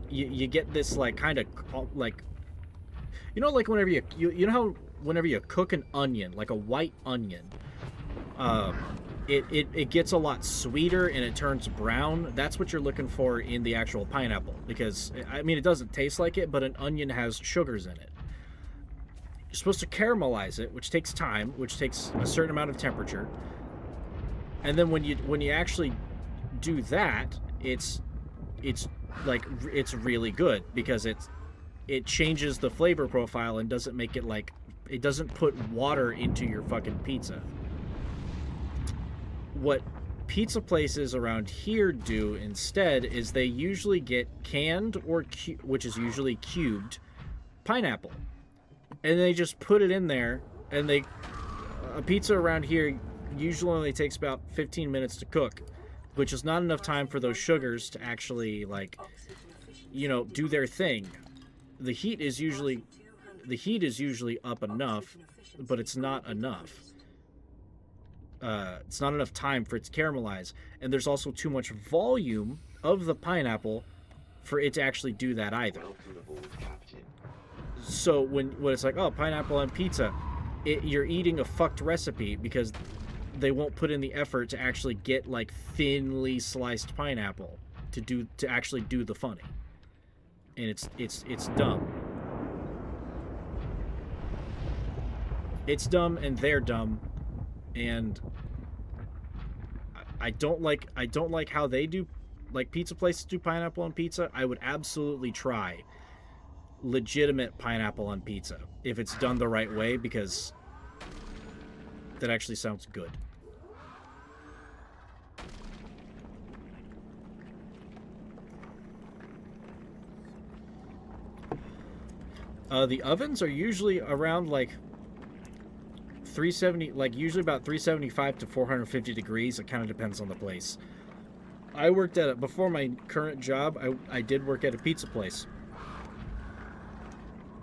you get this like kind of like, you know, like whenever you know how whenever you cook an onion, like a white onion, it gets a lot sweeter and it turns brown. That's what you're looking for in the actual pineapple, because I mean, it doesn't taste like it, but an onion has sugars in it. You're supposed to caramelize it, which takes time, which takes a certain amount of temperature. And then when you actually do that, it's really good because it changes the flavor profile and doesn't make it like, it doesn't put water into your fucking pizza. What pizza places around here do instead is they usually get canned or which is usually cubed pineapple, and they just put it in there, and a pizza around here usually only takes about 15 minutes to cook, which is not enough time for those sugars to actually, like, do their thing. The heat is usually up enough, but it's not enough. It's not enough time for it to caramelize, and there's also too much volume of the pineapple for it to actually do that either. Welcome aboard, Captain. So when it's like, oh, pineapple on pizza, you're eating a fucked recipe because they won't put in the effort to actually get like thinly sliced pineapple to actually do the funny, and it's dumb. It's dumb, and they're dumb, and I don't like how they do, like, pizza places do pineapple on pizza. I would absolutely try legitimate pineapple on pizza if it's done the right way, because that actually sounds good. The ovens are usually around like 370, like usually about 375 to 450 degrees. It kind of depends on the place. I worked before my current job, I did work at a pizza place.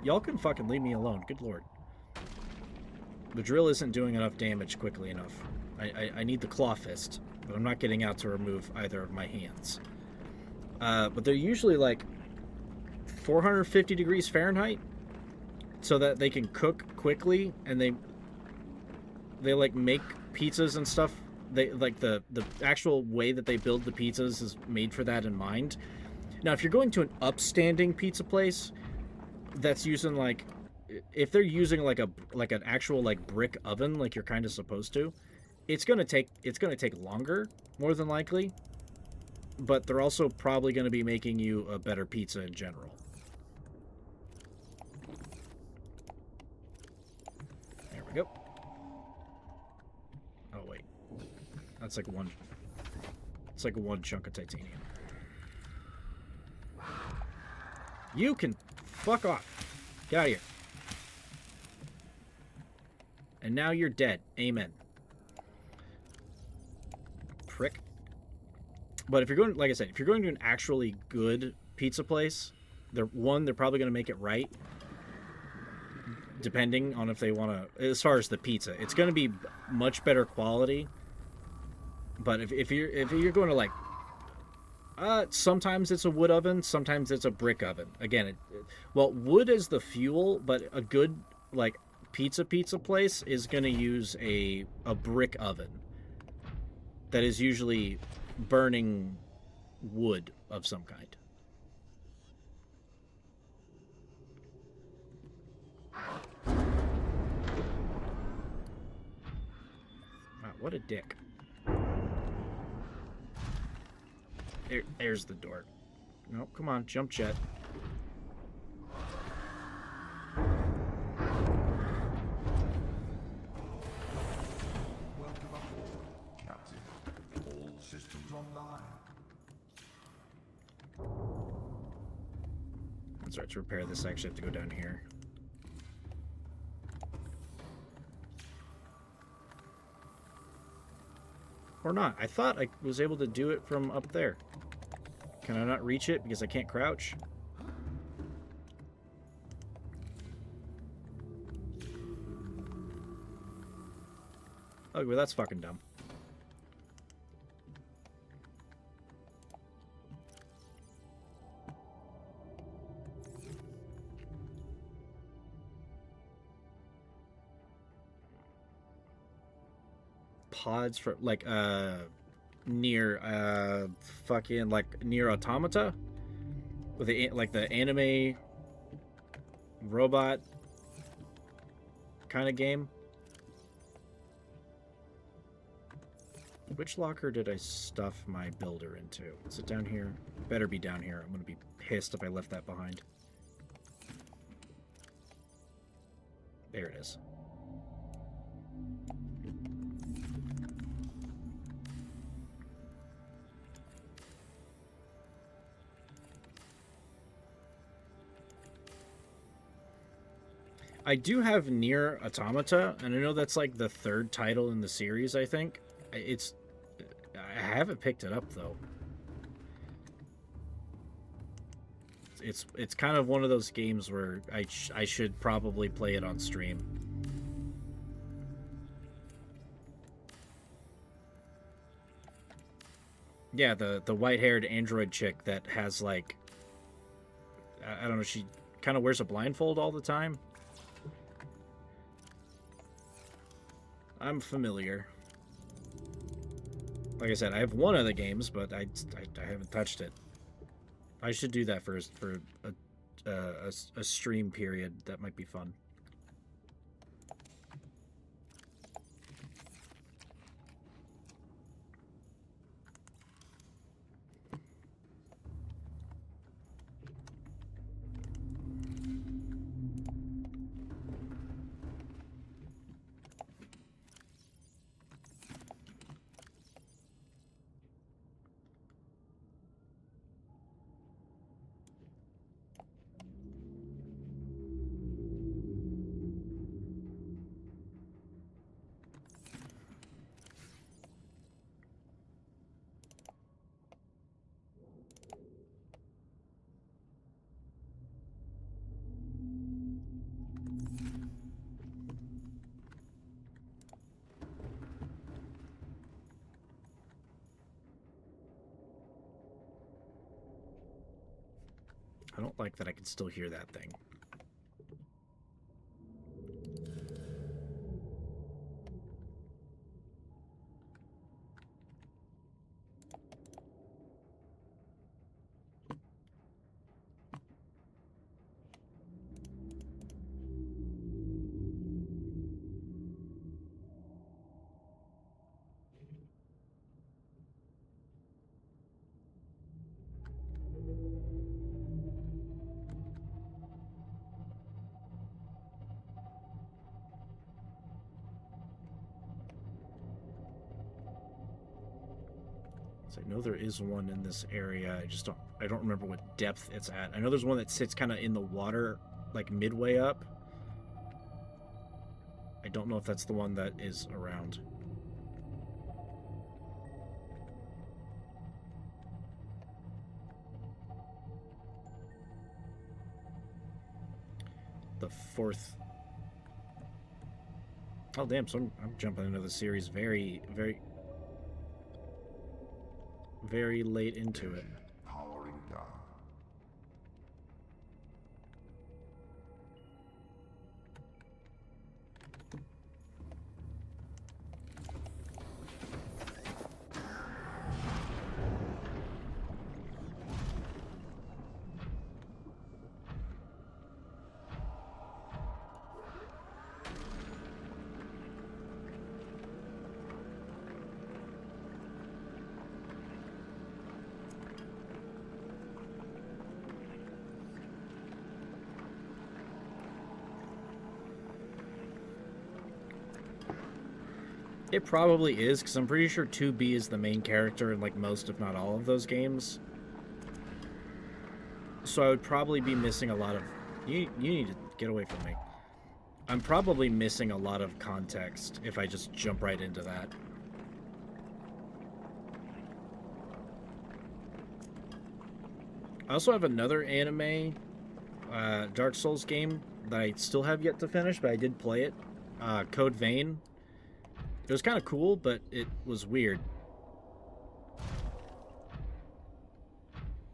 Y'all can fucking leave me alone. Good lord. The drill isn't doing enough damage quickly enough. I need the claw fist, but I'm not getting out to remove either of my hands. But they're usually like 450 degrees Fahrenheit, so that they can cook quickly, and they like make pizzas and stuff. They like the actual way that they build the pizzas is made for that in mind. Now, if you're going to an upstanding pizza place that's using, like, if they're using like an actual like brick oven, like you're kind of supposed to, it's gonna take longer, more than likely. But they're also probably going to be making you a better pizza in general. There we go. Oh wait, that's like one. It's like one chunk of titanium. You can fuck off. Get out of here. And now you're dead. Amen. Prick. But if you're going, like I said, if you're going to an actually good pizza place, they're probably going to make it right. Depending on if they want to, as far as the pizza, it's going to be much better quality. But if you're going to, like, sometimes it's a wood oven, sometimes it's a brick oven. Again, wood is the fuel, but a good, like, pizza place is going to use a brick oven that is usually burning wood of some kind. Wow, what a dick. There's the door. No, come on, jump jet. Welcome aboard, Captain. All systems online. That's right, to repair this I actually have to go down here. Or not. I thought I was able to do it from up there. Can I not reach it because I can't crouch? Oh, well, that's fucking dumb. Pods for, like, near fucking, like, near Automata with the, like, the anime robot kind of game. Which locker did I stuff my builder into? Is it down here? Better be down here. I'm going to be pissed if I left that behind. There it is. I do have Nier Automata, and I know that's like the third title in the series, I think. I haven't picked it up, though. It's kind of one of those games where I should probably play it on stream. Yeah, the white-haired android chick that has, like... I don't know, she kind of wears a blindfold all the time. I'm familiar. Like I said, I have one of the games, but I haven't touched it. I should do that for a stream period. That might be fun. I don't like that I can still hear that thing. So I know there is one in this area. I don't remember what depth it's at. I know there's one that sits kind of in the water, like midway up. I don't know if that's the one that is around. The fourth. Oh damn! So I'm jumping into the series very late into it. Powering down. It probably is, because I'm pretty sure 2B is the main character in like most, if not all, of those games. So I would probably be missing a lot of... You need to get away from me. I'm probably missing a lot of context if I just jump right into that. I also have another anime Dark Souls game that I still have yet to finish, but I did play it. Code Vein. It was kind of cool, but it was weird.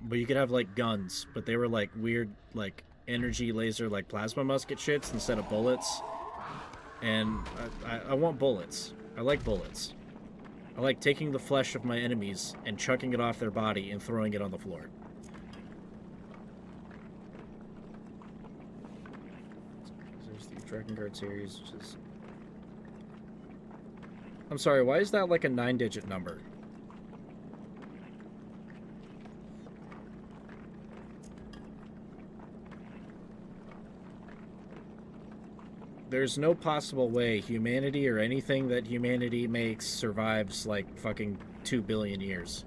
But you could have, like, guns, but they were, like, weird, like, energy laser, like, plasma musket shits instead of bullets. And I want bullets. I like bullets. I like taking the flesh of my enemies and chucking it off their body and throwing it on the floor. There's the Dragon Guard series, which is... I'm sorry, why is that like a 9-digit number? There's no possible way humanity or anything that humanity makes survives like fucking 2 billion years.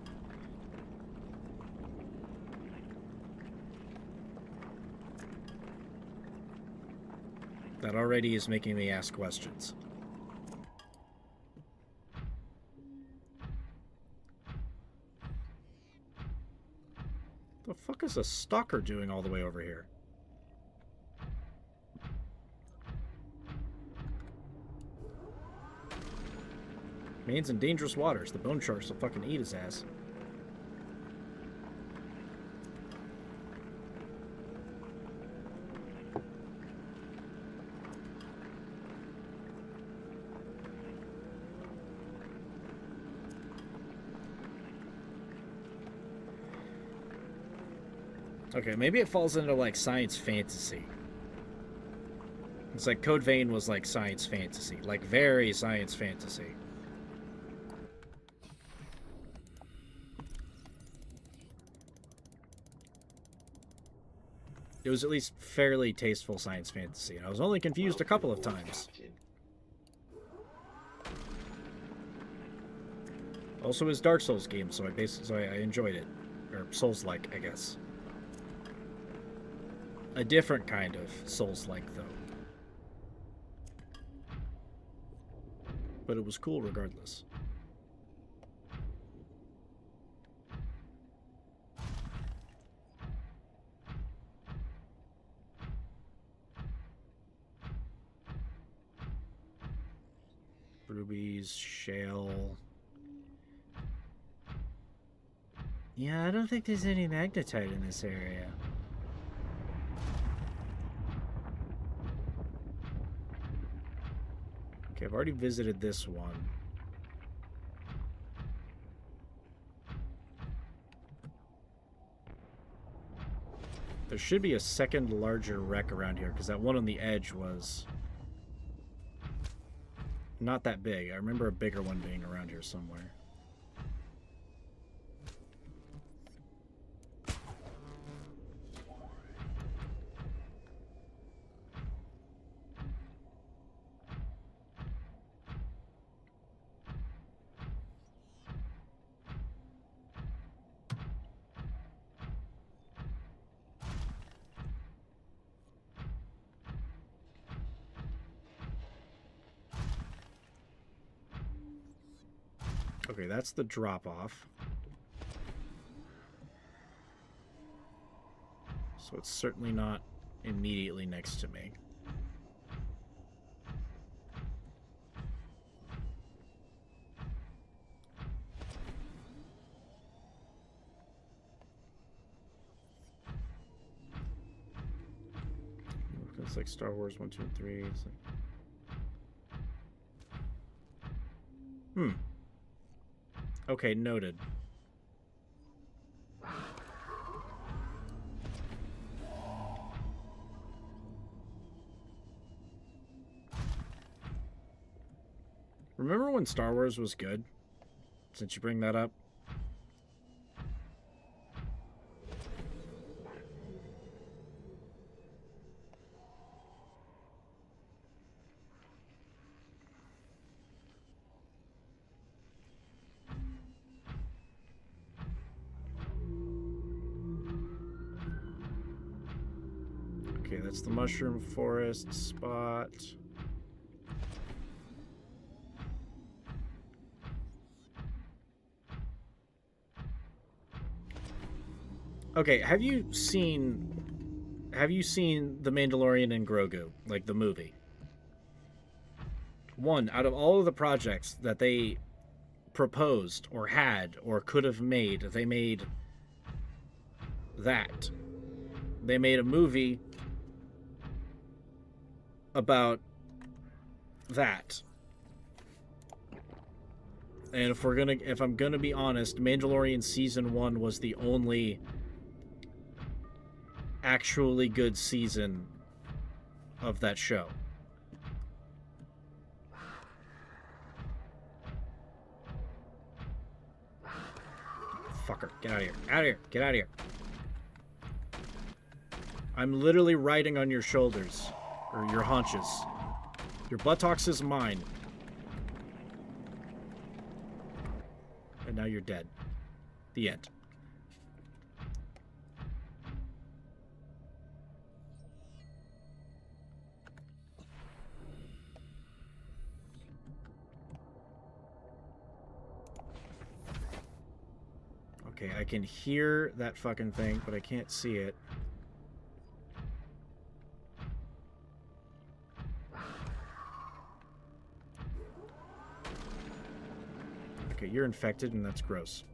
That already is making me ask questions. The fuck is a stalker doing all the way over here? Man's in dangerous waters. The bone sharks will fucking eat his ass. Okay, maybe it falls into like science fantasy. It's like Code Vein was like science fantasy, like very science fantasy. It was at least fairly tasteful science fantasy, and I was only confused a couple of times. Also, his Dark Souls game, so I enjoyed it, or Souls-like, I guess. A different kind of Souls-like, though. But it was cool regardless. Rubies, shale. Yeah, I don't think there's any magnetite in this area. Okay, I've already visited this one. There should be a second larger wreck around here, because that one on the edge was not that big. I remember a bigger one being around here somewhere. Okay, that's the drop-off. So it's certainly not immediately next to me. It's like Star Wars 1, 2, and 3. It's like... Okay, noted. Remember when Star Wars was good? Since you bring that up. Okay, that's the mushroom forest spot. Okay, have you seen The Mandalorian and Grogu, like the movie? One, out of all of the projects that they proposed or had or could have made, they made that. They made a movie about that. And if I'm gonna be honest, Mandalorian season 1 was the only actually good season of that show. Motherfucker. Get out of here. Out of here. Get out of here. I'm literally riding on your shoulders. Or your haunches. Your buttocks is mine. And now you're dead. The end. Okay, I can hear that fucking thing, but I can't see it. Okay, you're infected, and that's gross.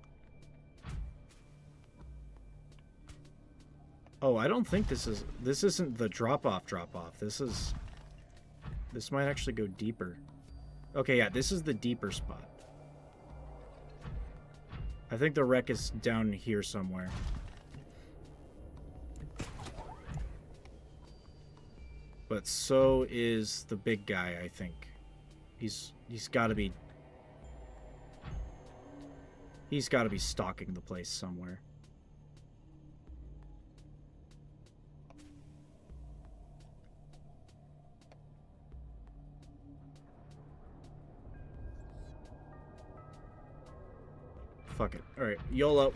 Oh, I don't think this isn't the drop-off. This might actually go deeper. Okay, yeah, this is the deeper spot. I think the wreck is down here somewhere. But so is the big guy, I think. He's got to be stalking the place somewhere. Fuck it. All right, YOLO.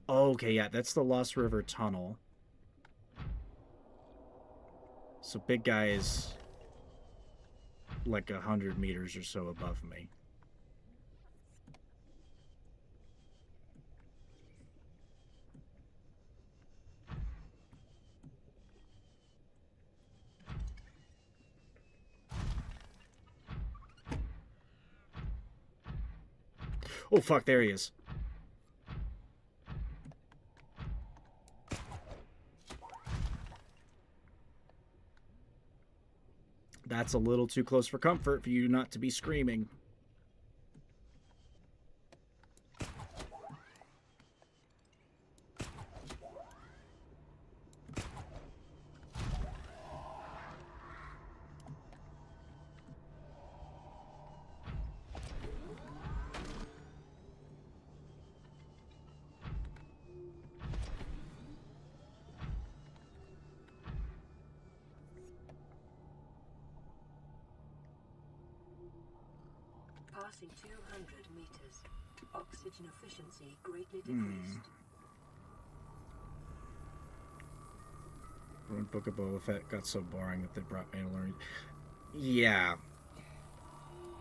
Okay, yeah, that's the Lost River Tunnel. So big guy is like 100 meters or so above me. Oh fuck, there he is. That's a little too close for comfort for you not to be screaming. Passing 200 meters. Oxygen efficiency greatly decreased. When Book of Boba Fett got so boring that they brought Mandalorian. Yeah.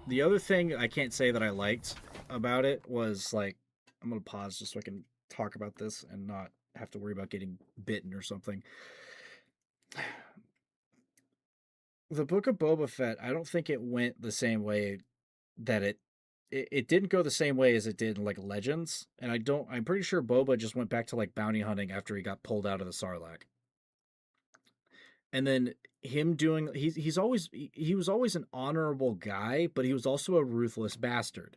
The other thing I can't say that I liked about it was, like, I'm going to pause just so I can talk about this and not have to worry about getting bitten or something. The Book of Boba Fett, I don't think it went the same way that it didn't go the same way as it did in, like, Legends. And I'm pretty sure Boba just went back to, like, bounty hunting after he got pulled out of the Sarlacc. And then him doing he was always an honorable guy, but he was also a ruthless bastard.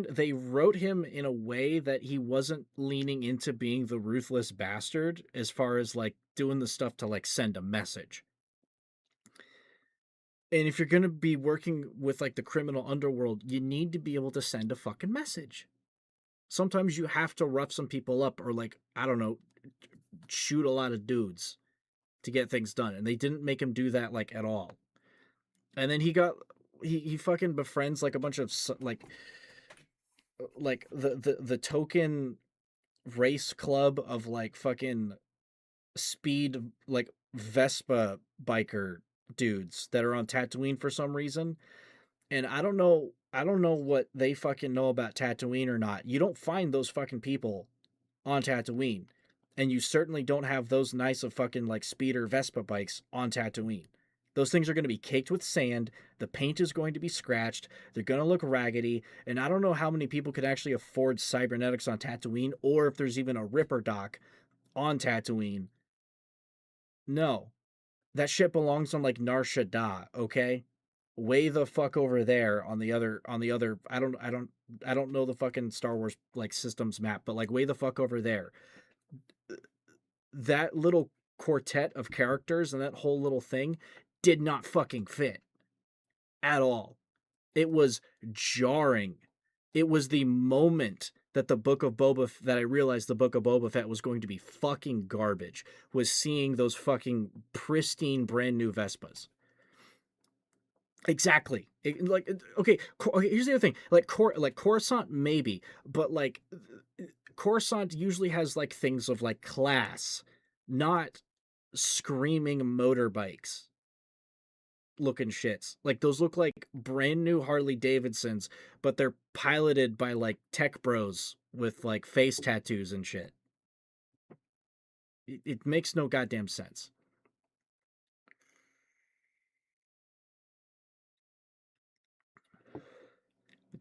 They wrote him in a way that he wasn't leaning into being the ruthless bastard as far as, like, doing the stuff to, like, send a message. And if you're going to be working with, like, the criminal underworld, you need to be able to send a fucking message. Sometimes you have to rough some people up or, like, I don't know, shoot a lot of dudes to get things done. And they didn't make him do that, like, at all. And then he fucking befriends, like, a bunch of, like the token race club of, like, fucking speed, like, Vespa biker dudes that are on Tatooine for some reason. And I don't know what they fucking know about Tatooine or not. You don't find those fucking people on Tatooine. And you certainly don't have those nice of fucking, like, speeder Vespa bikes on Tatooine. Those things are going to be caked with sand. The paint is going to be scratched. They're going to look raggedy. And I don't know how many people could actually afford cybernetics on Tatooine, or if there's even a Ripper dock on Tatooine. No. That shit belongs on like Nar Shaddaa, okay? Way the fuck over there on the other I don't know the fucking Star Wars like systems map, but like way the fuck over there. That little quartet of characters and that whole little thing did not fucking fit at all. It was jarring. It was the moment that that I realized the Book of Boba Fett was going to be fucking garbage, was seeing those fucking pristine brand new Vespas. Exactly. Okay, here's the other thing. Like Coruscant maybe, but like Coruscant usually has like things of like class, not screaming motorbikes looking shits. Like those look like brand new Harley Davidsons, but they're piloted by like tech bros with like face tattoos and shit. It makes no goddamn sense.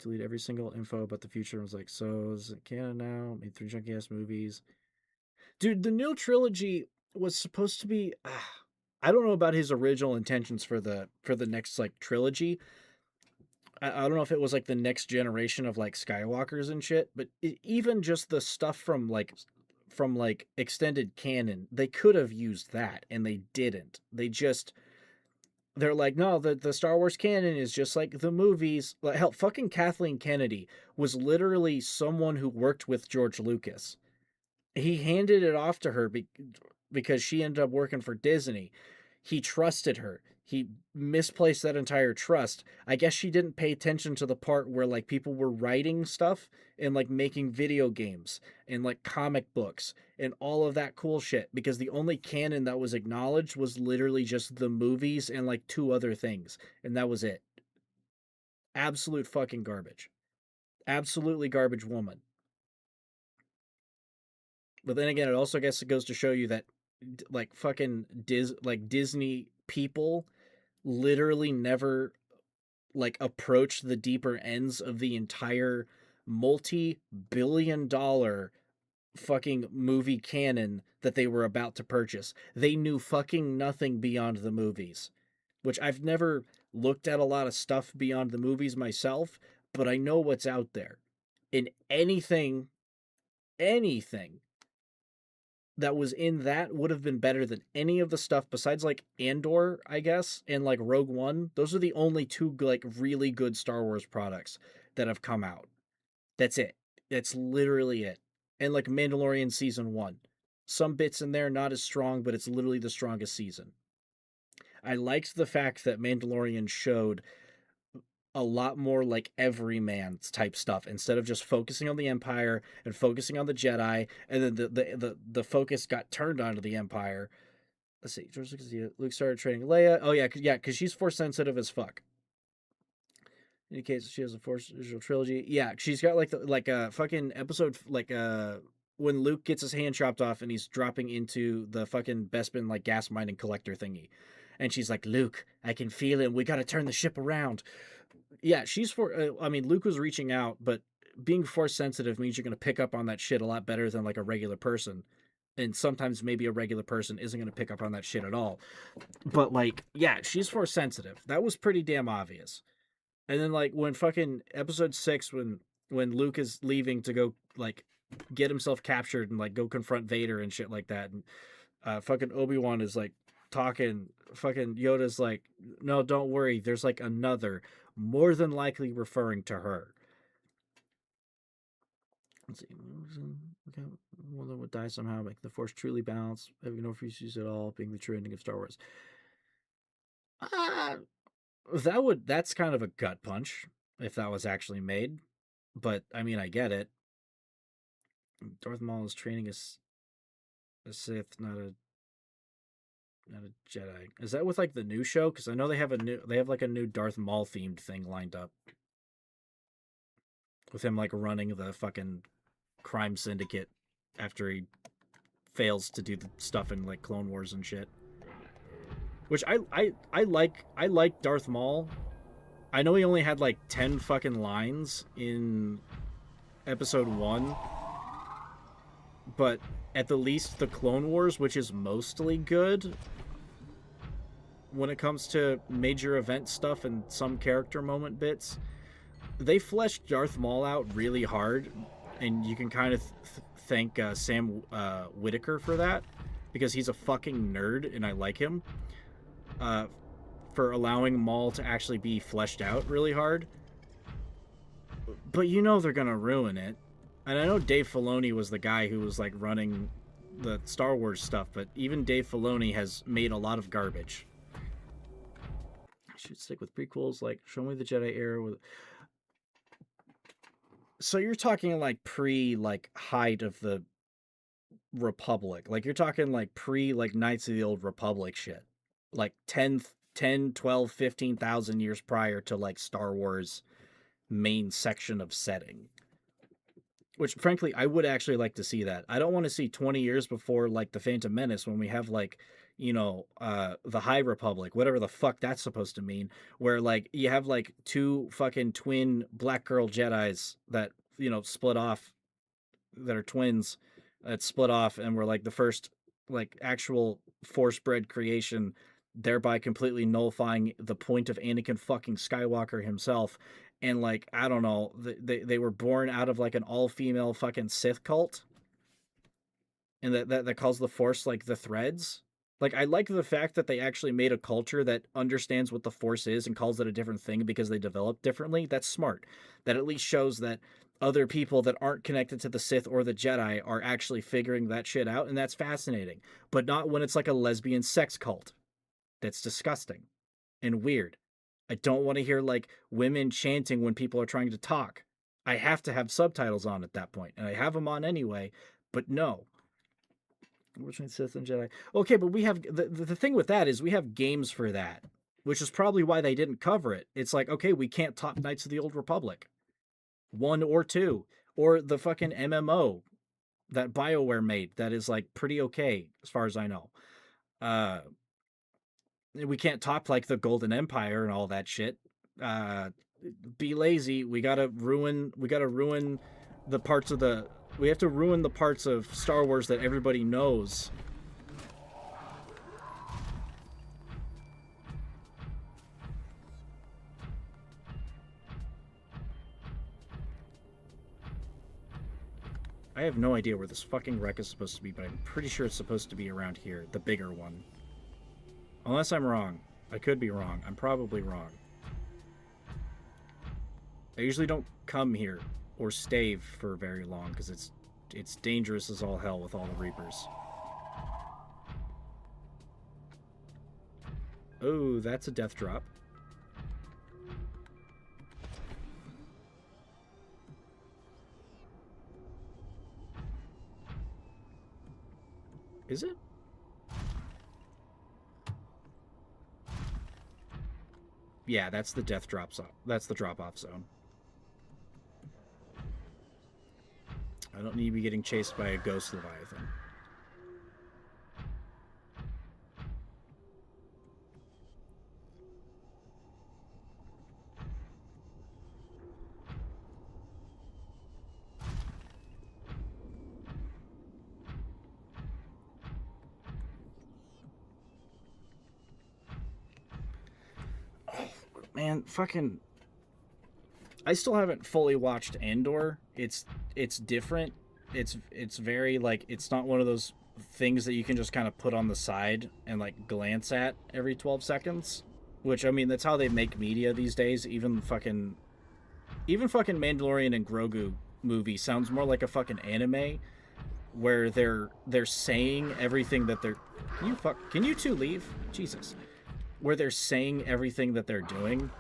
Delete every single info about the future. I was like, so is it canon now? Made 3 junky ass movies. Dude, the new trilogy was supposed to be. I don't know about his original intentions for the next like trilogy. I don't know if it was like the next generation of like Skywalkers and shit, but even just the stuff from like extended canon, they could have used that and they didn't. They're like, no, the Star Wars canon is just like the movies. Like, hell, fucking Kathleen Kennedy was literally someone who worked with George Lucas. He handed it off to her because she ended up working for Disney. He trusted her. He misplaced that entire trust. I guess she didn't pay attention to the part where like people were writing stuff and like making video games and like comic books and all of that cool shit, because the only canon that was acknowledged was literally just the movies and like 2 other things, and that was it. Absolute fucking garbage. Absolutely garbage woman. But then again, it also, I guess it goes to show you that like fucking Disney people literally never like approached the deeper ends of the entire multi-billion-dollar fucking movie canon that they were about to purchase. They knew fucking nothing beyond the movies, which I've never looked at a lot of stuff beyond the movies myself, but I know what's out there. In anything that was in that would have been better than any of the stuff besides like Andor, I guess, and like Rogue One. Those are the only 2 like really good Star Wars products that have come out. That's it. That's literally it. And like Mandalorian season 1. Some bits in there not as strong, but it's literally the strongest season. I liked the fact that Mandalorian showed a lot more like everyman's type stuff instead of just focusing on the Empire and focusing on the Jedi, and then the focus got turned onto the Empire. Let's see, George Lucas, Luke started training Leia. Oh yeah, because she's force sensitive as fuck. Indicates she has a force visual trilogy. Yeah, she's got like a fucking episode when Luke gets his hand chopped off and he's dropping into the fucking Bespin like gas mining collector thingy, and she's like, Luke, I can feel it. We got to turn the ship around. Yeah, I mean, Luke was reaching out, but being force sensitive means you're going to pick up on that shit a lot better than like a regular person. And sometimes maybe a regular person isn't going to pick up on that shit at all. But like, yeah, she's force sensitive. That was pretty damn obvious. And then like when fucking episode 6, when Luke is leaving to go like get himself captured and like go confront Vader and shit like that, and fucking Obi-Wan is like talking, fucking Yoda's like, no, don't worry, there's like another, more than likely referring to her. Let's see. Okay. One that would die somehow, make the Force truly balanced, having no free use at all, being the true ending of Star Wars. That's kind of a gut punch if that was actually made. But I mean, I get it. Darth Maul is training a Sith, not a Jedi. Is that with like the new show? Because I know they have like a new Darth Maul themed thing lined up with him like running the fucking crime syndicate after he fails to do the stuff in like Clone Wars and shit. Which I like Darth Maul. I know he only had like 10 fucking lines in episode 1, but at the least the Clone Wars, which is mostly good, when it comes to major event stuff and some character moment bits, they fleshed Darth Maul out really hard, and you can kind of thank Sam Whitaker for that, because he's a fucking nerd and I like him, for allowing Maul to actually be fleshed out really hard. But you know they're gonna ruin it. And I know Dave Filoni was the guy who was like running the Star Wars stuff, but even Dave Filoni has made a lot of garbage. I should stick with prequels, like Show Me the Jedi era with. So you're talking like like height of the Republic. Like you're talking like like Knights of the Old Republic shit. Like 10, 12, 15,000 years prior to like Star Wars main section of setting. Which, frankly, I would actually like to see that. I don't want to see 20 years before, like, The Phantom Menace, when we have, like, the High Republic, whatever the fuck that's supposed to mean, where, like, you have, like, two fucking twin black girl Jedis that, split off, that are twins, that split off, and were, like, the first, like, actual Force-bred creation, thereby completely nullifying the point of Anakin fucking Skywalker himself. And like, I don't know, they were born out of like an all-female fucking Sith cult, and that calls the Force like the Threads. Like, I like the fact that they actually made a culture that understands what the Force is and calls it a different thing because they developed differently. That's smart. That at least shows that other people that aren't connected to the Sith or the Jedi are actually figuring that shit out, and that's fascinating. But not when it's like a lesbian sex cult. That's disgusting and weird. I don't want to hear like women chanting when people are trying to talk. I have to have subtitles on at that point, and I have them on anyway, but no. Which one, Sith and Jedi? Okay, but we have the thing with that is we have games for that, which is probably why they didn't cover it. It's like, okay, we can't top Knights of the Old Republic 1 or 2, or the fucking MMO that BioWare made that is like pretty okay as far as I know. We can't top like the Golden Empire and all that shit. Be lazy. We gotta ruin the parts of the. We have to ruin the parts of Star Wars that everybody knows. I have no idea where this fucking wreck is supposed to be, but I'm pretty sure it's supposed to be around here, the bigger one. Unless I'm wrong. I could be wrong. I'm probably wrong. I usually don't come here or stay for very long because it's dangerous as all hell with all the Reapers. Oh, that's a death drop. Is it? Yeah, that's the death drop zone. That's the drop-off zone. I don't need to be getting chased by a ghost Leviathan. Man, fucking... I still haven't fully watched Andor. It's different. It's very, like, it's not one of those things that you can just kind of put on the side and, like, glance at every 12 seconds. Which, I mean, that's how they make media these days. Even fucking Mandalorian and Grogu movie sounds more like a fucking anime where they're saying everything that they're... Can you two leave? Jesus. Where they're saying everything that they're doing.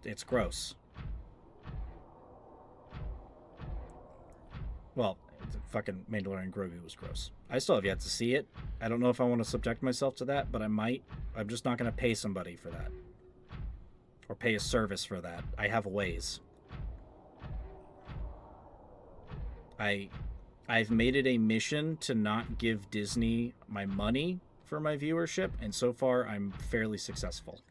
It's gross. Well, fucking Mandalorian Grogu was gross. I still have yet to see it. I don't know if I want to subject myself to that, but I might. I'm just not going to pay somebody for that. Or pay a service for that. I have ways. I've made it a mission to not give Disney my money for my viewership, and so far I'm fairly successful.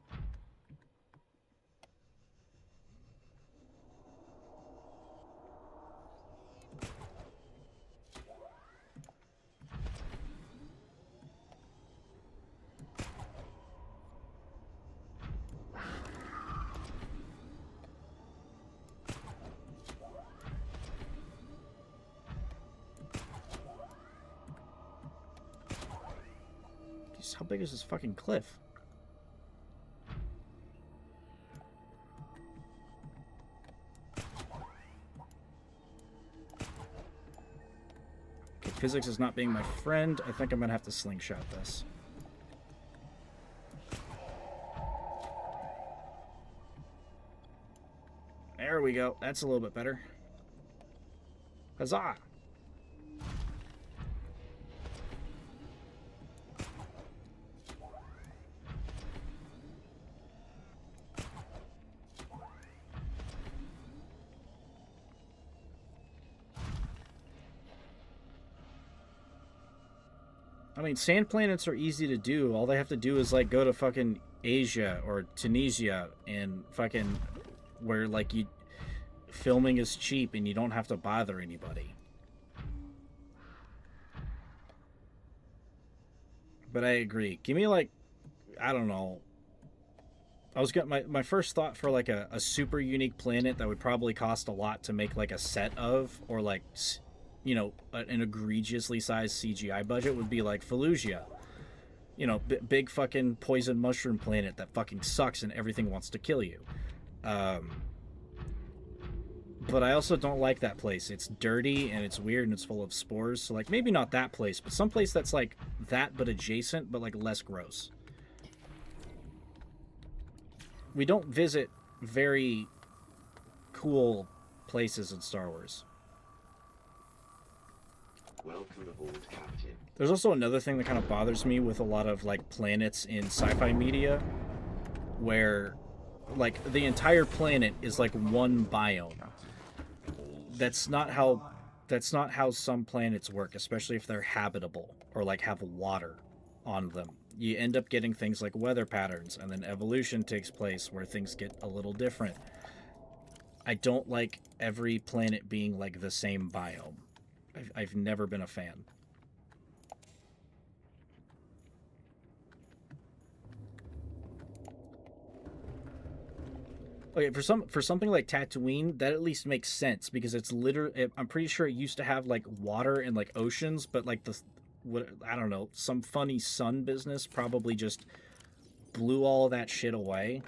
Jeez, how big is this fucking cliff? Okay, physics is not being my friend. I think I'm gonna have to slingshot this. There we go. That's a little bit better. Huzzah! I mean, sand planets are easy to do. All they have to do is, like, go to fucking Asia or Tunisia and fucking where, like, filming is cheap and you don't have to bother anybody. But I agree. Give me, like, I don't know. I was getting my first thought for, like, a super unique planet that would probably cost a lot to make, like, a set of, or, like, you know, an egregiously sized CGI budget would be like Fallujah. You know, big fucking poison mushroom planet that fucking sucks and everything wants to kill you. But I also don't like that place. It's dirty and it's weird and it's full of spores. So, like, maybe not that place, but some place that's like that but adjacent, but like less gross. We don't visit very cool places in Star Wars. Welcome aboard, Captain. There's also another thing that kind of bothers me with a lot of, like, planets in sci-fi media, where, like, the entire planet is like one biome. That's not how some planets work, especially if they're habitable or, like, have water on them. You end up getting things like weather patterns, and then evolution takes place where things get a little different. I don't like every planet being like the same biome. I've never been a fan. Okay, for something like Tatooine, that at least makes sense because it's literally, I'm pretty sure it used to have like water and like oceans, but like I don't know, some funny sun business probably just blew all that shit away.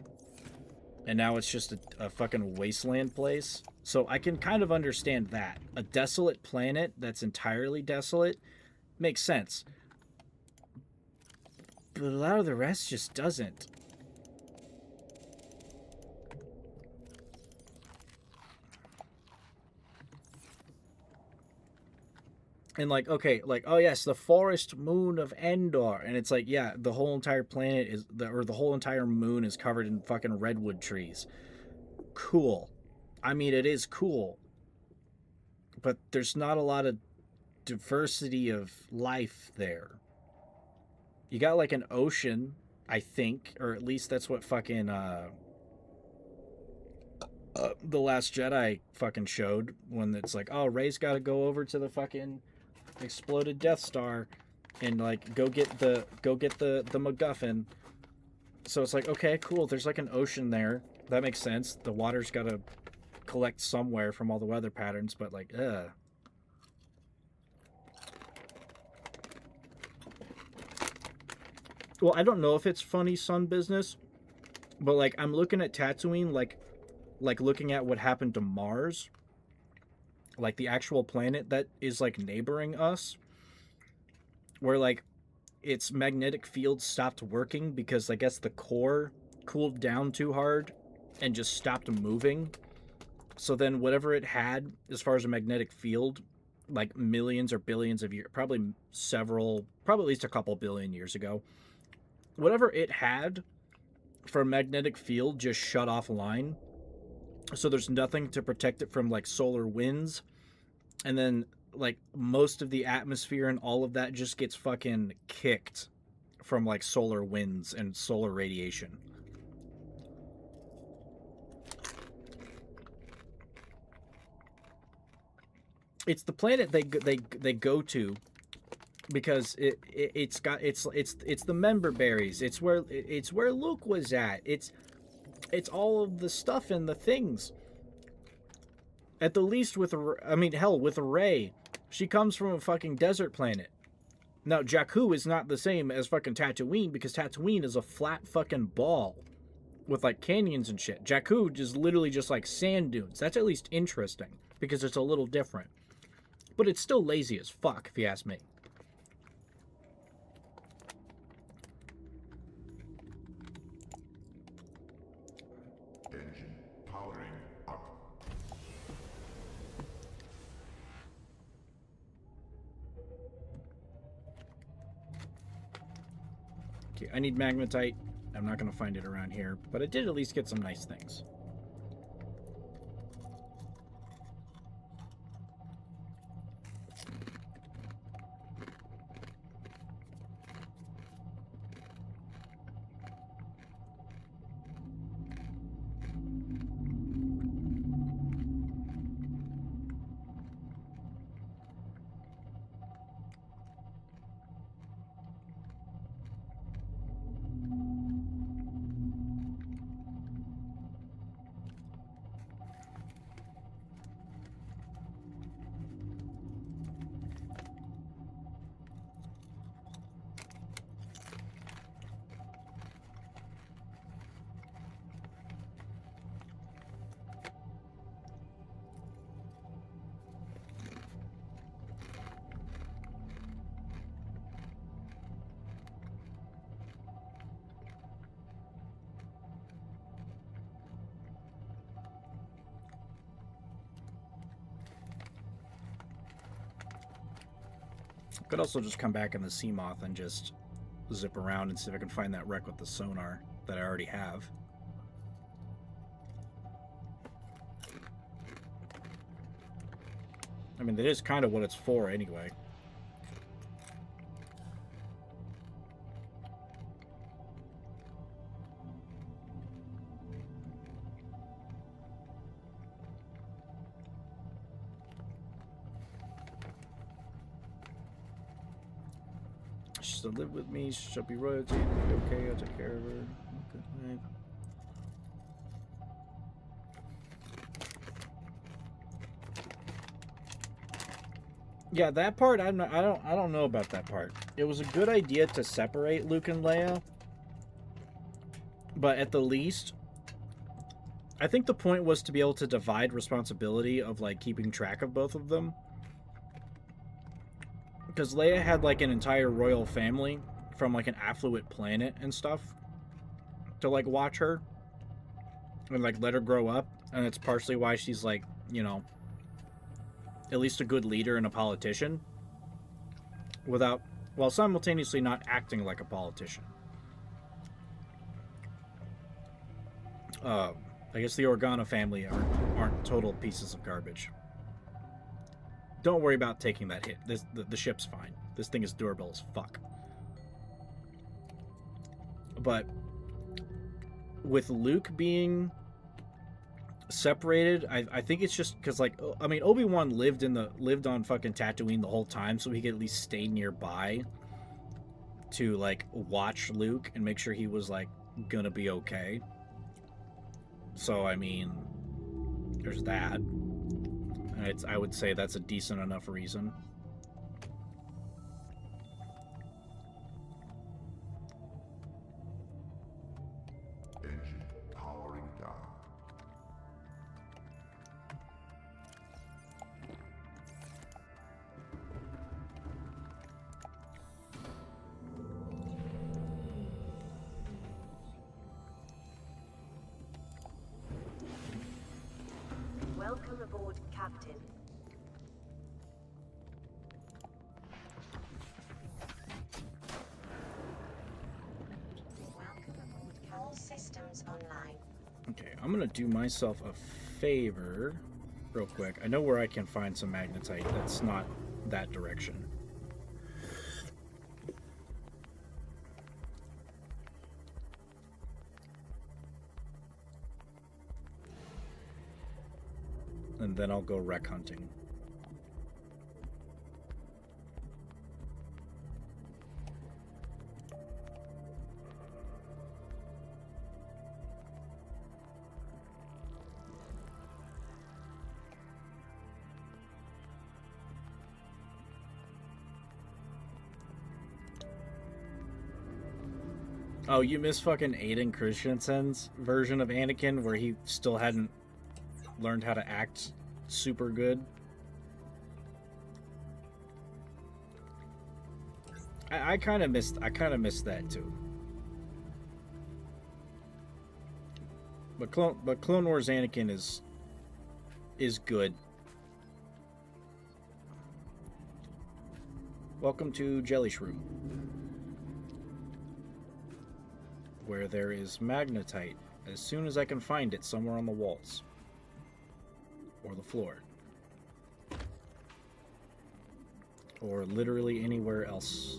And now it's just a fucking wasteland place. So I can kind of understand that. A desolate planet that's entirely desolate makes sense. But a lot of the rest just doesn't. And like, okay, like, oh yes, the forest moon of Endor. And it's like, yeah, the whole entire planet is, or the whole entire moon is covered in fucking redwood trees. Cool. I mean, it is cool. But there's not a lot of diversity of life there. You got like an ocean, I think, or at least that's what fucking, The Last Jedi fucking showed, when it's like, oh, Rey's got to go over to the fucking exploded Death Star and like go get the MacGuffin. So it's like, okay, cool, there's like an ocean there. That makes sense. The water's got to collect somewhere from all the weather patterns, but like, well, I don't know if it's funny sun business, but like, I'm looking at Tatooine like looking at what happened to Mars, like the actual planet that is like neighboring us, where like its magnetic field stopped working because I guess the core cooled down too hard and just stopped moving. So then whatever it had as far as a magnetic field, like millions or billions of years, probably at least a couple billion years ago, whatever it had for a magnetic field just shut offline. So there's nothing to protect it from like solar winds. And then like most of the atmosphere and all of that just gets fucking kicked from like solar winds and solar radiation. It's the planet they go to because it's the member berries. It's where Luke was at. It's all of the stuff and the things. At the least with hell, with Rey, she comes from a fucking desert planet. Now, Jakku is not the same as fucking Tatooine because Tatooine is a flat fucking ball with like canyons and shit. Jakku is literally just like sand dunes. That's at least interesting because it's a little different. But it's still lazy as fuck, if you ask me. Engine powering up. Okay, I need magnetite. I'm not going to find it around here, but I did at least get some nice things. Could also just come back in the Seamoth and just zip around and see if I can find that wreck with the sonar that I already have. I mean, that is kind of what it's for anyway. She'll live with me, she'll be royalty, okay, I'll take care of her. Okay. Yeah, that part I don't know about that part. It was a good idea to separate Luke and Leia, but at the least, I think the point was to be able to divide responsibility of like keeping track of both of them. Because Leia had like an entire royal family from like an affluent planet and stuff to like watch her and like let her grow up, and it's partially why she's like, you know, at least a good leader and a politician without, while simultaneously not acting like a politician. I guess the Organa family aren't total pieces of garbage. Don't worry about taking that hit. The ship's fine. This thing is durable as fuck. But with Luke being separated, I think it's just because, like, I mean, Obi-Wan lived on fucking Tatooine the whole time, so he could at least stay nearby to like watch Luke and make sure he was like gonna be okay. So I mean, there's that. I would say that's a decent enough reason. Engine powering down. Welcome aboard, Captain. Welcome aboard. All systems online. Okay, I'm gonna do myself a favor real quick. I know where I can find some magnetite that's not that direction. And then I'll go wreck hunting. Oh, you miss fucking Aiden Christensen's version of Anakin where he still hadn't learned how to act super good. I kind of missed that too. But Clone Wars Anakin is good. Welcome to Jelly Shroom, where there is magnetite as soon as I can find it somewhere on the walls or the floor or literally anywhere else.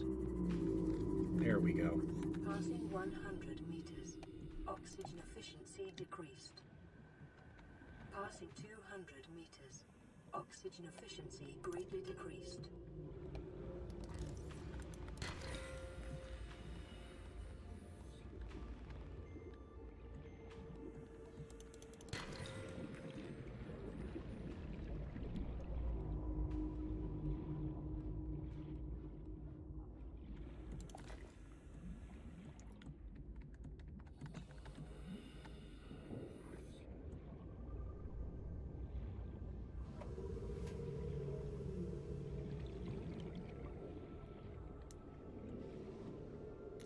There we go. Passing 100 meters. Oxygen efficiency decreased. Passing 200 meters. Oxygen efficiency greatly decreased.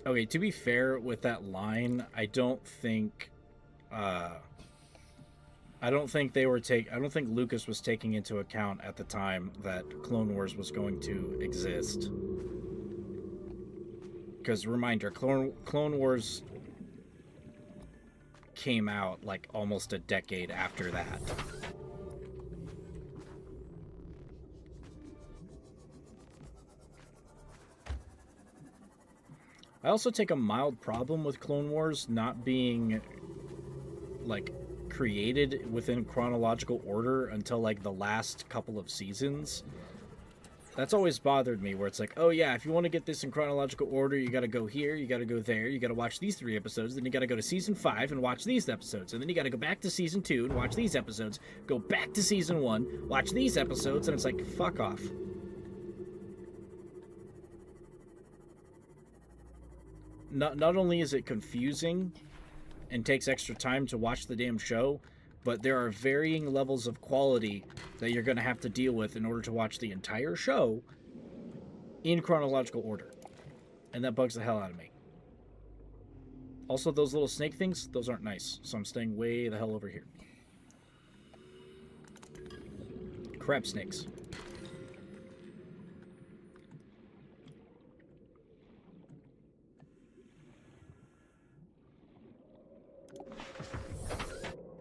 Okay, to be fair with that line, I don't think Lucas was taking into account at the time that Clone Wars was going to exist. Because reminder, Clone Wars came out like almost a decade after that. I also take a mild problem with Clone Wars not being like created within chronological order until like the last couple of seasons. That's always bothered me, where it's like, oh yeah, if you want to get this in chronological order, you gotta go here, you gotta go there, you gotta watch these 3 episodes, then you gotta go to season 5 and watch these episodes, and then you gotta go back to season 2 and watch these episodes, go back to season 1, watch these episodes, and it's like, fuck off. Not only is it confusing and takes extra time to watch the damn show, but there are varying levels of quality that you're going to have to deal with in order to watch the entire show in chronological order. And that bugs the hell out of me. Also, those little snake things, those aren't nice. So I'm staying way the hell over here. Crab snakes.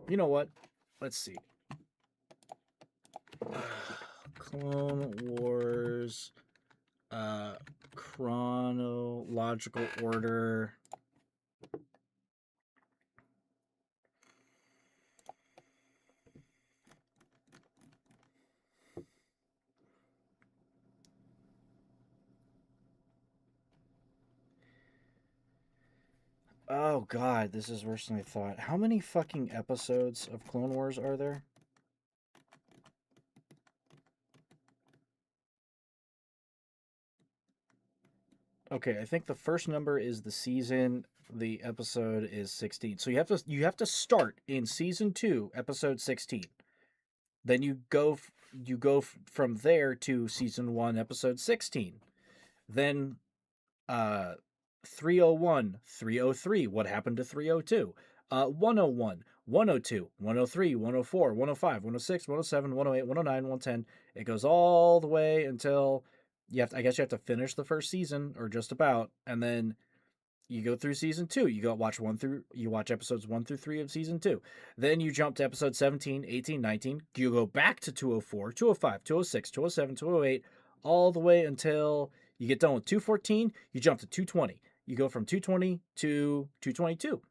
You know what? Let's see. Clone Wars, chronological order. Oh god, this is worse than I thought. How many fucking episodes of Clone Wars are there? Okay, I think the first number is the season, the episode is 16. So you have to start in season 2, episode 16. Then you go from there to season 1, episode 16. Then 301, 303, what happened to 302? 101, 102, 103, 104, 105, 106, 107, 108, 109, 110. It goes all the way until I guess you have to finish the first season, or just about, and then you go through season 2. You watch episodes 1 through 3 of season 2. Then you jump to episode 17, 18, 19. You go back to 204, 205, 206, 207, 208, all the way until you get done with 214. You jump to 220. You go from 220 to 222,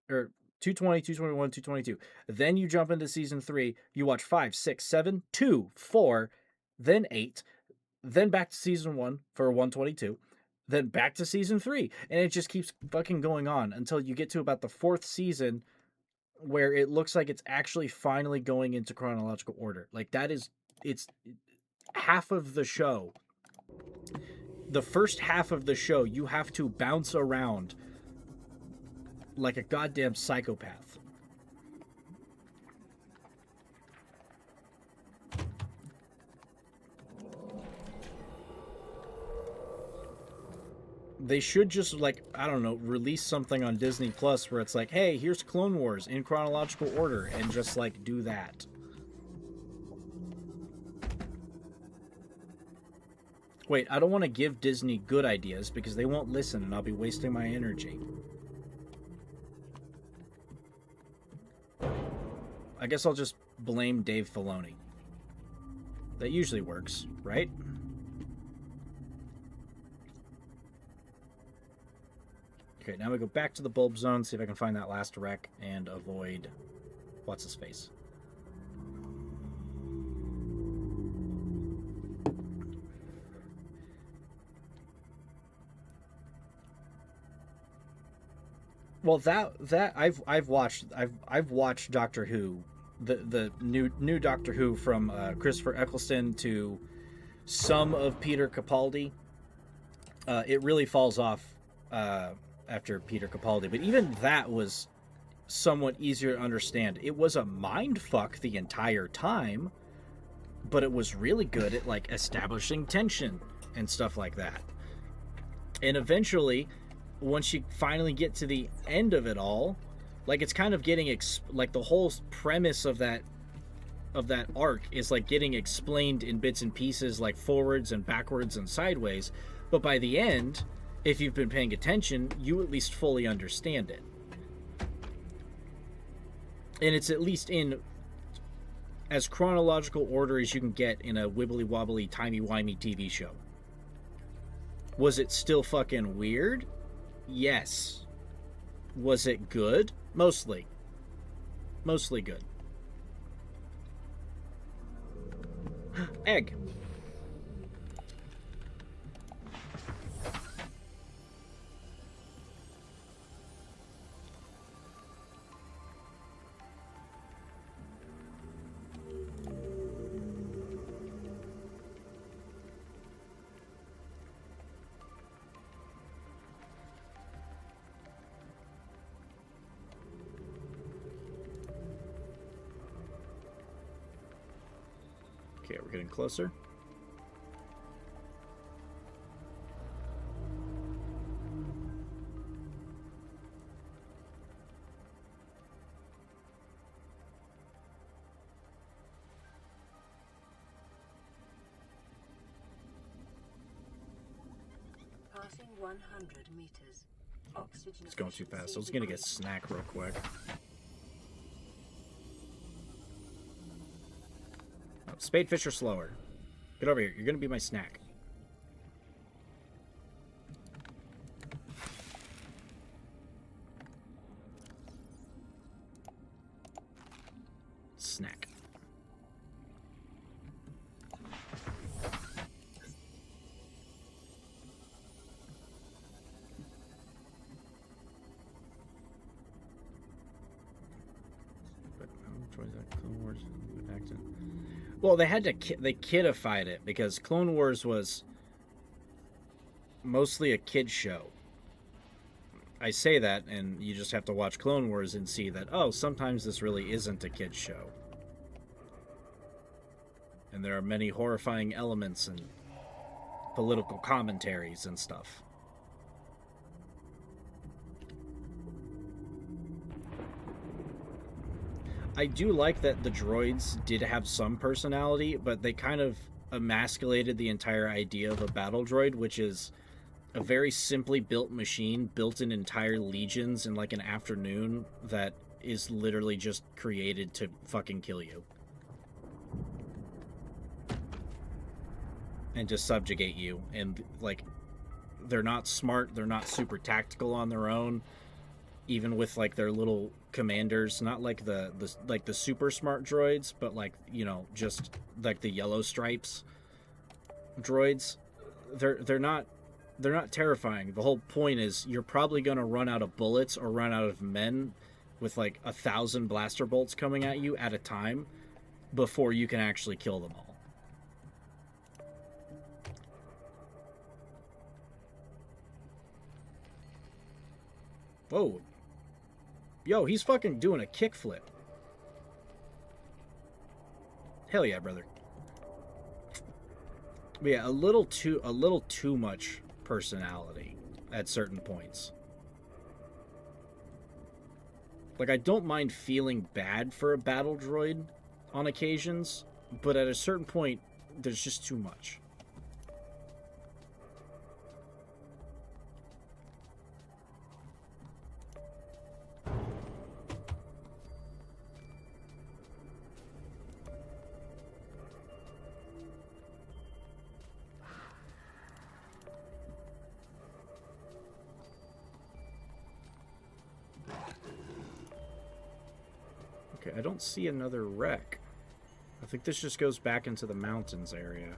or 220, 221, 222. Then you jump into season 3. You watch 5, 6, 7, 2, 4, then 8, then back to season 1 for 122, then back to season 3. And it just keeps fucking going on until you get to about the 4th season, where it looks like it's actually finally going into chronological order. Like, it's half of the show. The first half of the show, you have to bounce around like a goddamn psychopath. They should just, like, I don't know, release something on Disney Plus where it's like, hey, here's Clone Wars in chronological order, and just, like, do that. Wait, I don't want to give Disney good ideas because they won't listen and I'll be wasting my energy. I guess I'll just blame Dave Filoni. That usually works, right? Okay, now we go back to the bulb zone, see if I can find that last wreck and avoid what's-his-face. Well, that I've watched Doctor Who, the new Doctor Who from Christopher Eccleston to some of Peter Capaldi. It really falls off after Peter Capaldi, but even that was somewhat easier to understand. It was a mind fuck the entire time, but it was really good at like establishing tension and stuff like that. And eventually, once you finally get to the end of it all, like it's kind of getting like the whole premise of that arc is like getting explained in bits and pieces, like forwards and backwards and sideways. But by the end, if you've been paying attention, you at least fully understand it. And it's at least in as chronological order as you can get in a wibbly wobbly timey-wimey TV show. Was it still fucking weird? Yes. Was it good? Mostly. Mostly good. Egg. Okay, we're getting closer. Passing 100 meters. Oxygen It's going too fast. I was gonna get a snack real quick. Oh, spadefish are slower. Get over here. You're gonna be my snack. Snack. But which one is that? Clone Wars accent. Well, they had to they kidified it because Clone Wars was mostly a kid show. I say that, and you just have to watch Clone Wars and see that, oh, sometimes this really isn't a kid's show. And there are many horrifying elements and political commentaries and stuff. I do like that the droids did have some personality, but they kind of emasculated the entire idea of a battle droid, which is a very simply built machine built in entire legions in like an afternoon that is literally just created to fucking kill you. And just subjugate you. And like, they're not smart, they're not super tactical on their own, even with like their little commanders, not like the super smart droids, but like, you know, just like the yellow stripes droids. They're not terrifying. The whole point is you're probably going to run out of bullets or run out of men with like 1,000 blaster bolts coming at you at a time before you can actually kill them all. Whoa. Yo, he's fucking doing a kickflip. Hell yeah, brother. But yeah, a little too much personality at certain points. Like, I don't mind feeling bad for a battle droid on occasions, but at a certain point, there's just too much. Okay, I don't see another wreck. I think this just goes back into the mountains area.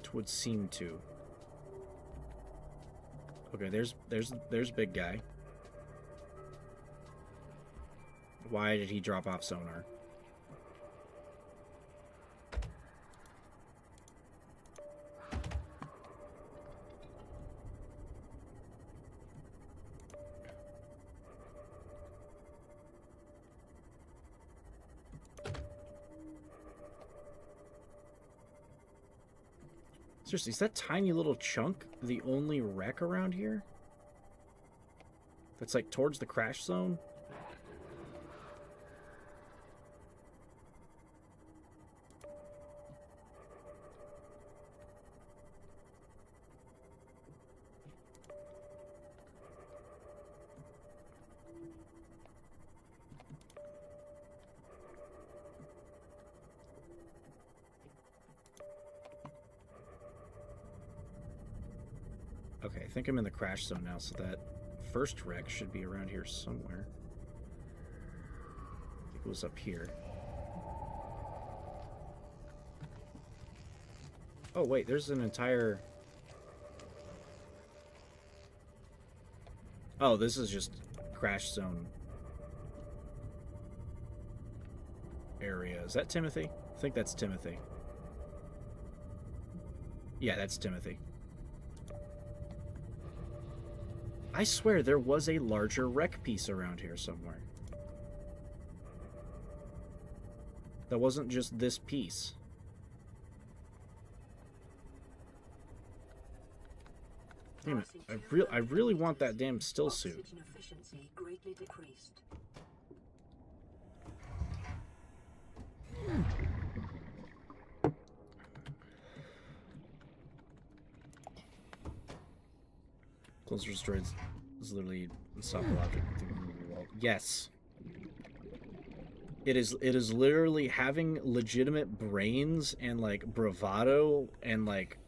It would seem to. Okay, there's big guy. Why did he drop off sonar? Seriously, is that tiny little chunk the only wreck around here? That's like towards the crash zone? Okay, I think I'm in the crash zone now, so that first wreck should be around here somewhere. I think it was up here. Oh, wait, there's an entire... Oh, this is just crash zone area. Is that Timothy? I think that's Timothy. Yeah, that's Timothy. I swear there was a larger wreck piece around here somewhere. That wasn't just this piece. Damn it. I really want that damn still suit. Oxygen efficiency greatly decreased. Closer destroyed is literally unstoppable object. Yes. It is literally having legitimate brains and like bravado and like,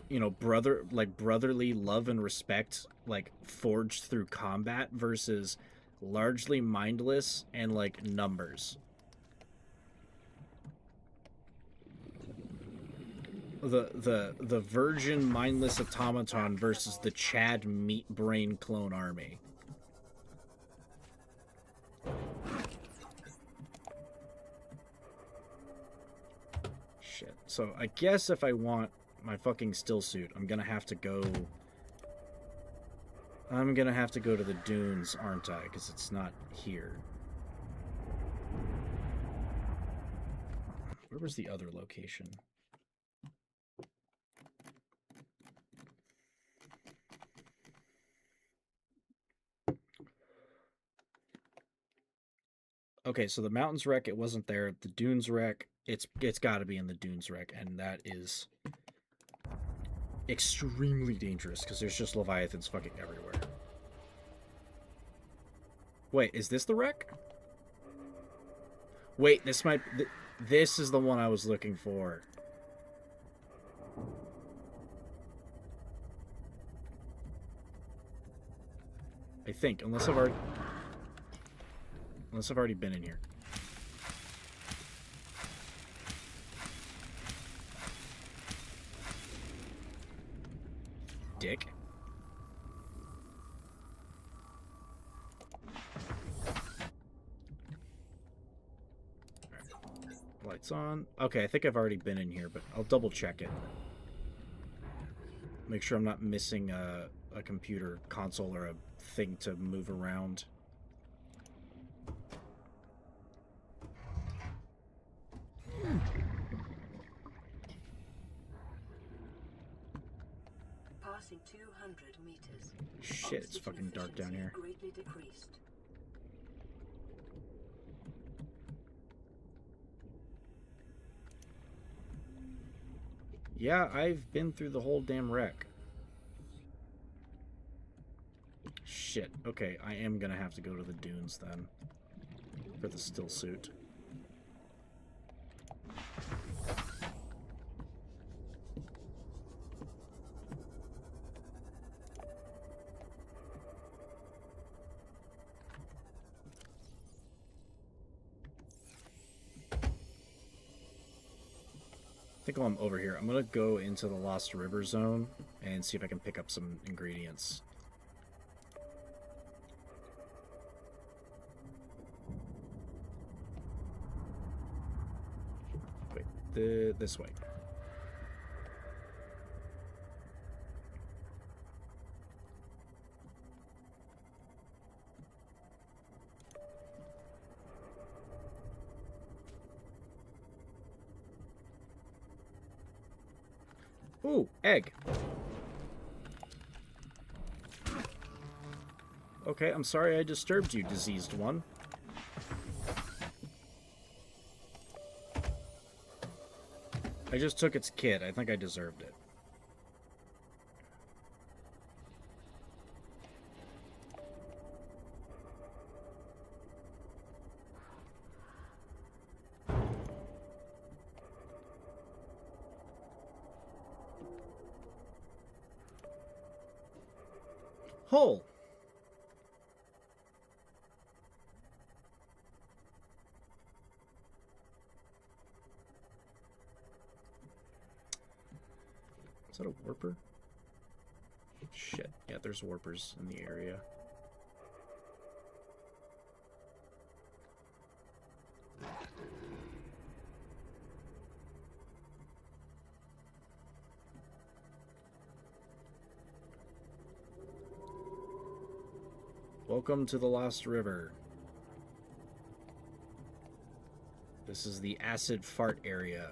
you know, brotherly love and respect like forged through combat versus largely mindless and like numbers. The virgin mindless automaton versus the Chad meat brain clone army. Shit. So I guess if I want my fucking still suit, I'm gonna have to go to the dunes, aren't I? Because it's not here. Where was the other location? Okay, so the mountains wreck, it wasn't there. The dunes wreck, it's got to be in the dunes wreck, and that is extremely dangerous because there's just leviathans fucking everywhere. Wait, is this the wreck? Wait, this might... This is the one I was looking for. I think, unless I've already been in here. Dick. Lights on. Okay, I think I've already been in here, but I'll double check it. Make sure I'm not missing a computer console or a thing to move around. Passing 200 meters. Shit, it's Oxygen fucking dark down efficiency here. Greatly decreased. Yeah, I've been through the whole damn wreck. Shit. Okay, I am gonna have to go to the dunes then. For the still suit. I think while I'm over here, I'm gonna go into the Lost River zone and see if I can pick up some ingredients. Wait, this way. Ooh, egg. Okay, I'm sorry I disturbed you, diseased one. I just took its kid. I think I deserved it. Hole. Is that a warper? Shit. Yeah, there's warpers in the area. Welcome to the Lost River. This is the acid fart area.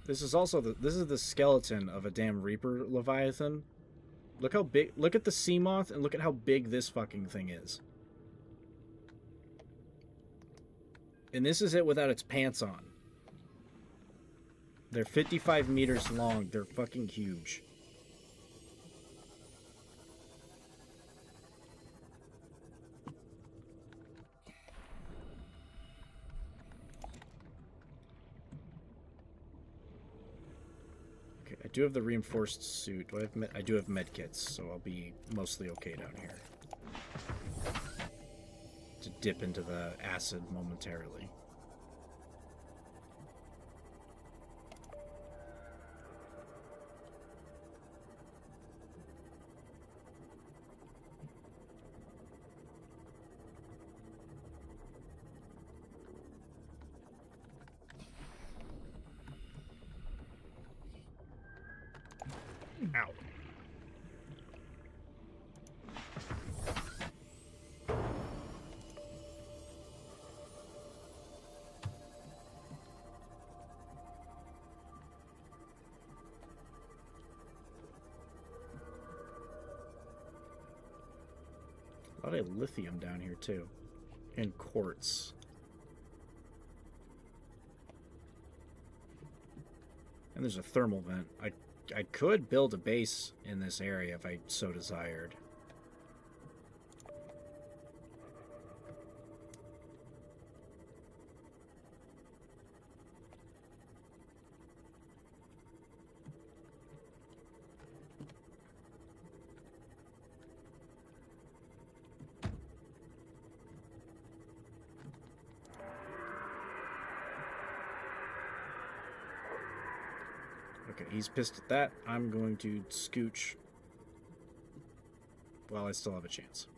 This is also the skeleton of a damn Reaper Leviathan. Look how big, look at the sea moth and look at how big this fucking thing is. And this is it without its pants on. They're 55 meters long. They're fucking huge. I do have the reinforced suit. I do have med kits, so I'll be mostly okay down here. To dip into the acid momentarily. Ow. A lot of lithium down here too. And quartz. And there's a thermal vent. I could build a base in this area if I so desired. Okay, he's pissed at that. I'm going to scooch while I still have a chance.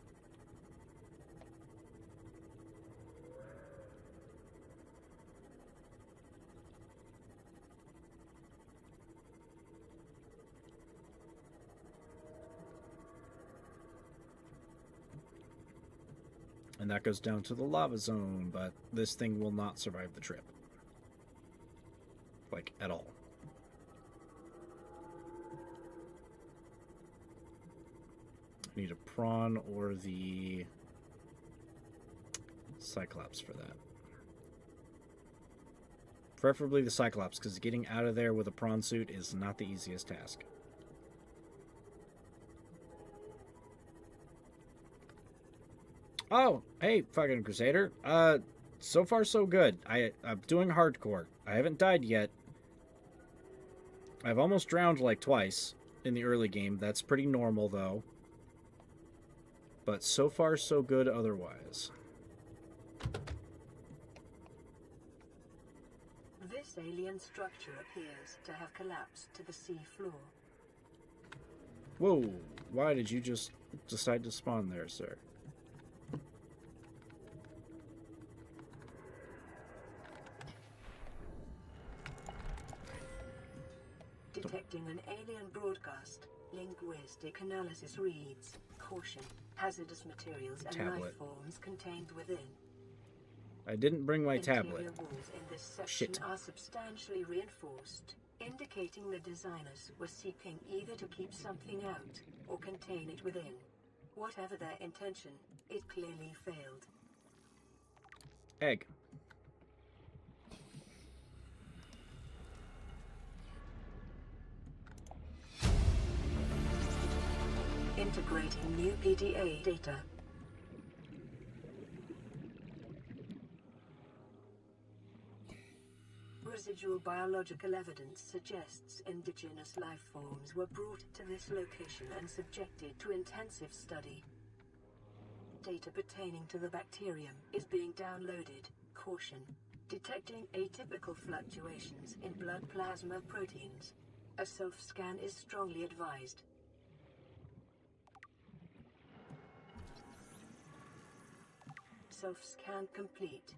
And that goes down to the lava zone, but this thing will not survive the trip. Like, at all. I need a prawn or the Cyclops for that. Preferably the Cyclops, because getting out of there with a prawn suit is not the easiest task. Oh, hey, fucking Crusader. So far so good. I'm doing hardcore. I haven't died yet. I've almost drowned like twice in the early game. That's pretty normal, though. But so far so good otherwise. This alien structure appears to have collapsed to the sea floor. Whoa, why did you just decide to spawn there, sir? Detecting an alien broadcast. Linguistic analysis reads, caution, hazardous materials and life Tablet. forms contained within. I didn't bring my Interior tablet. walls in this section Shit. are substantially reinforced, indicating the designers were seeking either to keep something out or contain it within. Whatever their intention, it clearly failed. Egg. Integrating new PDA data. Residual biological evidence suggests indigenous life forms were brought to this location and subjected to intensive study. Data pertaining to the bacterium is being downloaded. Caution. Detecting atypical fluctuations in blood plasma proteins. A self-scan is strongly advised. Self-scan complete.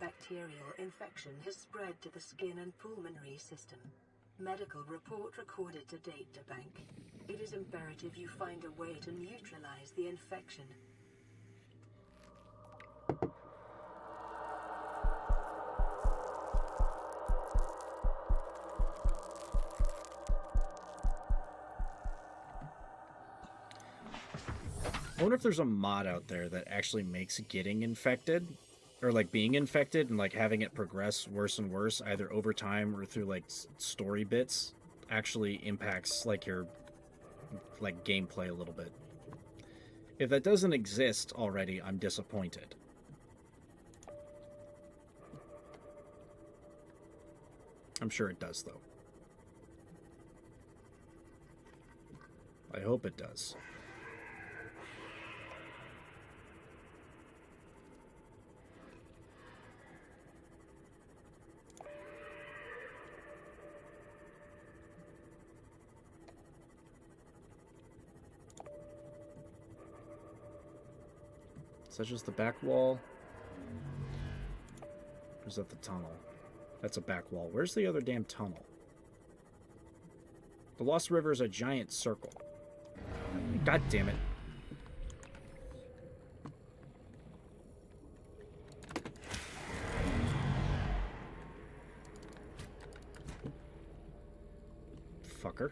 Bacterial infection has spread to the skin and pulmonary system. Medical report recorded to databank. It is imperative you find a way to neutralize the infection. I wonder if there's a mod out there that actually makes getting infected, or like being infected and like having it progress worse and worse, either over time or through like story bits, actually impacts like your like gameplay a little bit. If that doesn't exist already, I'm disappointed. I'm sure it does, though. I hope it does. Is that just the back wall? Or is that the tunnel? That's a back wall. Where's the other damn tunnel? The Lost River is a giant circle. God damn it. Fucker.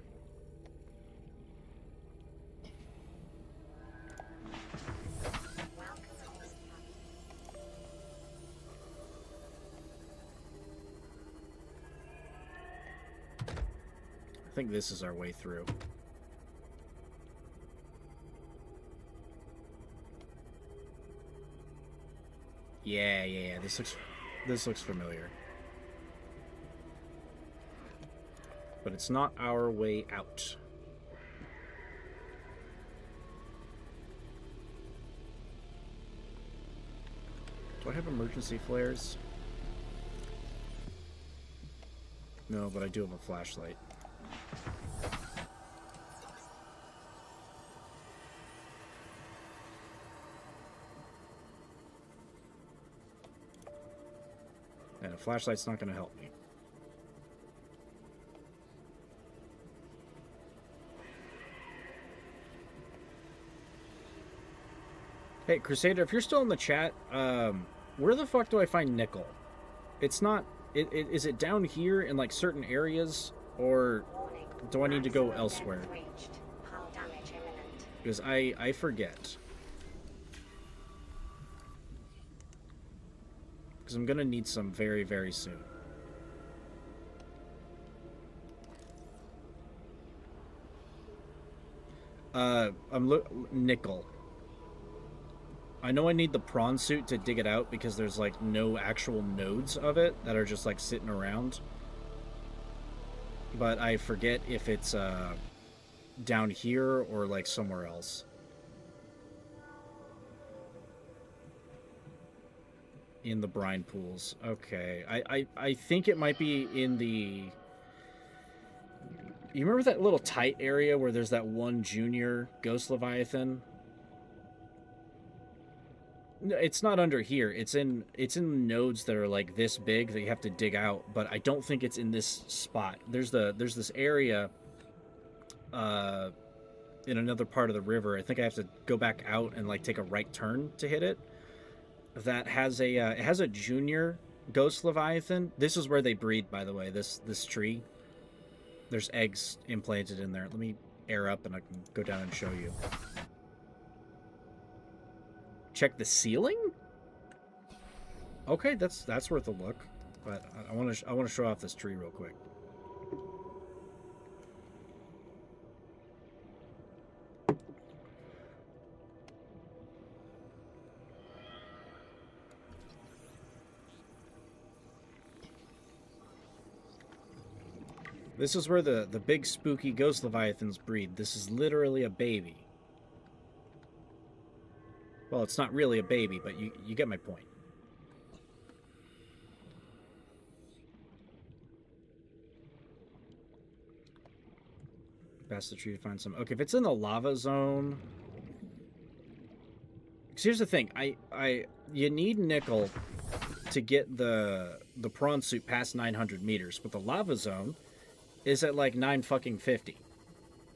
I think this is our way through. Yeah. This looks familiar. But it's not our way out. Do I have emergency flares? No, but I do have a flashlight. And a flashlight's not going to help me. Hey, Crusader, if you're still in the chat, where the fuck do I find nickel? It's not... Is it down here in, like, certain areas? Or Warning. do I need to go Maximum elsewhere? depth reached. Hull damage imminent. Because I forget. Because I'm going to need some very, very soon. Nickel. I know I need the prawn suit to dig it out because there's like no actual nodes of it that are just like sitting around. But I forget if it's down here or like somewhere else. In the brine pools. Okay. I think it might be in the... You remember that little tight area where there's that one junior ghost leviathan? No, it's not under here. It's in nodes that are like this big that you have to dig out, but I don't think it's in this spot. There's this area in another part of the river. I think I have to go back out and like take a right turn to hit it. That has a it has a junior ghost leviathan. This is where they breed, by the way. This tree. There's eggs implanted in there. Let me air up and I can go down and show you. Check the ceiling? Okay, that's worth a look. But I want to show off this tree real quick. This is where the big spooky ghost leviathans breed. This is literally a baby. Well, it's not really a baby, but you get my point. Pass the tree to find some. Okay, if it's in the lava zone. Because here's the thing, you need nickel to get the prawn suit past 900 meters, but the lava zone is at like 950.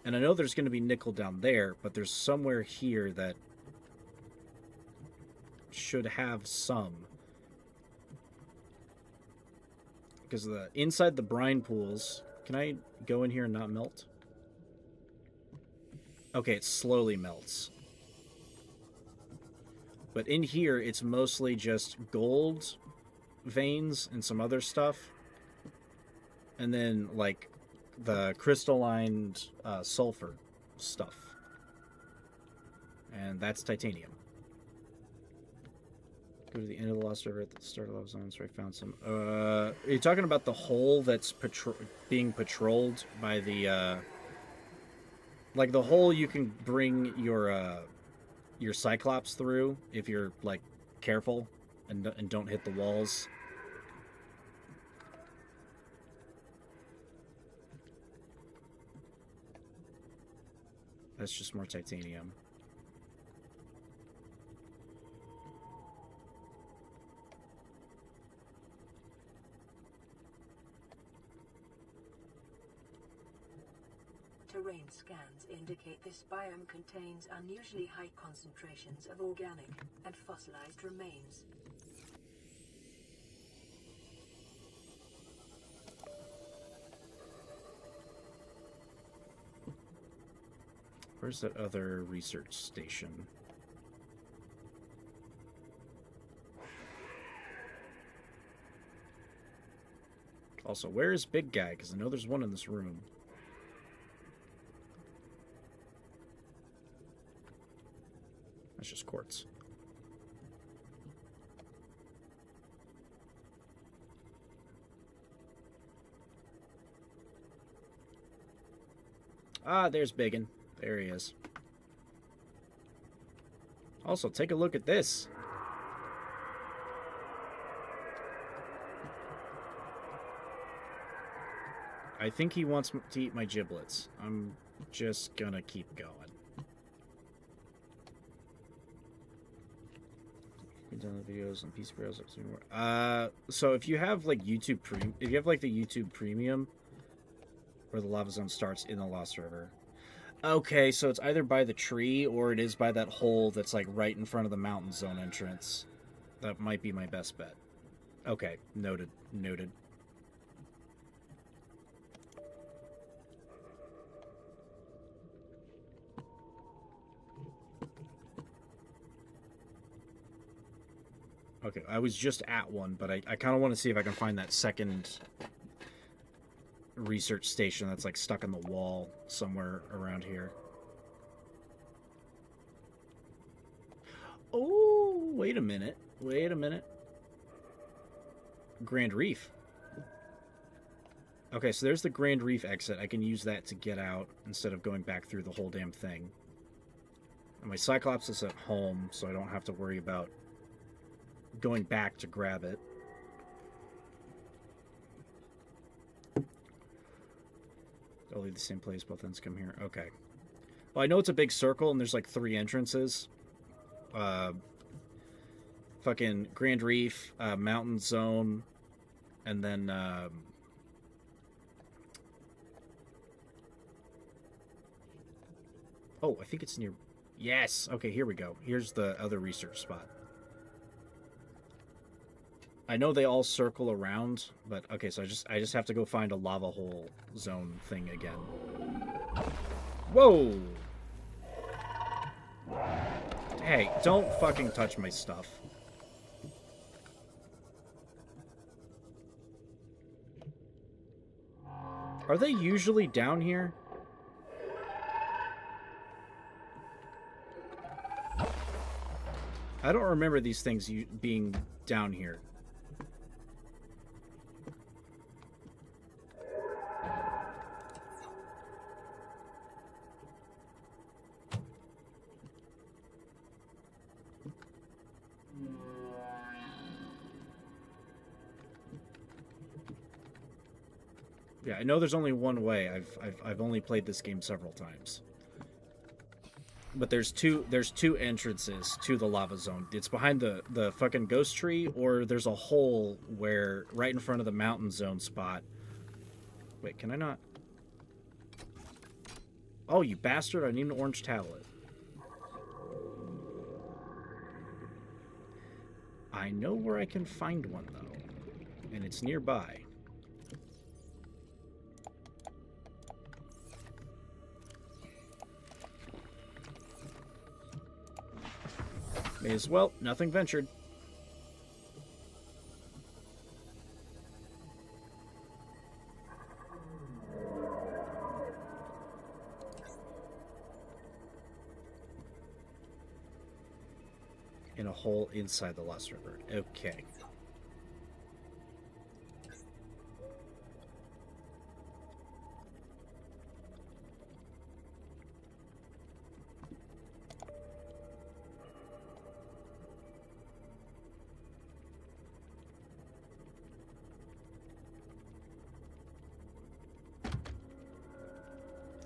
And I know there's going to be nickel down there, but there's somewhere here that should have some. Because inside the brine pools, can I go in here and not melt? Okay, it slowly melts. But in here, it's mostly just gold veins and some other stuff. And then, like, the crystalline sulfur stuff. And that's titanium. Go to the end of the Lost River at the start of the Lava Zone, so I found some. Are you talking about the hole that's being patrolled by the... like, the hole you can bring your Cyclops through if you're, like, careful and don't hit the walls. That's just more titanium. Terrain scans indicate this biome contains unusually high concentrations of organic and fossilized remains. Where's that other research station? Also, where is Big Guy? Because I know there's one in this room. That's just quartz. Ah, there's Biggin. There he is. Also, take a look at this. I think he wants to eat my giblets. I'm just gonna keep going. download videos on PC browser. So if you have like if you have like the YouTube Premium, where the lava zone starts in the Lost River. Okay, so it's either by the tree or it is by that hole that's like right in front of the mountain zone entrance. That might be my best bet. Okay, noted. Noted. Okay, I was just at one, but I kind of want to see if I can find that second research station that's like stuck in the wall somewhere around here. Oh, wait a minute. Wait a minute. Grand Reef. Okay, so there's the Grand Reef exit. I can use that to get out instead of going back through the whole damn thing. And my Cyclops is at home, so I don't have to worry about going back to grab it. I'll leave the same place, both ends come here. Okay. Well, I know it's a big circle and there's like 3 entrances. Fucking Grand Reef, Mountain Zone, and then oh, I think it's near. Yes. Okay, here we go. Here's the other research spot. I know they all circle around, but okay, so I just have to go find a lava hole zone thing again. Whoa! Hey, don't fucking touch my stuff. Are they usually down here? I don't remember these things being down here. Yeah, I know there's only one way. I've only played this game several times. But there's two entrances to the lava zone. It's behind the fucking ghost tree, or there's a hole where right in front of the mountain zone spot. Wait, can I not? Oh, you bastard, I need an orange tablet. I know where I can find one though, and it's nearby. May as well. Nothing ventured. In a hole inside the Lost River. Okay.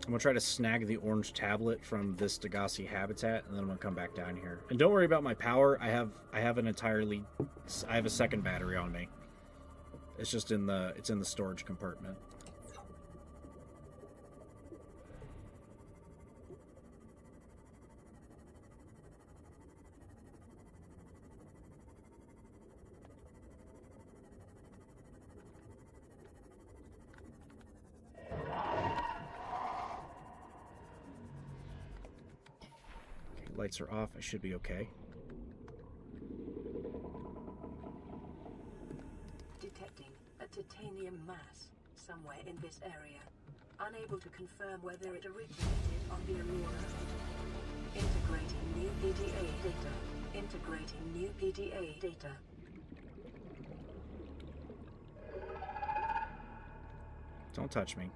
I'm gonna try to snag the orange tablet from this Degassi habitat, and then I'm gonna come back down here. And don't worry about my power. I have a second battery on me. It's just in the storage compartment. Lights are off. I should be okay. Detecting a titanium mass somewhere in this area. Unable to confirm whether it originated on the Aurora. Integrating new PDA data. Integrating new PDA data. Don't touch me.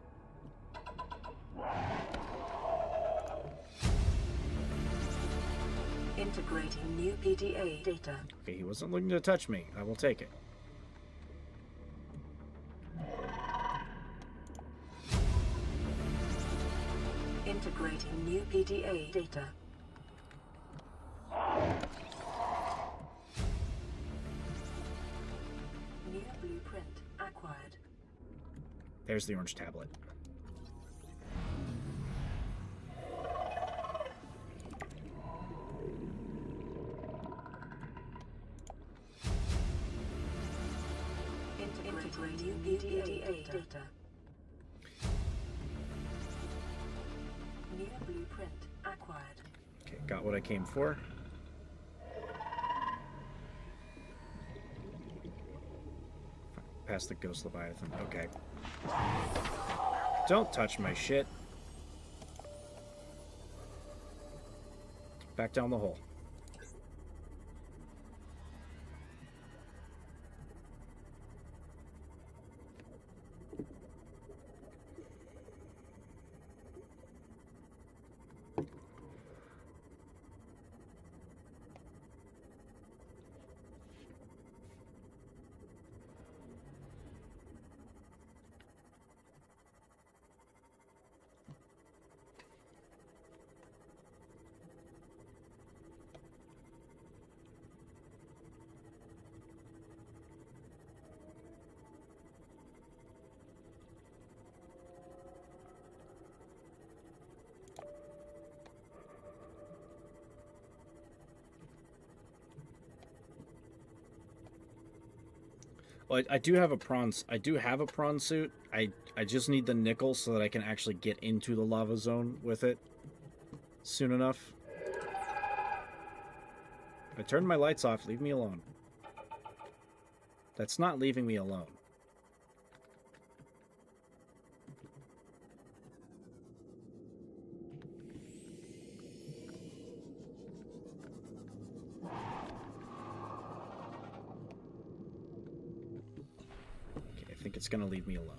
Integrating new PDA data. Okay, he wasn't looking to touch me. I will take it. Integrating new PDA data. blueprint acquired. There's the orange tablet. Integrating new PDA data. New blueprint acquired. Okay, got what I came for. Past the ghost leviathan. Okay. Don't touch my shit. Back down the hole. Well, I do have a prawn. I do have a prawn suit. I just need the nickel so that I can actually get into the lava zone with it soon enough. I turned my lights off. Leave me alone. That's not leaving me alone. I think it's gonna leave me alone.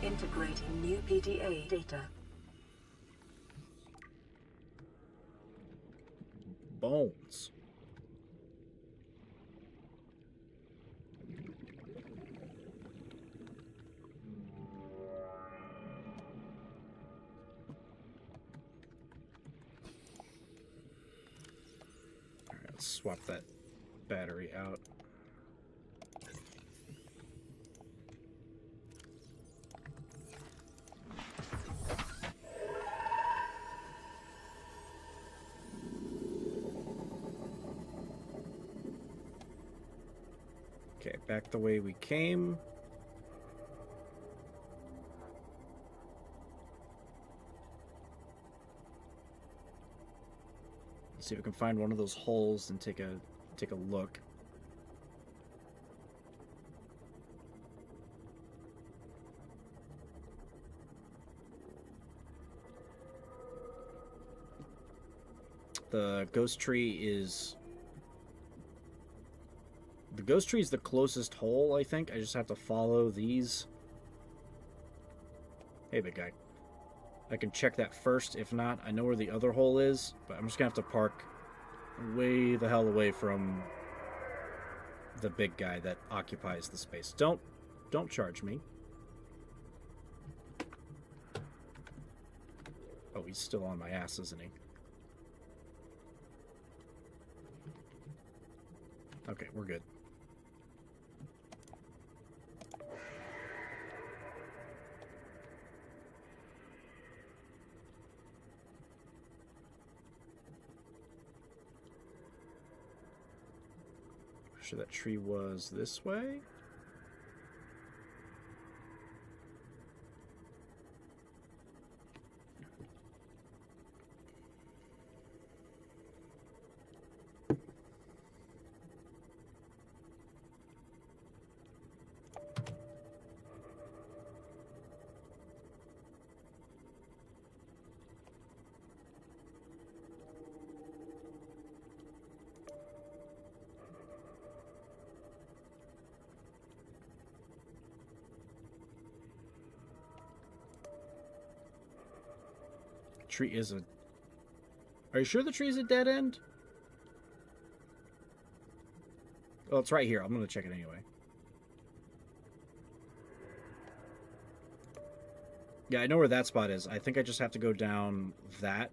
Integrating new PDA data. Bones. Alright, let's swap that battery out. Okay, back the way we came. Let's see if we can find one of those holes and take a look. The ghost tree is... The ghost tree is the closest hole, I think. I just have to follow these. Hey, big guy. I can check that first. If not, I know where the other hole is, but I'm just going to have to park way the hell away from the big guy that occupies the space. Don't charge me. Oh, he's still on my ass, isn't he? Okay, we're good. Sure that tree was this way. tree is a... Are you sure the tree's a dead end? Oh, it's right here. I'm going to check it anyway. Yeah, I know where that spot is. I think I just have to go down that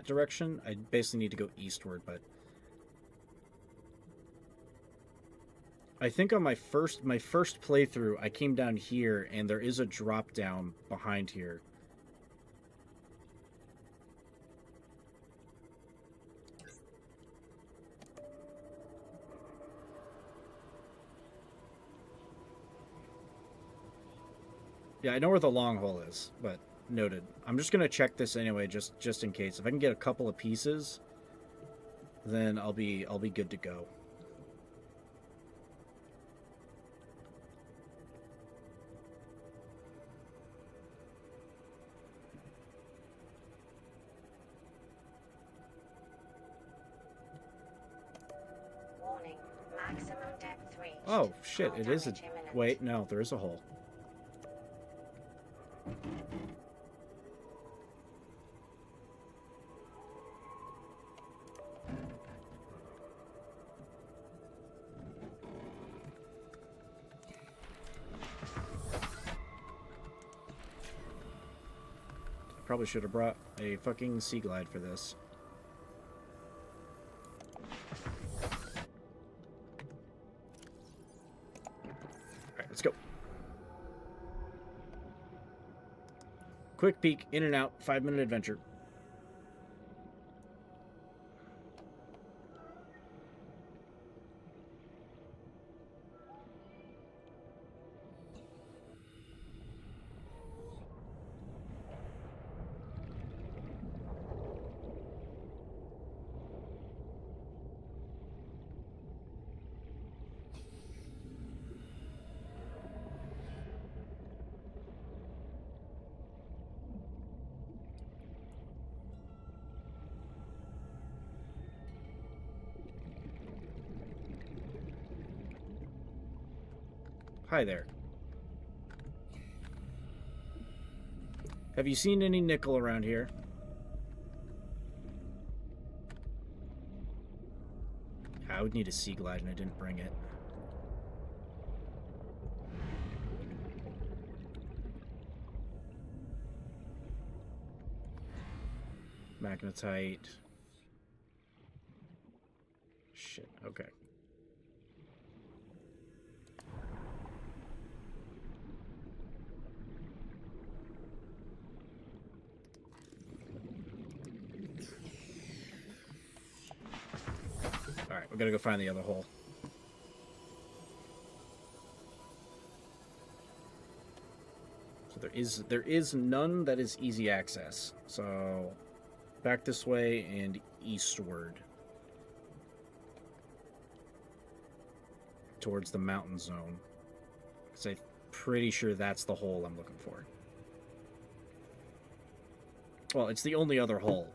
direction. I basically need to go eastward, but... I think on my first playthrough, I came down here, and there is a drop down behind here. Yeah, I know where the long hole is, but noted. I'm just gonna check this anyway, just in case. If I can get a couple of pieces, then I'll be good to go. Warning. Maximum depth reached. Oh shit! Hull It is a. damage imminent. Wait, no, there is a hole. Probably should have brought a fucking sea glide for this. Alright, let's go. Quick peek, in and out, 5-minute adventure. Hi there. Have you seen any nickel around here? I would need a sea glide and I didn't bring it. Magnetite. Shit, okay. Alright, we gotta go find the other hole. So there is none that is easy access. So back this way and eastward. Towards the mountain zone. Because I'm pretty sure that's the hole I'm looking for. Well, it's the only other hole.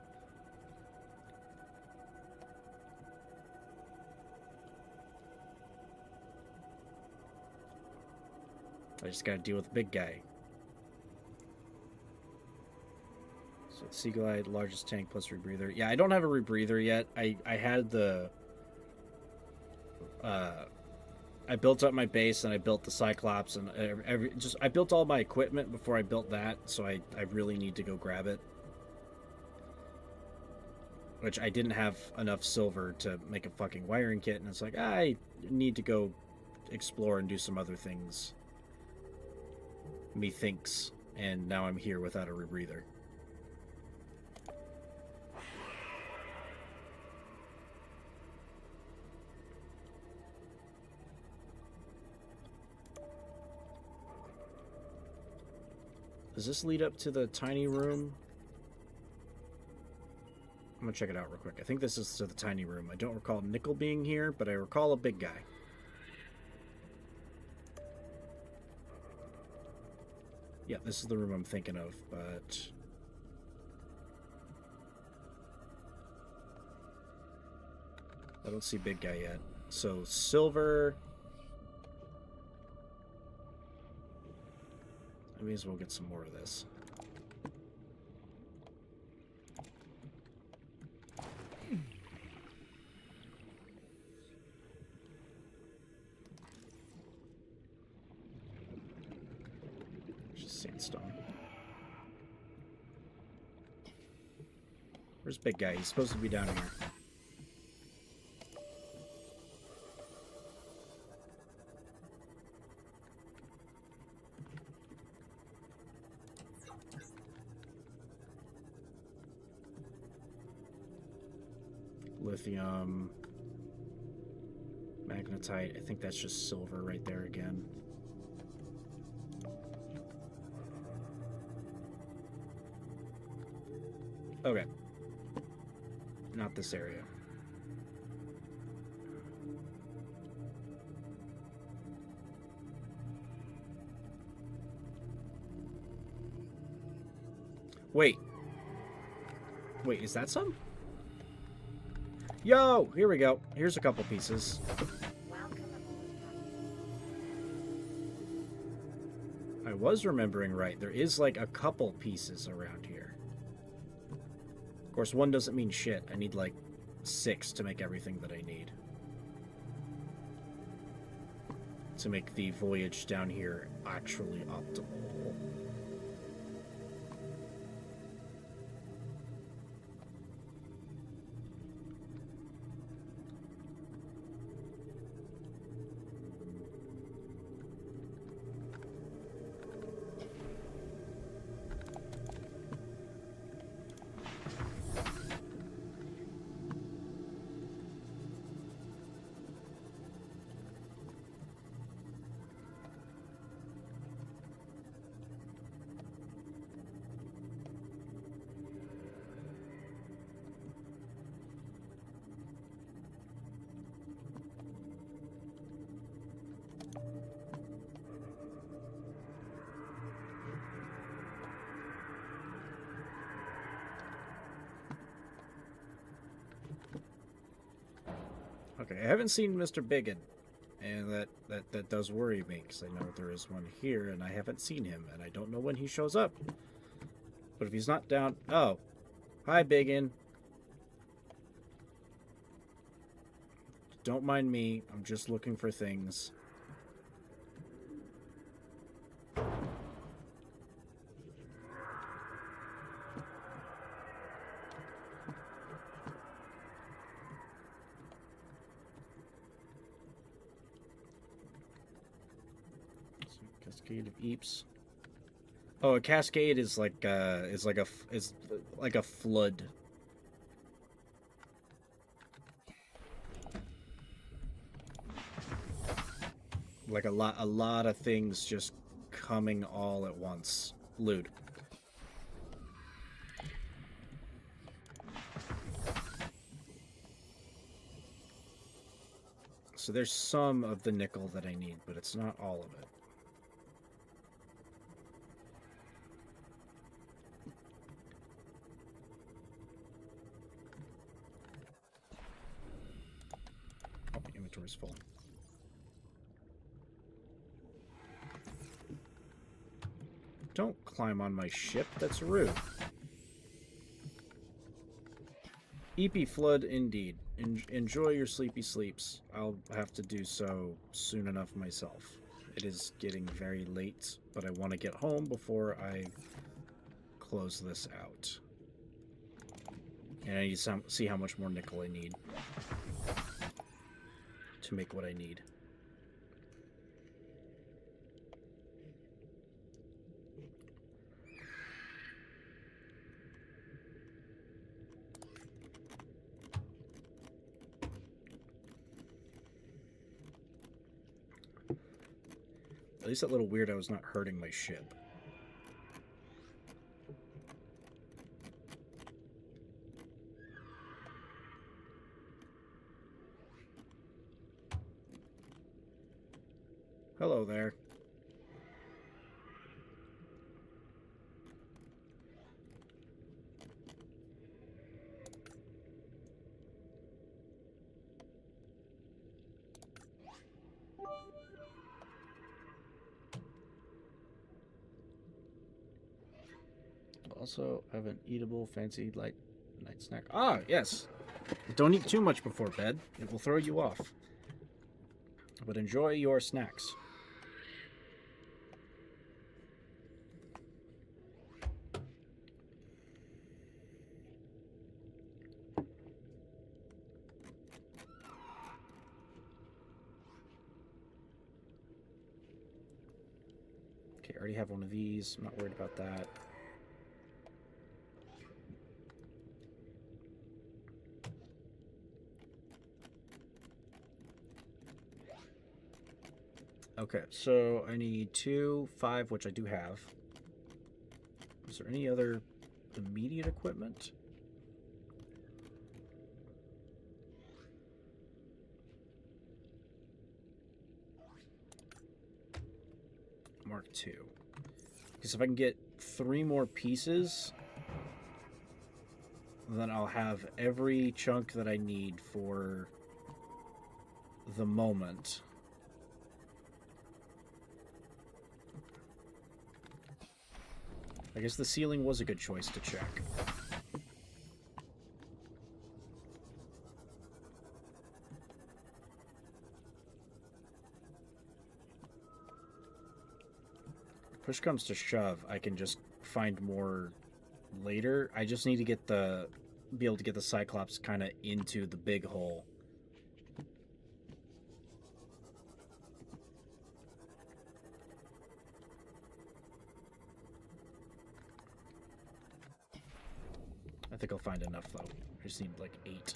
I just gotta deal with the big guy. So Sea Glide, largest tank plus rebreather. Yeah, I don't have a rebreather yet. I had the... I built up my base and I built the Cyclops and I built all my equipment before I built that, so I really need to go grab it. Which I didn't have enough silver to make a fucking wiring kit, and it's like, I need to go explore and do some other things. Methinks, and now I'm here without a rebreather. Does this lead up to the tiny room? I'm gonna check it out real quick. I think this is to the tiny room. I don't recall Nickel being here, but I recall a big guy. Yeah, this is the room I'm thinking of, but... I don't see big guy yet. So, silver... I may as well get some more of this. sandstone. Where's big guy? He's supposed to be down here. Lithium, magnetite. I think that's just silver right there again. Okay. Not this area. Wait. Wait, is that some? Yo, here we go. Here's a couple pieces. I was remembering right. There is like a couple pieces around here. Of course, one doesn't mean shit. I need like 6 to make everything that I need. To make the voyage down here actually optimal. Okay, I haven't seen Mr. Biggin, and that does worry me, because I know there is one here, and I haven't seen him, and I don't know when he shows up. But if he's not down... Oh. Hi, Biggin. Don't mind me, I'm just looking for things. Cascade of Eeps. Oh, a cascade is like a flood. Like a lot of things just coming all at once. Loot. So there's some of the nickel that I need, but it's not all of it. Oh, the inventory's full. Don't climb on my ship, that's rude. EP flood indeed. Enjoy your sleepy sleeps. I'll have to do so soon enough myself. It is getting very late, but I want to get home before I close this out. And I need to see how much more nickel I need to make what I need. At least that little weirdo's not hurting my ship. Hello there. Also have an eatable fancy light night snack. Ah, yes. Don't eat too much before bed. It will throw you off. But enjoy your snacks. I already have one of these. I'm not worried about that. Okay, so I need 2, 5, which I do have. Is there any other immediate equipment? Mark II. Because if I can get 3 more pieces, then I'll have every chunk that I need for the moment. I guess the ceiling was a good choice to check. Push comes to shove, I can just find more later. I just need to get be able to get the Cyclops kind of into the big hole. I think I'll find enough though. I just need like 8.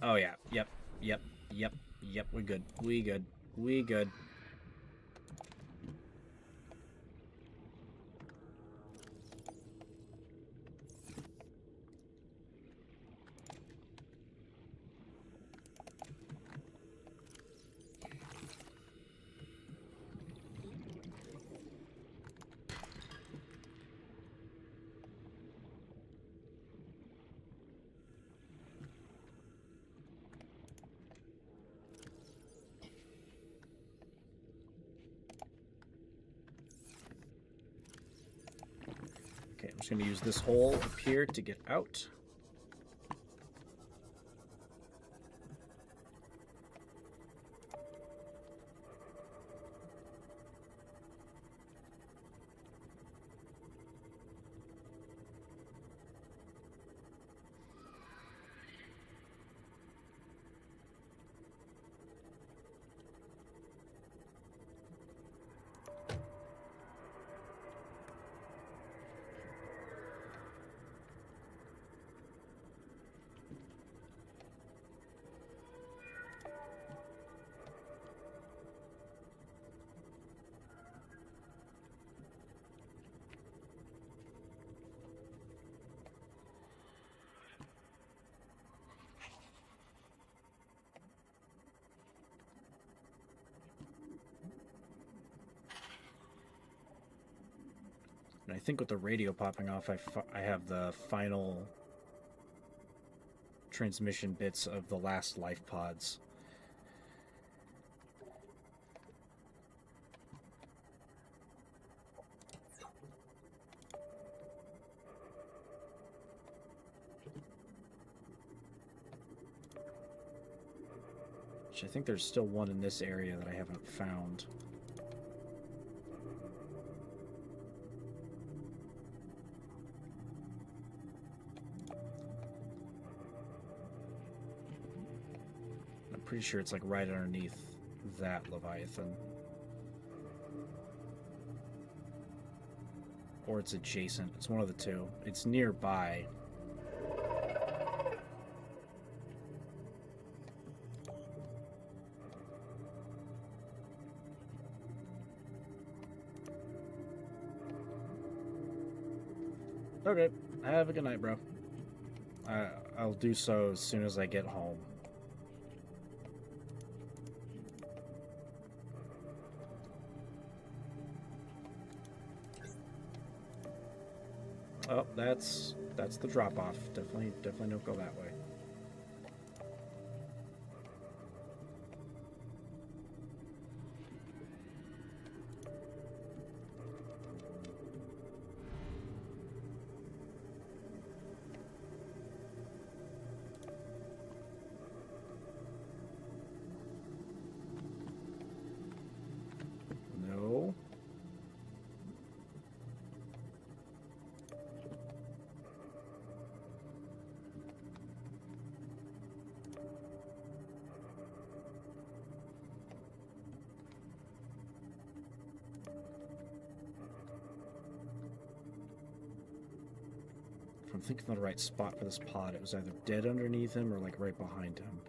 Oh yeah, yep. We good. We good. Okay, I'm just going to use this hole up here to get out. And I think with the radio popping off, I have the final transmission bits of the last life pods. Which I think there's still one in this area that I haven't found. Pretty sure it's like right underneath that Leviathan. Or it's adjacent. It's one of the two. It's nearby. Okay. Have a good night, bro. I'll do so as soon as I get home. Oh, that's the drop off. Definitely don't go that way. No. If I'm thinking of the right spot for this pod, it was either dead underneath him or like right behind him.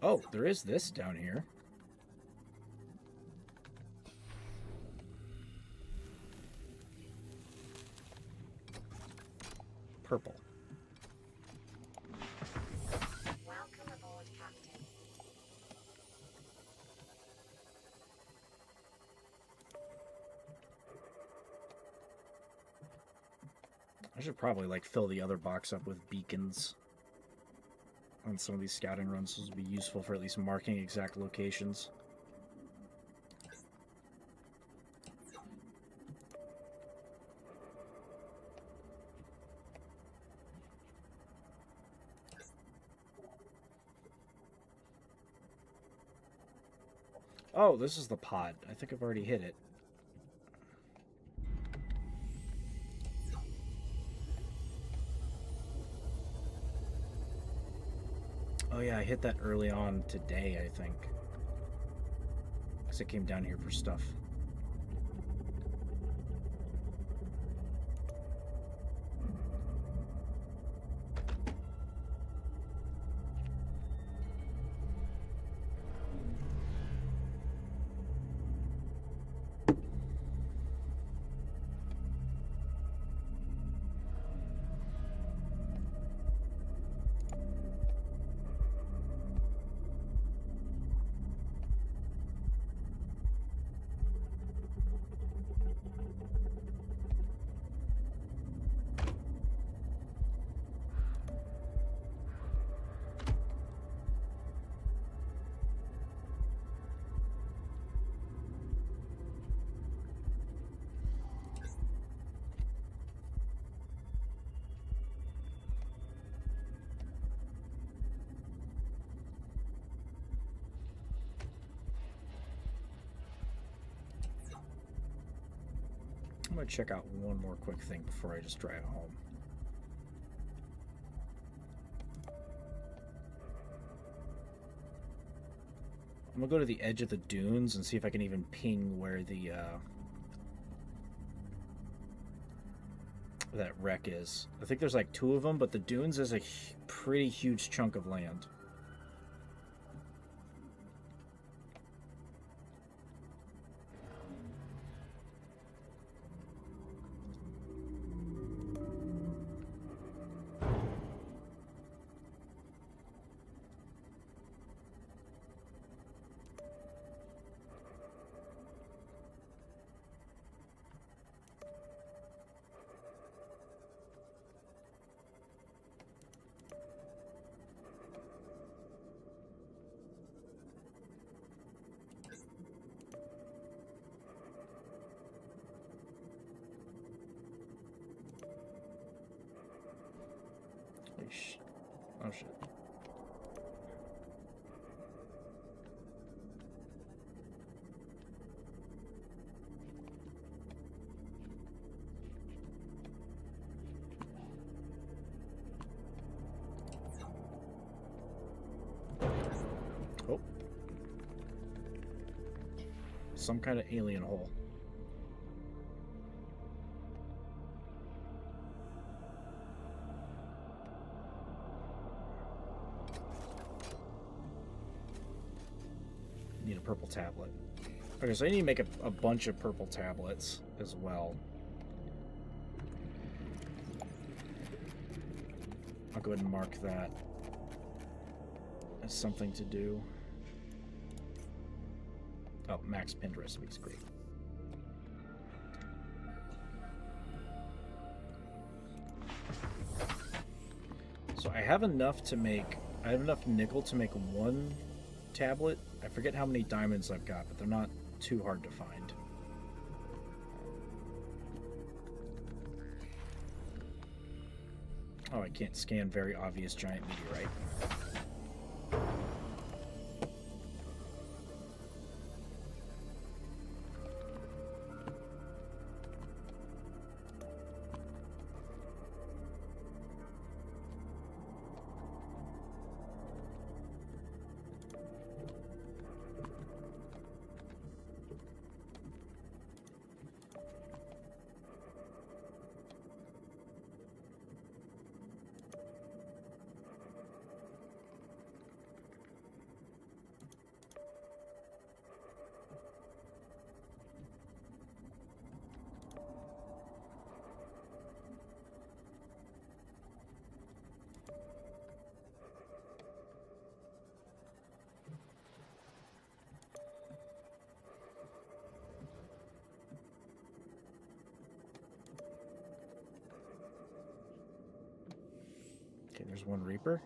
Oh, there is this down here. Purple. Welcome aboard, Captain. I should probably like fill the other box up with beacons on some of these scouting runs. This would be useful for at least marking exact locations. Oh, this is the pod. I think I've already hit it. Oh yeah, I hit that early on today, I think. Because I came down here for stuff. I'm going to check out one more quick thing before I just drive home. I'm going to go to the edge of the dunes and see if I can even ping where the that wreck is. I think there's like 2 of them, but the dunes is a pretty huge chunk of land. Oh shit. Oh. Some kind of alien hole. Need a purple tablet. Okay, so I need to make a bunch of purple tablets as well. I'll go ahead and mark that as something to do. Oh, max pinned recipes, great. So I have enough nickel to make one tablet. I forget how many diamonds I've got, but they're not too hard to find. Oh, I can't scan very obvious giant meteorite. Okay, there's one Reaper.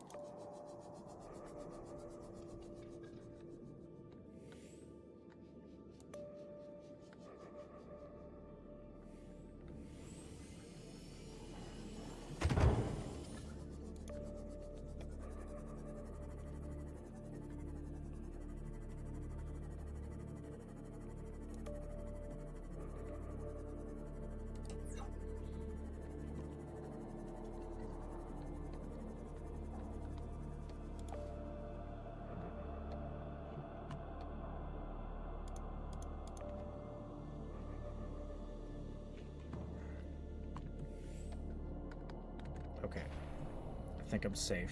Okay. I think I'm safe.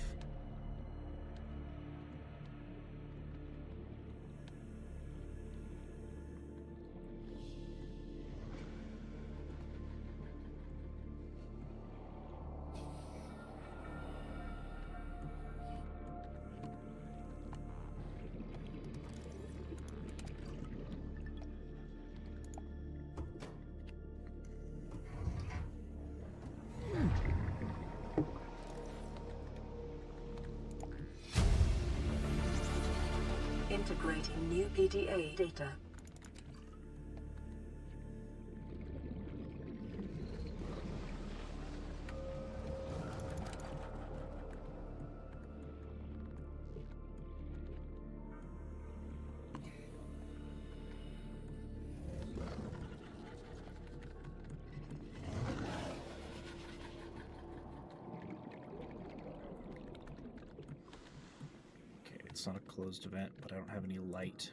Integrating new PDA data. It's not a closed event, but I don't have any light.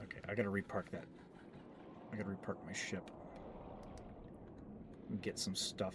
Okay, I gotta repark that. I gotta repark my ship and get some stuff.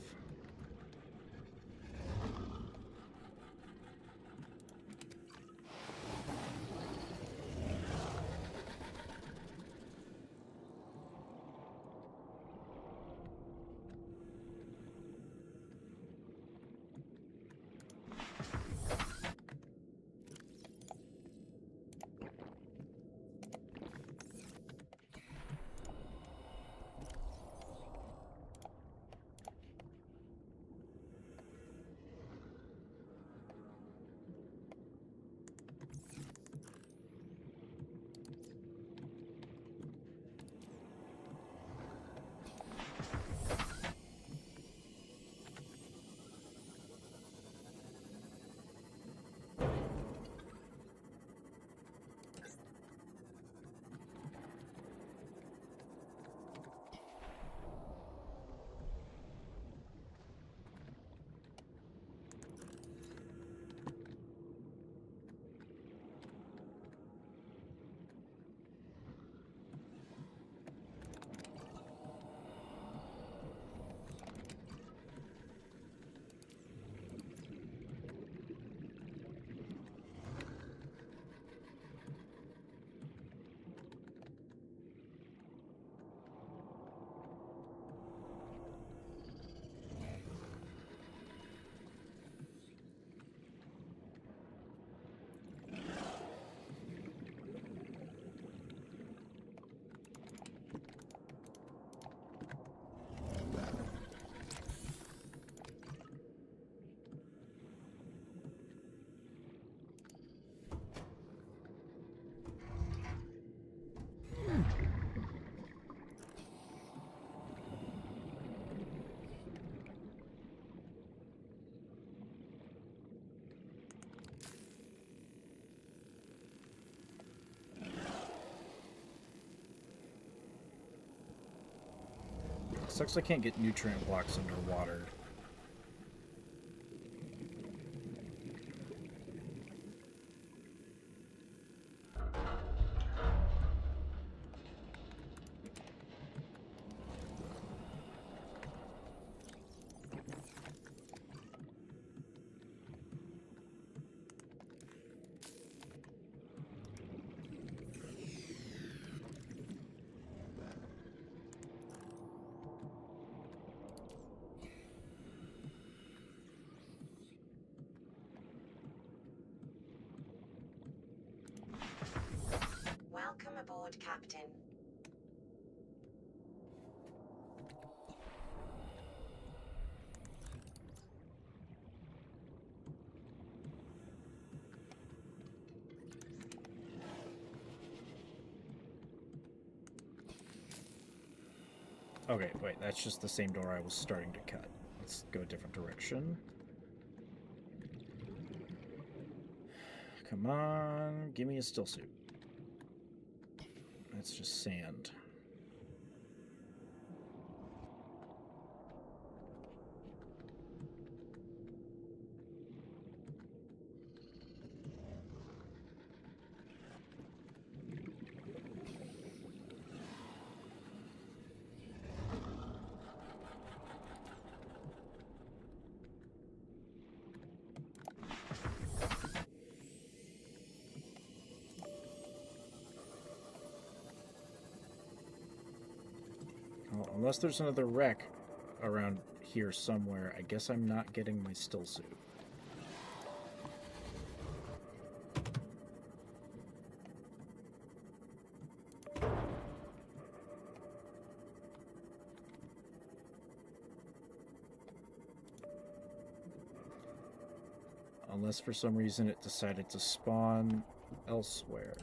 Sucks I can't get nutrient blocks underwater. Welcome aboard, Captain. Okay, wait, that's just the same door I was starting to cut. Let's go a different direction. Come on, give me a still suit. That's just sand. Well, unless there's another wreck around here somewhere, I guess I'm not getting my still suit. Unless for some reason it decided to spawn elsewhere.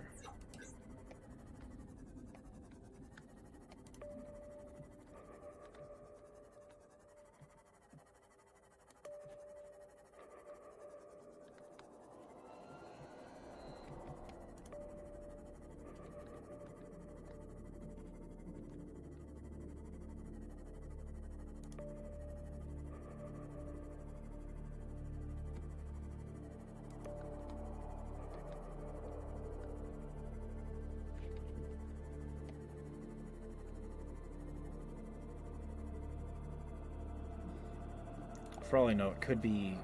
For all I know, it could be,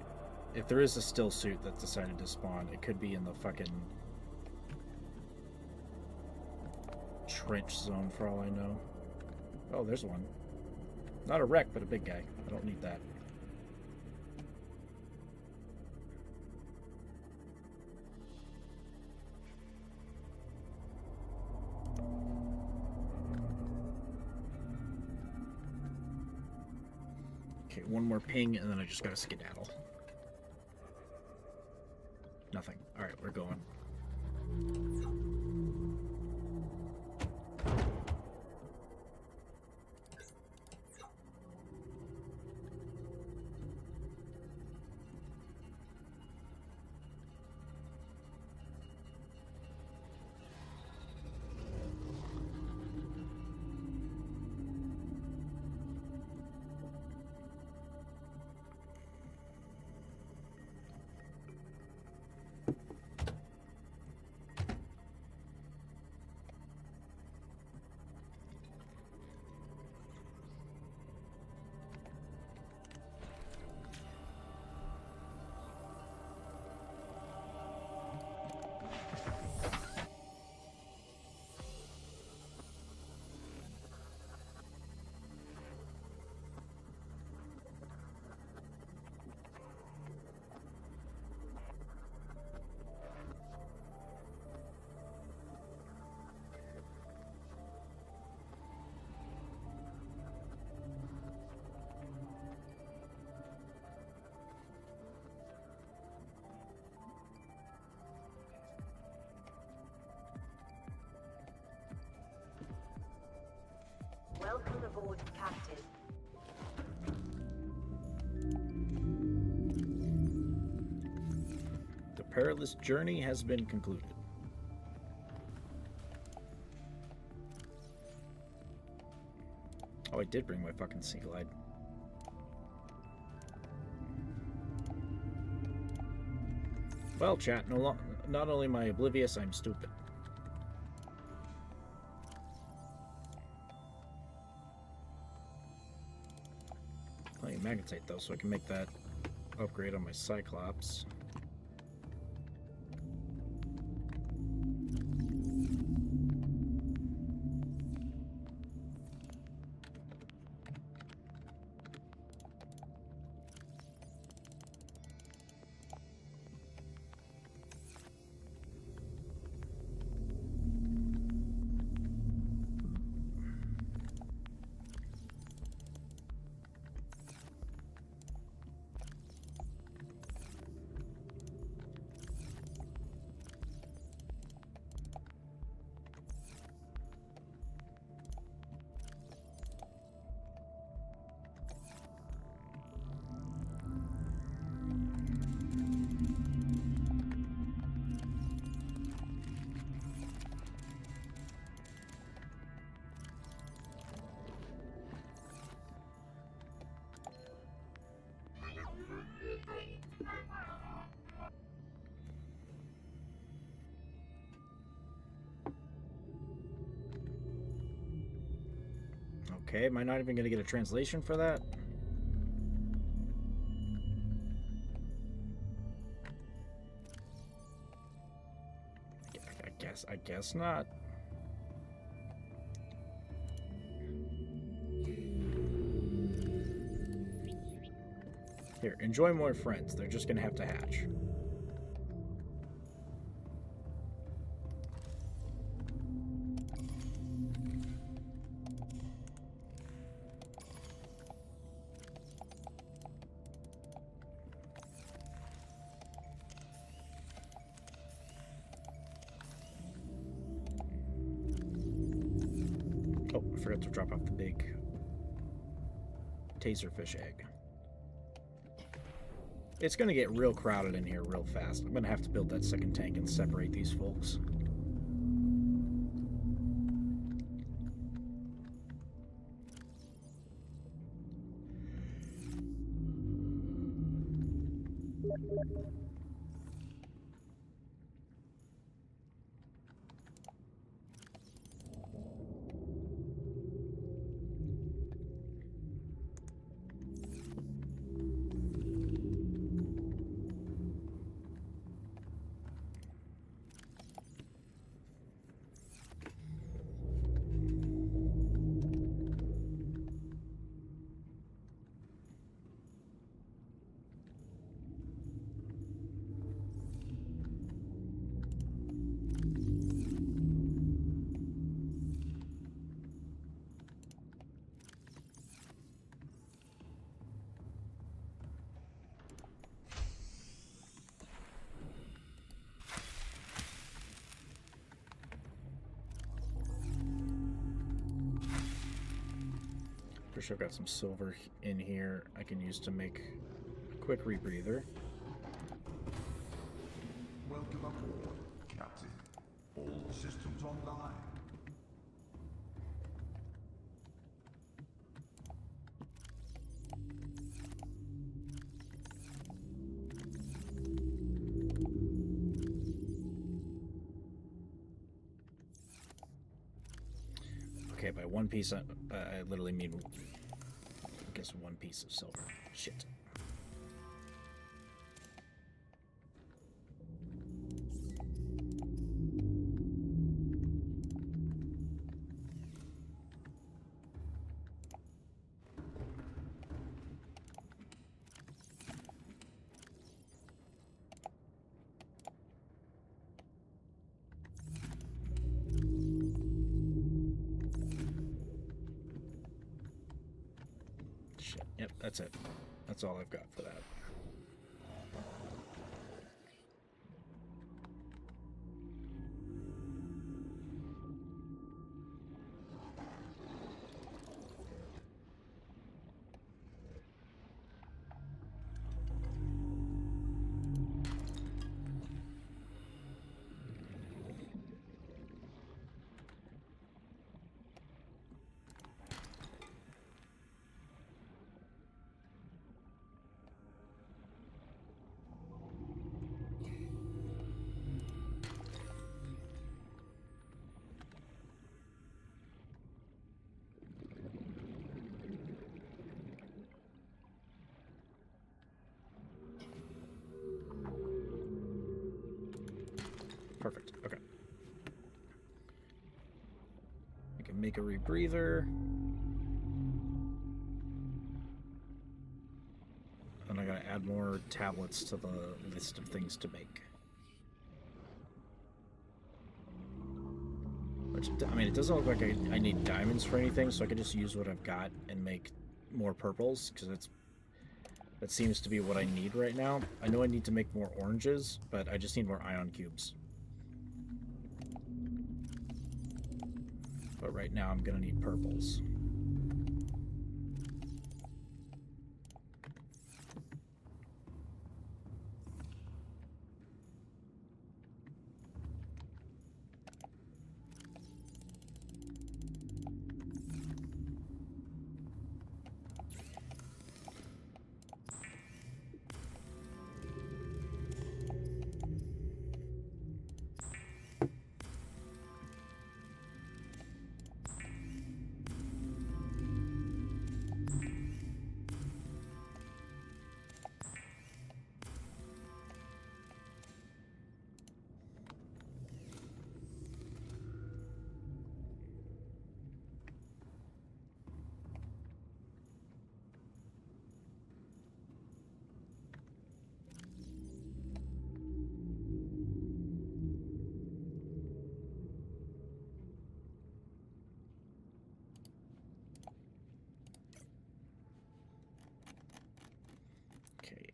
if there is a still suit that decided to spawn, it could be in the fucking trench zone for all I know. Oh, there's one. Not a wreck, but a big guy. I don't need that. Okay, one more ping, and then I just gotta skedaddle. Nothing. Alright, we're going. Welcome aboard, Captain. The perilous journey has been concluded. Oh, I did bring my fucking Sea Glide. Well, chat, not only am I oblivious, I'm stupid. Plenty of magnetite, though, so I can make that upgrade on my Cyclops. Okay, am I not even going to get a translation for that? I guess not. Here, enjoy more friends. They're just going to have to hatch. Oh, I forgot to drop off the big taserfish egg. It's going to get real crowded in here real fast. I'm going to have to build that second tank and separate these folks. Pretty sure I've got some silver in here I can use to make a quick rebreather. Welcome aboard, Captain. All systems online. Okay, by one piece, I literally mean, I guess, one piece of silver. Shit. Yep, that's it. That's all I've got for that. Perfect. Okay. I can make a rebreather. And I gotta add more tablets to the list of things to make. Which, I mean, it doesn't look like I need diamonds for anything, so I can just use what I've got and make more purples, because that seems to be what I need right now. I know I need to make more oranges, but I just need more ion cubes. But right now I'm gonna need purples.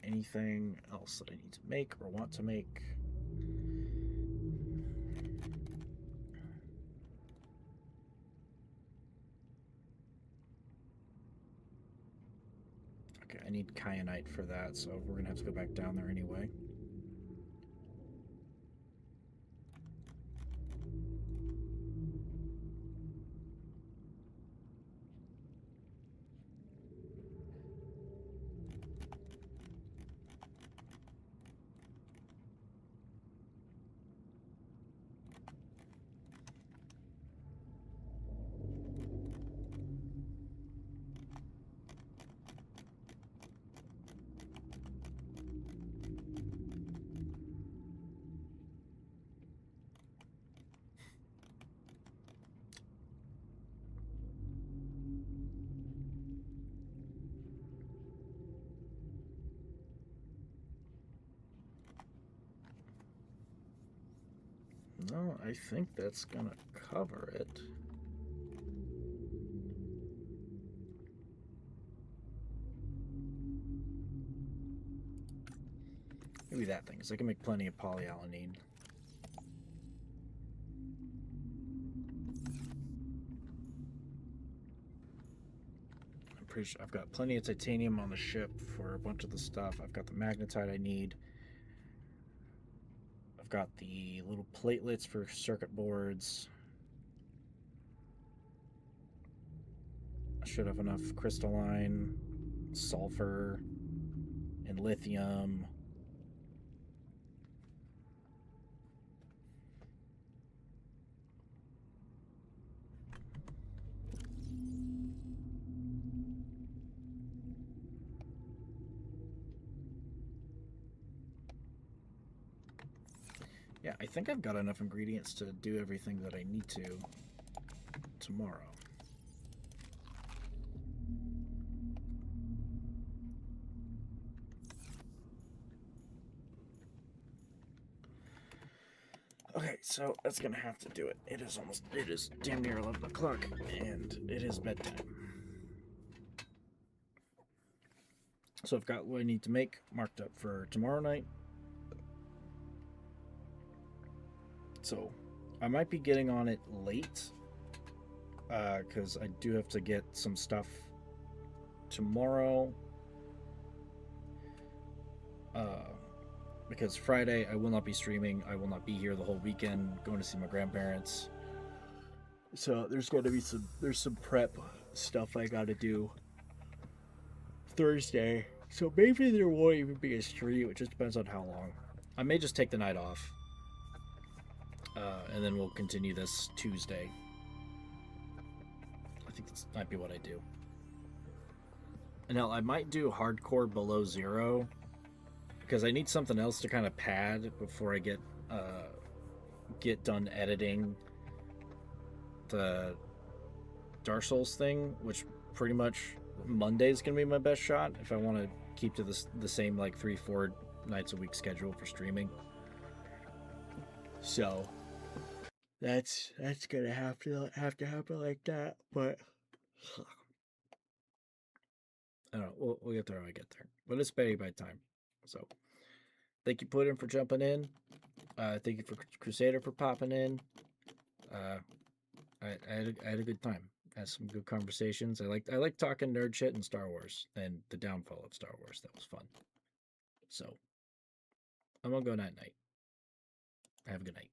Anything else that I need to make or want to make? Okay, I need kyanite for that, so we're gonna have to go back down there anyway. No, I think that's gonna cover it. Maybe that thing, because I can make plenty of polyalanine. I'm pretty sure I've got plenty of titanium on the ship for a bunch of the stuff. I've got the magnetite I need. I've got the little platelets for circuit boards. I should have enough crystalline, sulfur, and lithium. Yeah, I think I've got enough ingredients to do everything that I need to tomorrow. Okay, so that's gonna have to do it. It is damn near 11 o'clock, and it is bedtime. So I've got what I need to make marked up for tomorrow night. So I might be getting on it late, because I do have to get some stuff tomorrow. Because Friday I will not be streaming. I will not be here the whole weekend, going to see my grandparents. So there's going to be some prep stuff I got to do Thursday. So maybe there won't even be a stream. It just depends on how long. I may just take the night off. And then we'll continue this Tuesday. I think this might be what I do. Now, I might do hardcore below zero, because I need something else to kind of pad before I get get done editing the Dark Souls thing, which pretty much Monday is gonna be my best shot if I want to keep to the same like 3-4 nights a week schedule for streaming. So that's gonna have to happen like that, but I don't know. We'll get there when we get there. But it's Betty by time. So thank you, Puddin, for jumping in. Thank you for Crusader for popping in. I had a good time. I had some good conversations. I like talking nerd shit and Star Wars and the downfall of Star Wars. That was fun. So I'm gonna go night night. Have a good night.